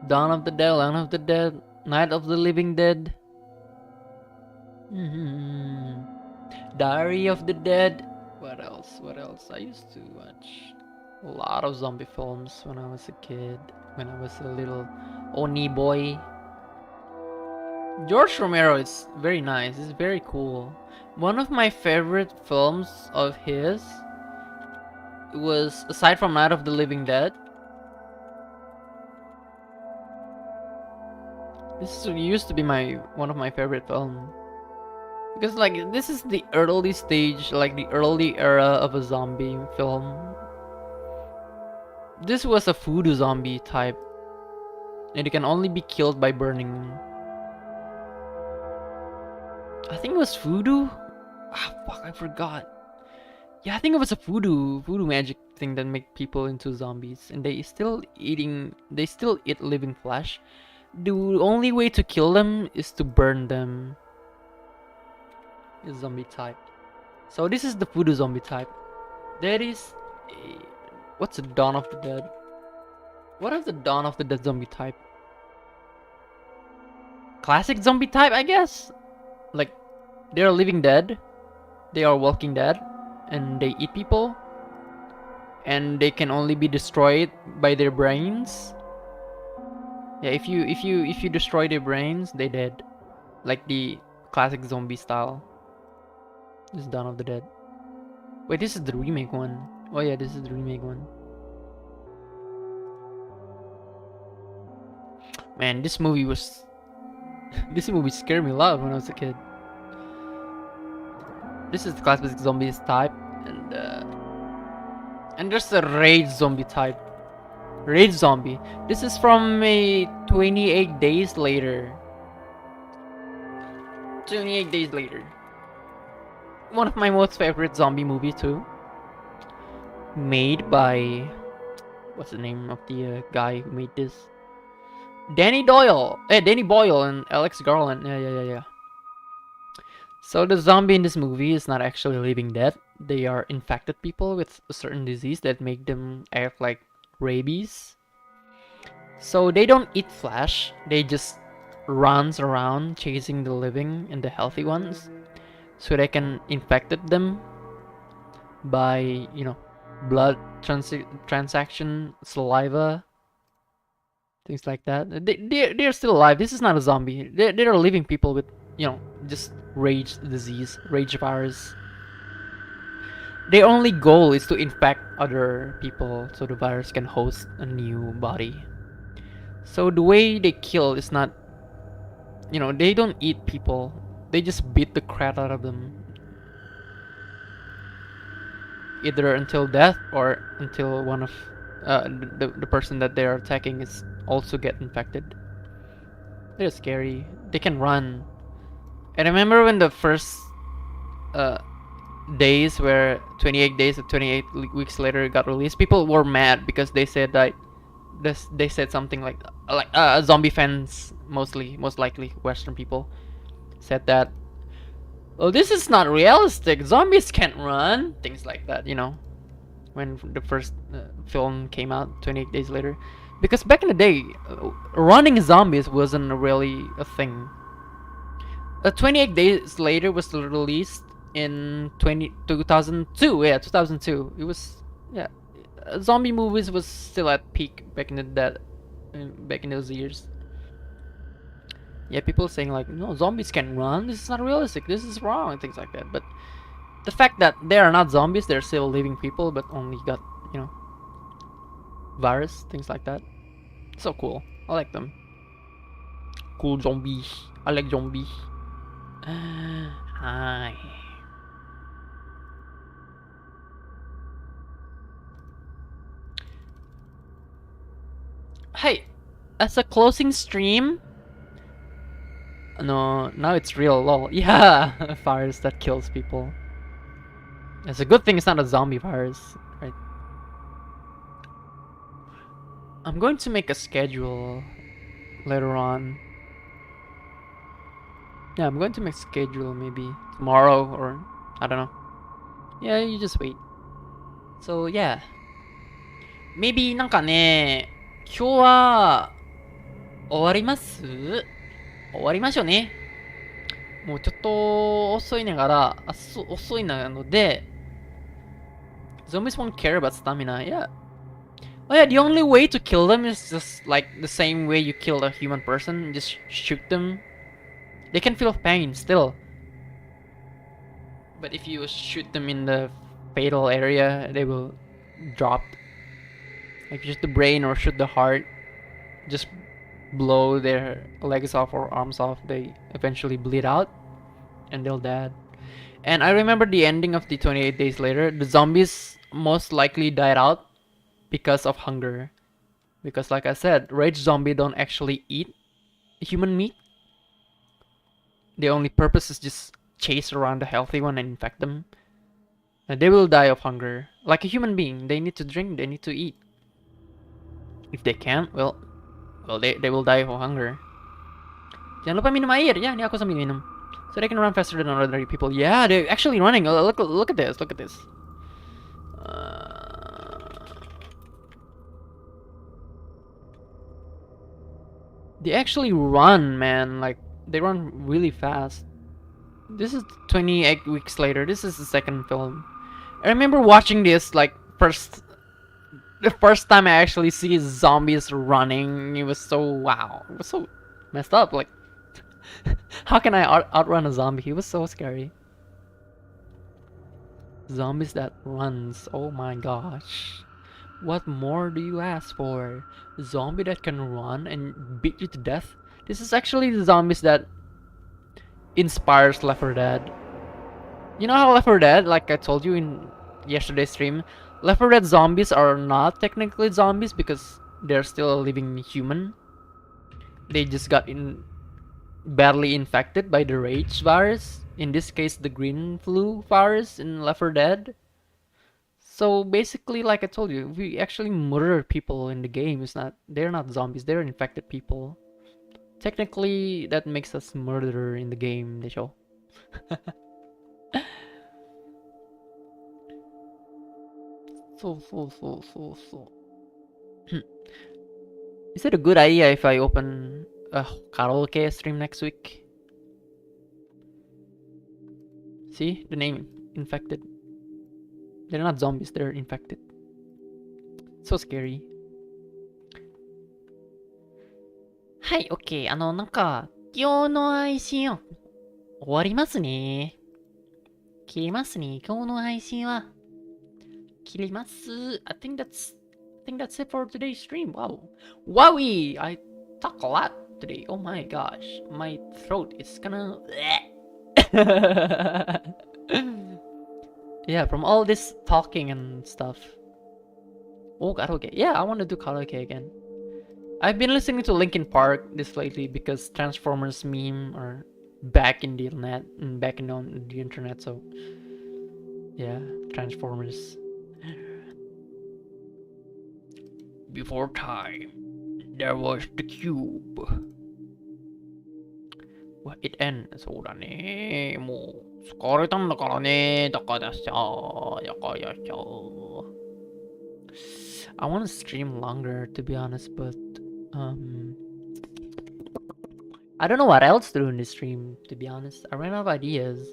Dawn of the Dead, Land of the Dead, Night of the Living Dead. Diary of the Dead. What else? I used to watch a lot of zombie films when I was a kid, when I was a little Oni boy. George Romero is very nice, it's very cool. One of my favorite films of his was, aside from Night of the Living Dead, this used to be one of my favorite films. Because like, this is the early stage, like the early era of a zombie film. This was a voodoo zombie type, and it can only be killed by burning. I think it was voodoo? Ah, fuck, I forgot. Yeah, I think it was a voodoo magic thing that make people into zombies, and they still eat living flesh. The only way to kill them is to burn them. Is zombie type. So this is the voodoo zombie type. There is what's the Dawn of the Dead? What is the Dawn of the Dead zombie type? Classic zombie type, I guess. Like, they are living dead, they are walking dead, and they eat people, and they can only be destroyed by their brains. Yeah, if you destroy their brains, they dead. Like the classic zombie style. This is Dawn of the Dead. Wait, this is the remake one. Oh yeah, this is the remake one. Man, this movie scared me a lot when I was a kid. This is the classic zombies type, and there's the rage zombie type. Rage zombie. This is from a 28 Days Later. 28 Days Later. One of my most favorite zombie movie too. Made by, what's the name of the guy who made this? Danny Boyle and Alex Garland. Yeah. So the zombie in this movie is not actually living dead. They are infected people with a certain disease that make them act like rabies. So they don't eat flesh. They just runs around chasing the living and the healthy ones, so they can infect them by, blood transaction, saliva, things like that. They're still alive. This is not a zombie. They're living people with, just rage disease, rage virus. Their only goal is to infect other people so the virus can host a new body. So the way they kill is not, they don't eat people. They just beat the crap out of them. Either until death or until one of the person that they're attacking is also get infected. They're scary. They can run. And I remember when the first days where 28 days or 28 weeks later got released, people were mad because they said that they said something like zombie fans, most likely Western people, said that, well, this is not realistic, zombies can't run, things like that, when the first film came out 28 days later. Because back in the day, running zombies wasn't really a thing. 28 Days Later was released in 2002. Yeah, 2002. It was, zombie movies was still at peak back in those years. Yeah, people saying like, no, zombies can run. This is not realistic. This is wrong, and things like that. But the fact that they are not zombies, they're still living people, but only got, you know, virus, things like that. So cool. I like them. Cool zombies. I like zombies. Hi. Hey, as a closing stream. No, now it's real, lol. Yeah, a virus that kills people. It's a good thing it's not a zombie virus, right? I'm going to make a schedule later on. Yeah, I'm going to make a schedule maybe tomorrow or I don't know. Yeah, you just wait. So yeah. Maybe なんかね、今日は終わります?終わりましょうね。もうちょっと遅いながら、遅いなので、zombies won't care about stamina, yeah. Oh yeah, the only way to kill them is just like the same way you kill a human person, just shoot them. They can feel pain still. But if you shoot them in the fatal area, they will drop. Like shoot the brain or shoot the heart, just blow their legs off or arms off, they eventually bleed out and they'll die. And I remember the ending of the 28 days later, the zombies most likely died out because of hunger. Because like I said, rage zombie don't actually eat human meat. The only purpose is just chase around the healthy one and infect them. And they will die of hunger. Like a human being, they need to drink, they need to eat. If they can't, well, they will die of hunger. Jangan lupa minum air. Ya, ini aku sambil minum. So they can run faster than ordinary people. Yeah, they're actually running. Look at this. Look at this. They actually run, man. Like, they run really fast. This is 28 weeks later. This is the second film. I remember watching this, like, the first time I actually see zombies running. It was so, wow. It was so messed up. Like, how can I outrun a zombie? It was so scary. Zombies that runs. Oh my gosh. What more do you ask for? A zombie that can run and beat you to death? This is actually the zombies that inspires Left 4 Dead. You know how Left 4 Dead, like I told you in yesterday's stream, Left 4 Dead zombies are not technically zombies because they're still a living human. They just got badly infected by the rage virus. In this case, the green flu virus in Left 4 Dead. So basically, like I told you, we actually murder people in the game. They're not zombies, they're infected people. Technically, that makes us murderer in the game, the show. So. Is it a good idea if I open a karaoke stream next week? See? The name, infected. They're not zombies, they're infected. So scary. はい、OK。なんか、今日の配信を終わりますね。切りますね。今日の配信は切ります。I think that's it for today's stream. Wow. Wowie! I talk a lot today. Oh my gosh. My throat is gonna... Yeah, from all this talking and stuff. Oh, karaoke. Yeah, I want to do karaoke again. I've been listening to Linkin Park this lately because Transformers meme are back in the net and back on the internet, so yeah, Transformers. Before time, there was the cube. Well, it ends. そうだね。もう疲れたんだからね。だからさ、だからさ。I want to stream longer, to be honest, but I don't know what else to do in this stream, to be honest. I ran out of ideas.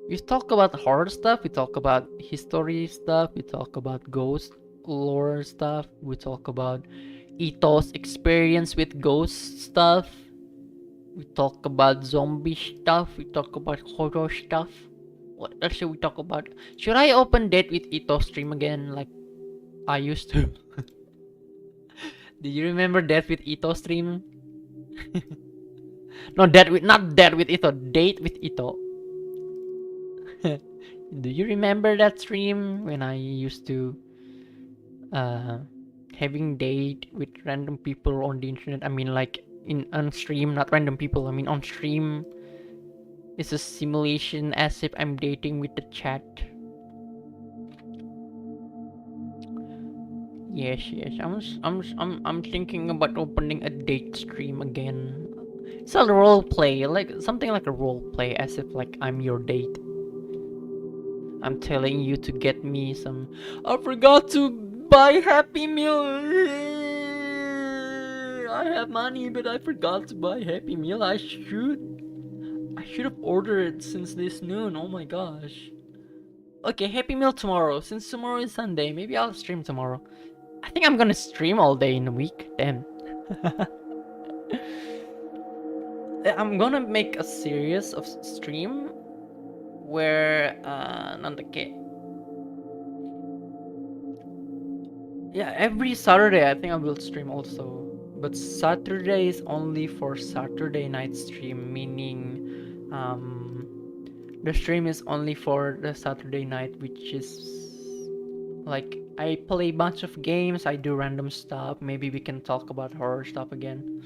We talk about horror stuff, we talk about history stuff, we talk about ghost lore stuff, we talk about Ito's experience with ghost stuff. We talk about zombie stuff. We talk about horror stuff. What else should we talk about? Should I open Date with Ito stream again like I used to? Do you remember Date with Ito stream? No, not Date with Ito. Date with Ito. Do you remember that stream when I used to having date with random people on the internet? I mean, like on stream, not random people. I mean, on stream, it's a simulation as if I'm dating with the chat. Yes. I'm thinking about opening a date stream again. It's a role play, like something like a role play, as if like I'm your date. I'm telling you to get me some. I forgot to buy Happy Meal. I have money, but I forgot to buy Happy Meal. I should have ordered since this noon. Oh my gosh. Okay, Happy Meal tomorrow. Since tomorrow is Sunday, maybe I'll stream tomorrow. I think I'm gonna stream all day in a week. Damn. I'm gonna make a series of stream where yeah, every Saturday I think I will stream also, but Saturday is only for Saturday night stream, meaning the stream is only for the Saturday night, which is like I play a bunch of games, I do random stuff, maybe we can talk about horror stuff again.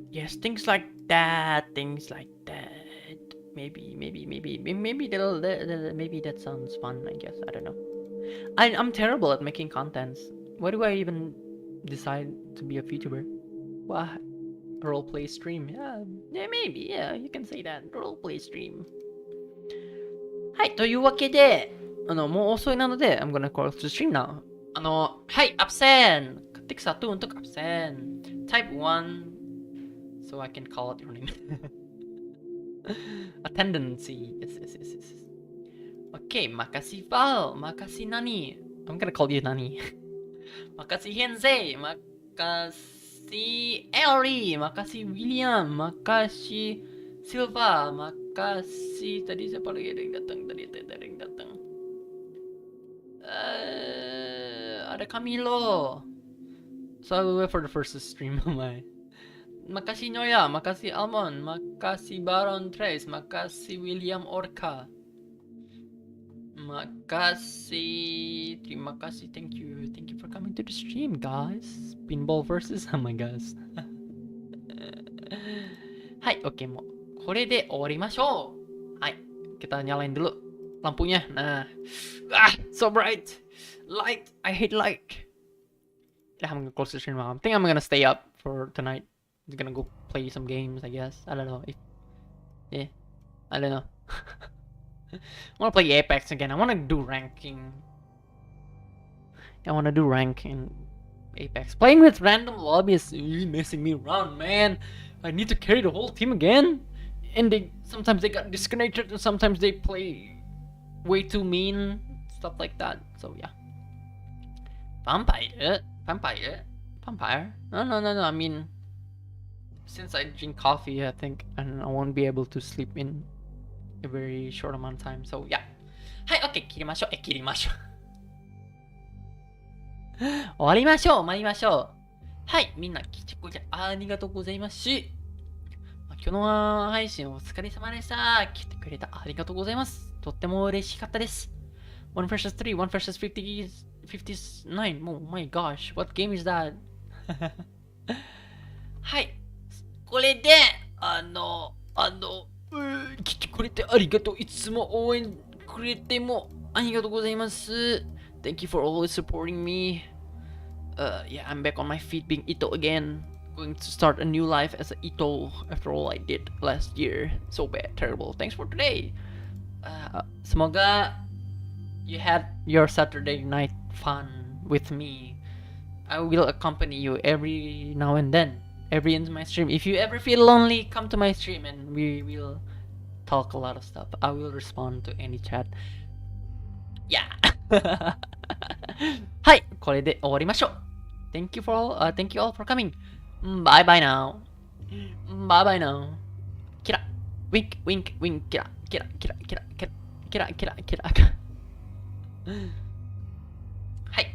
Yes, things like that. Maybe that sounds fun, I guess. I don't know. I'm terrible at making contents. Why do I even decide to be a VTuber? What? Roleplay stream? Yeah, maybe. Yeah, you can say that. Roleplay stream. はい、というわけで、もう遅いなので、I'm gonna call to stream now. はい、absen! Ketik 1 untuk absen. Type 1 so I can call out your name. Attendancy. Yes. Okay, makasih Val. Makasih Nani. I'm gonna call you Nani. Makasih Henze. Makasih Ellie. Makasih William. Makasih Silva. Makasih. Tadi siapa lagi ada yang datang? Ada Camilo. So I will wait for the first stream. Makasih Noya, makasih Almond, makasih Baron Trace, makasih William Orca. Makasih, terima kasih, thank you for coming to the stream, guys. Pinball versus, oh my gosh. はい、OK もうこれで終わりましょう。はい、kita nyalain dulu lampunya. Nah, so bright, light, I hate light. Yeah, I'm gonna close the stream now. I think I'm gonna stay up for tonight. I'm gonna go play some games, I guess. I don't know. I don't know. I wanna play Apex again. I wanna do ranking. I wanna do rank in Apex. Playing with random lobbies is messing me around, man. I need to carry the whole team again. And sometimes they got disconnected, and sometimes they play way too mean. Stuff like that. So yeah. Vampire? No. I mean, since I drink coffee, I think, and I won't be able to sleep in a very short amount of time. So yeah. はい、OK、切りましょう。終わりましょう。はい、みんな来てくれてありがとうございます。今日の配信お疲れ様でした。来てくれてありがとうございます。とっても嬉しかったです。1 vs 3, 1 vs 59. Oh my gosh, what game is that? はい。これで、来てくれてありがとう。いつも応援くれてもありがとうございます。Thank you for always supporting me. Yeah, I'm back on my feet being Ito again. Going to start a new life as an Ito after all I did last year. So bad, terrible. Thanks for today. Semoga you had your Saturday night fun with me. I will accompany you every now and then. Every in my stream. If you ever feel lonely, come to my stream and we will talk a lot of stuff. I will respond to any chat. Yeah. はい、これで終わりましょう。Thank you all for coming. Bye bye now. バイバイな。キラウィンクウィンクウィンクキラキラキラキラキラキラキラキラキラ。はい。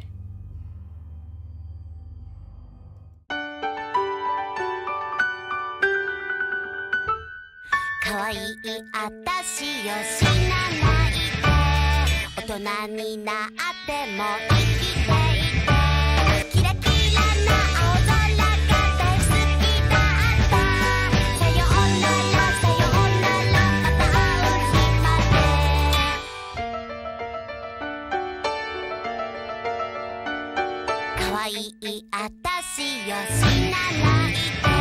かわいいあたしを死なないで、大人になっても生きていて、キラキラな青空が大好きだった。さようならさようなら、また会う日まで。かわいいあたしを死なないで、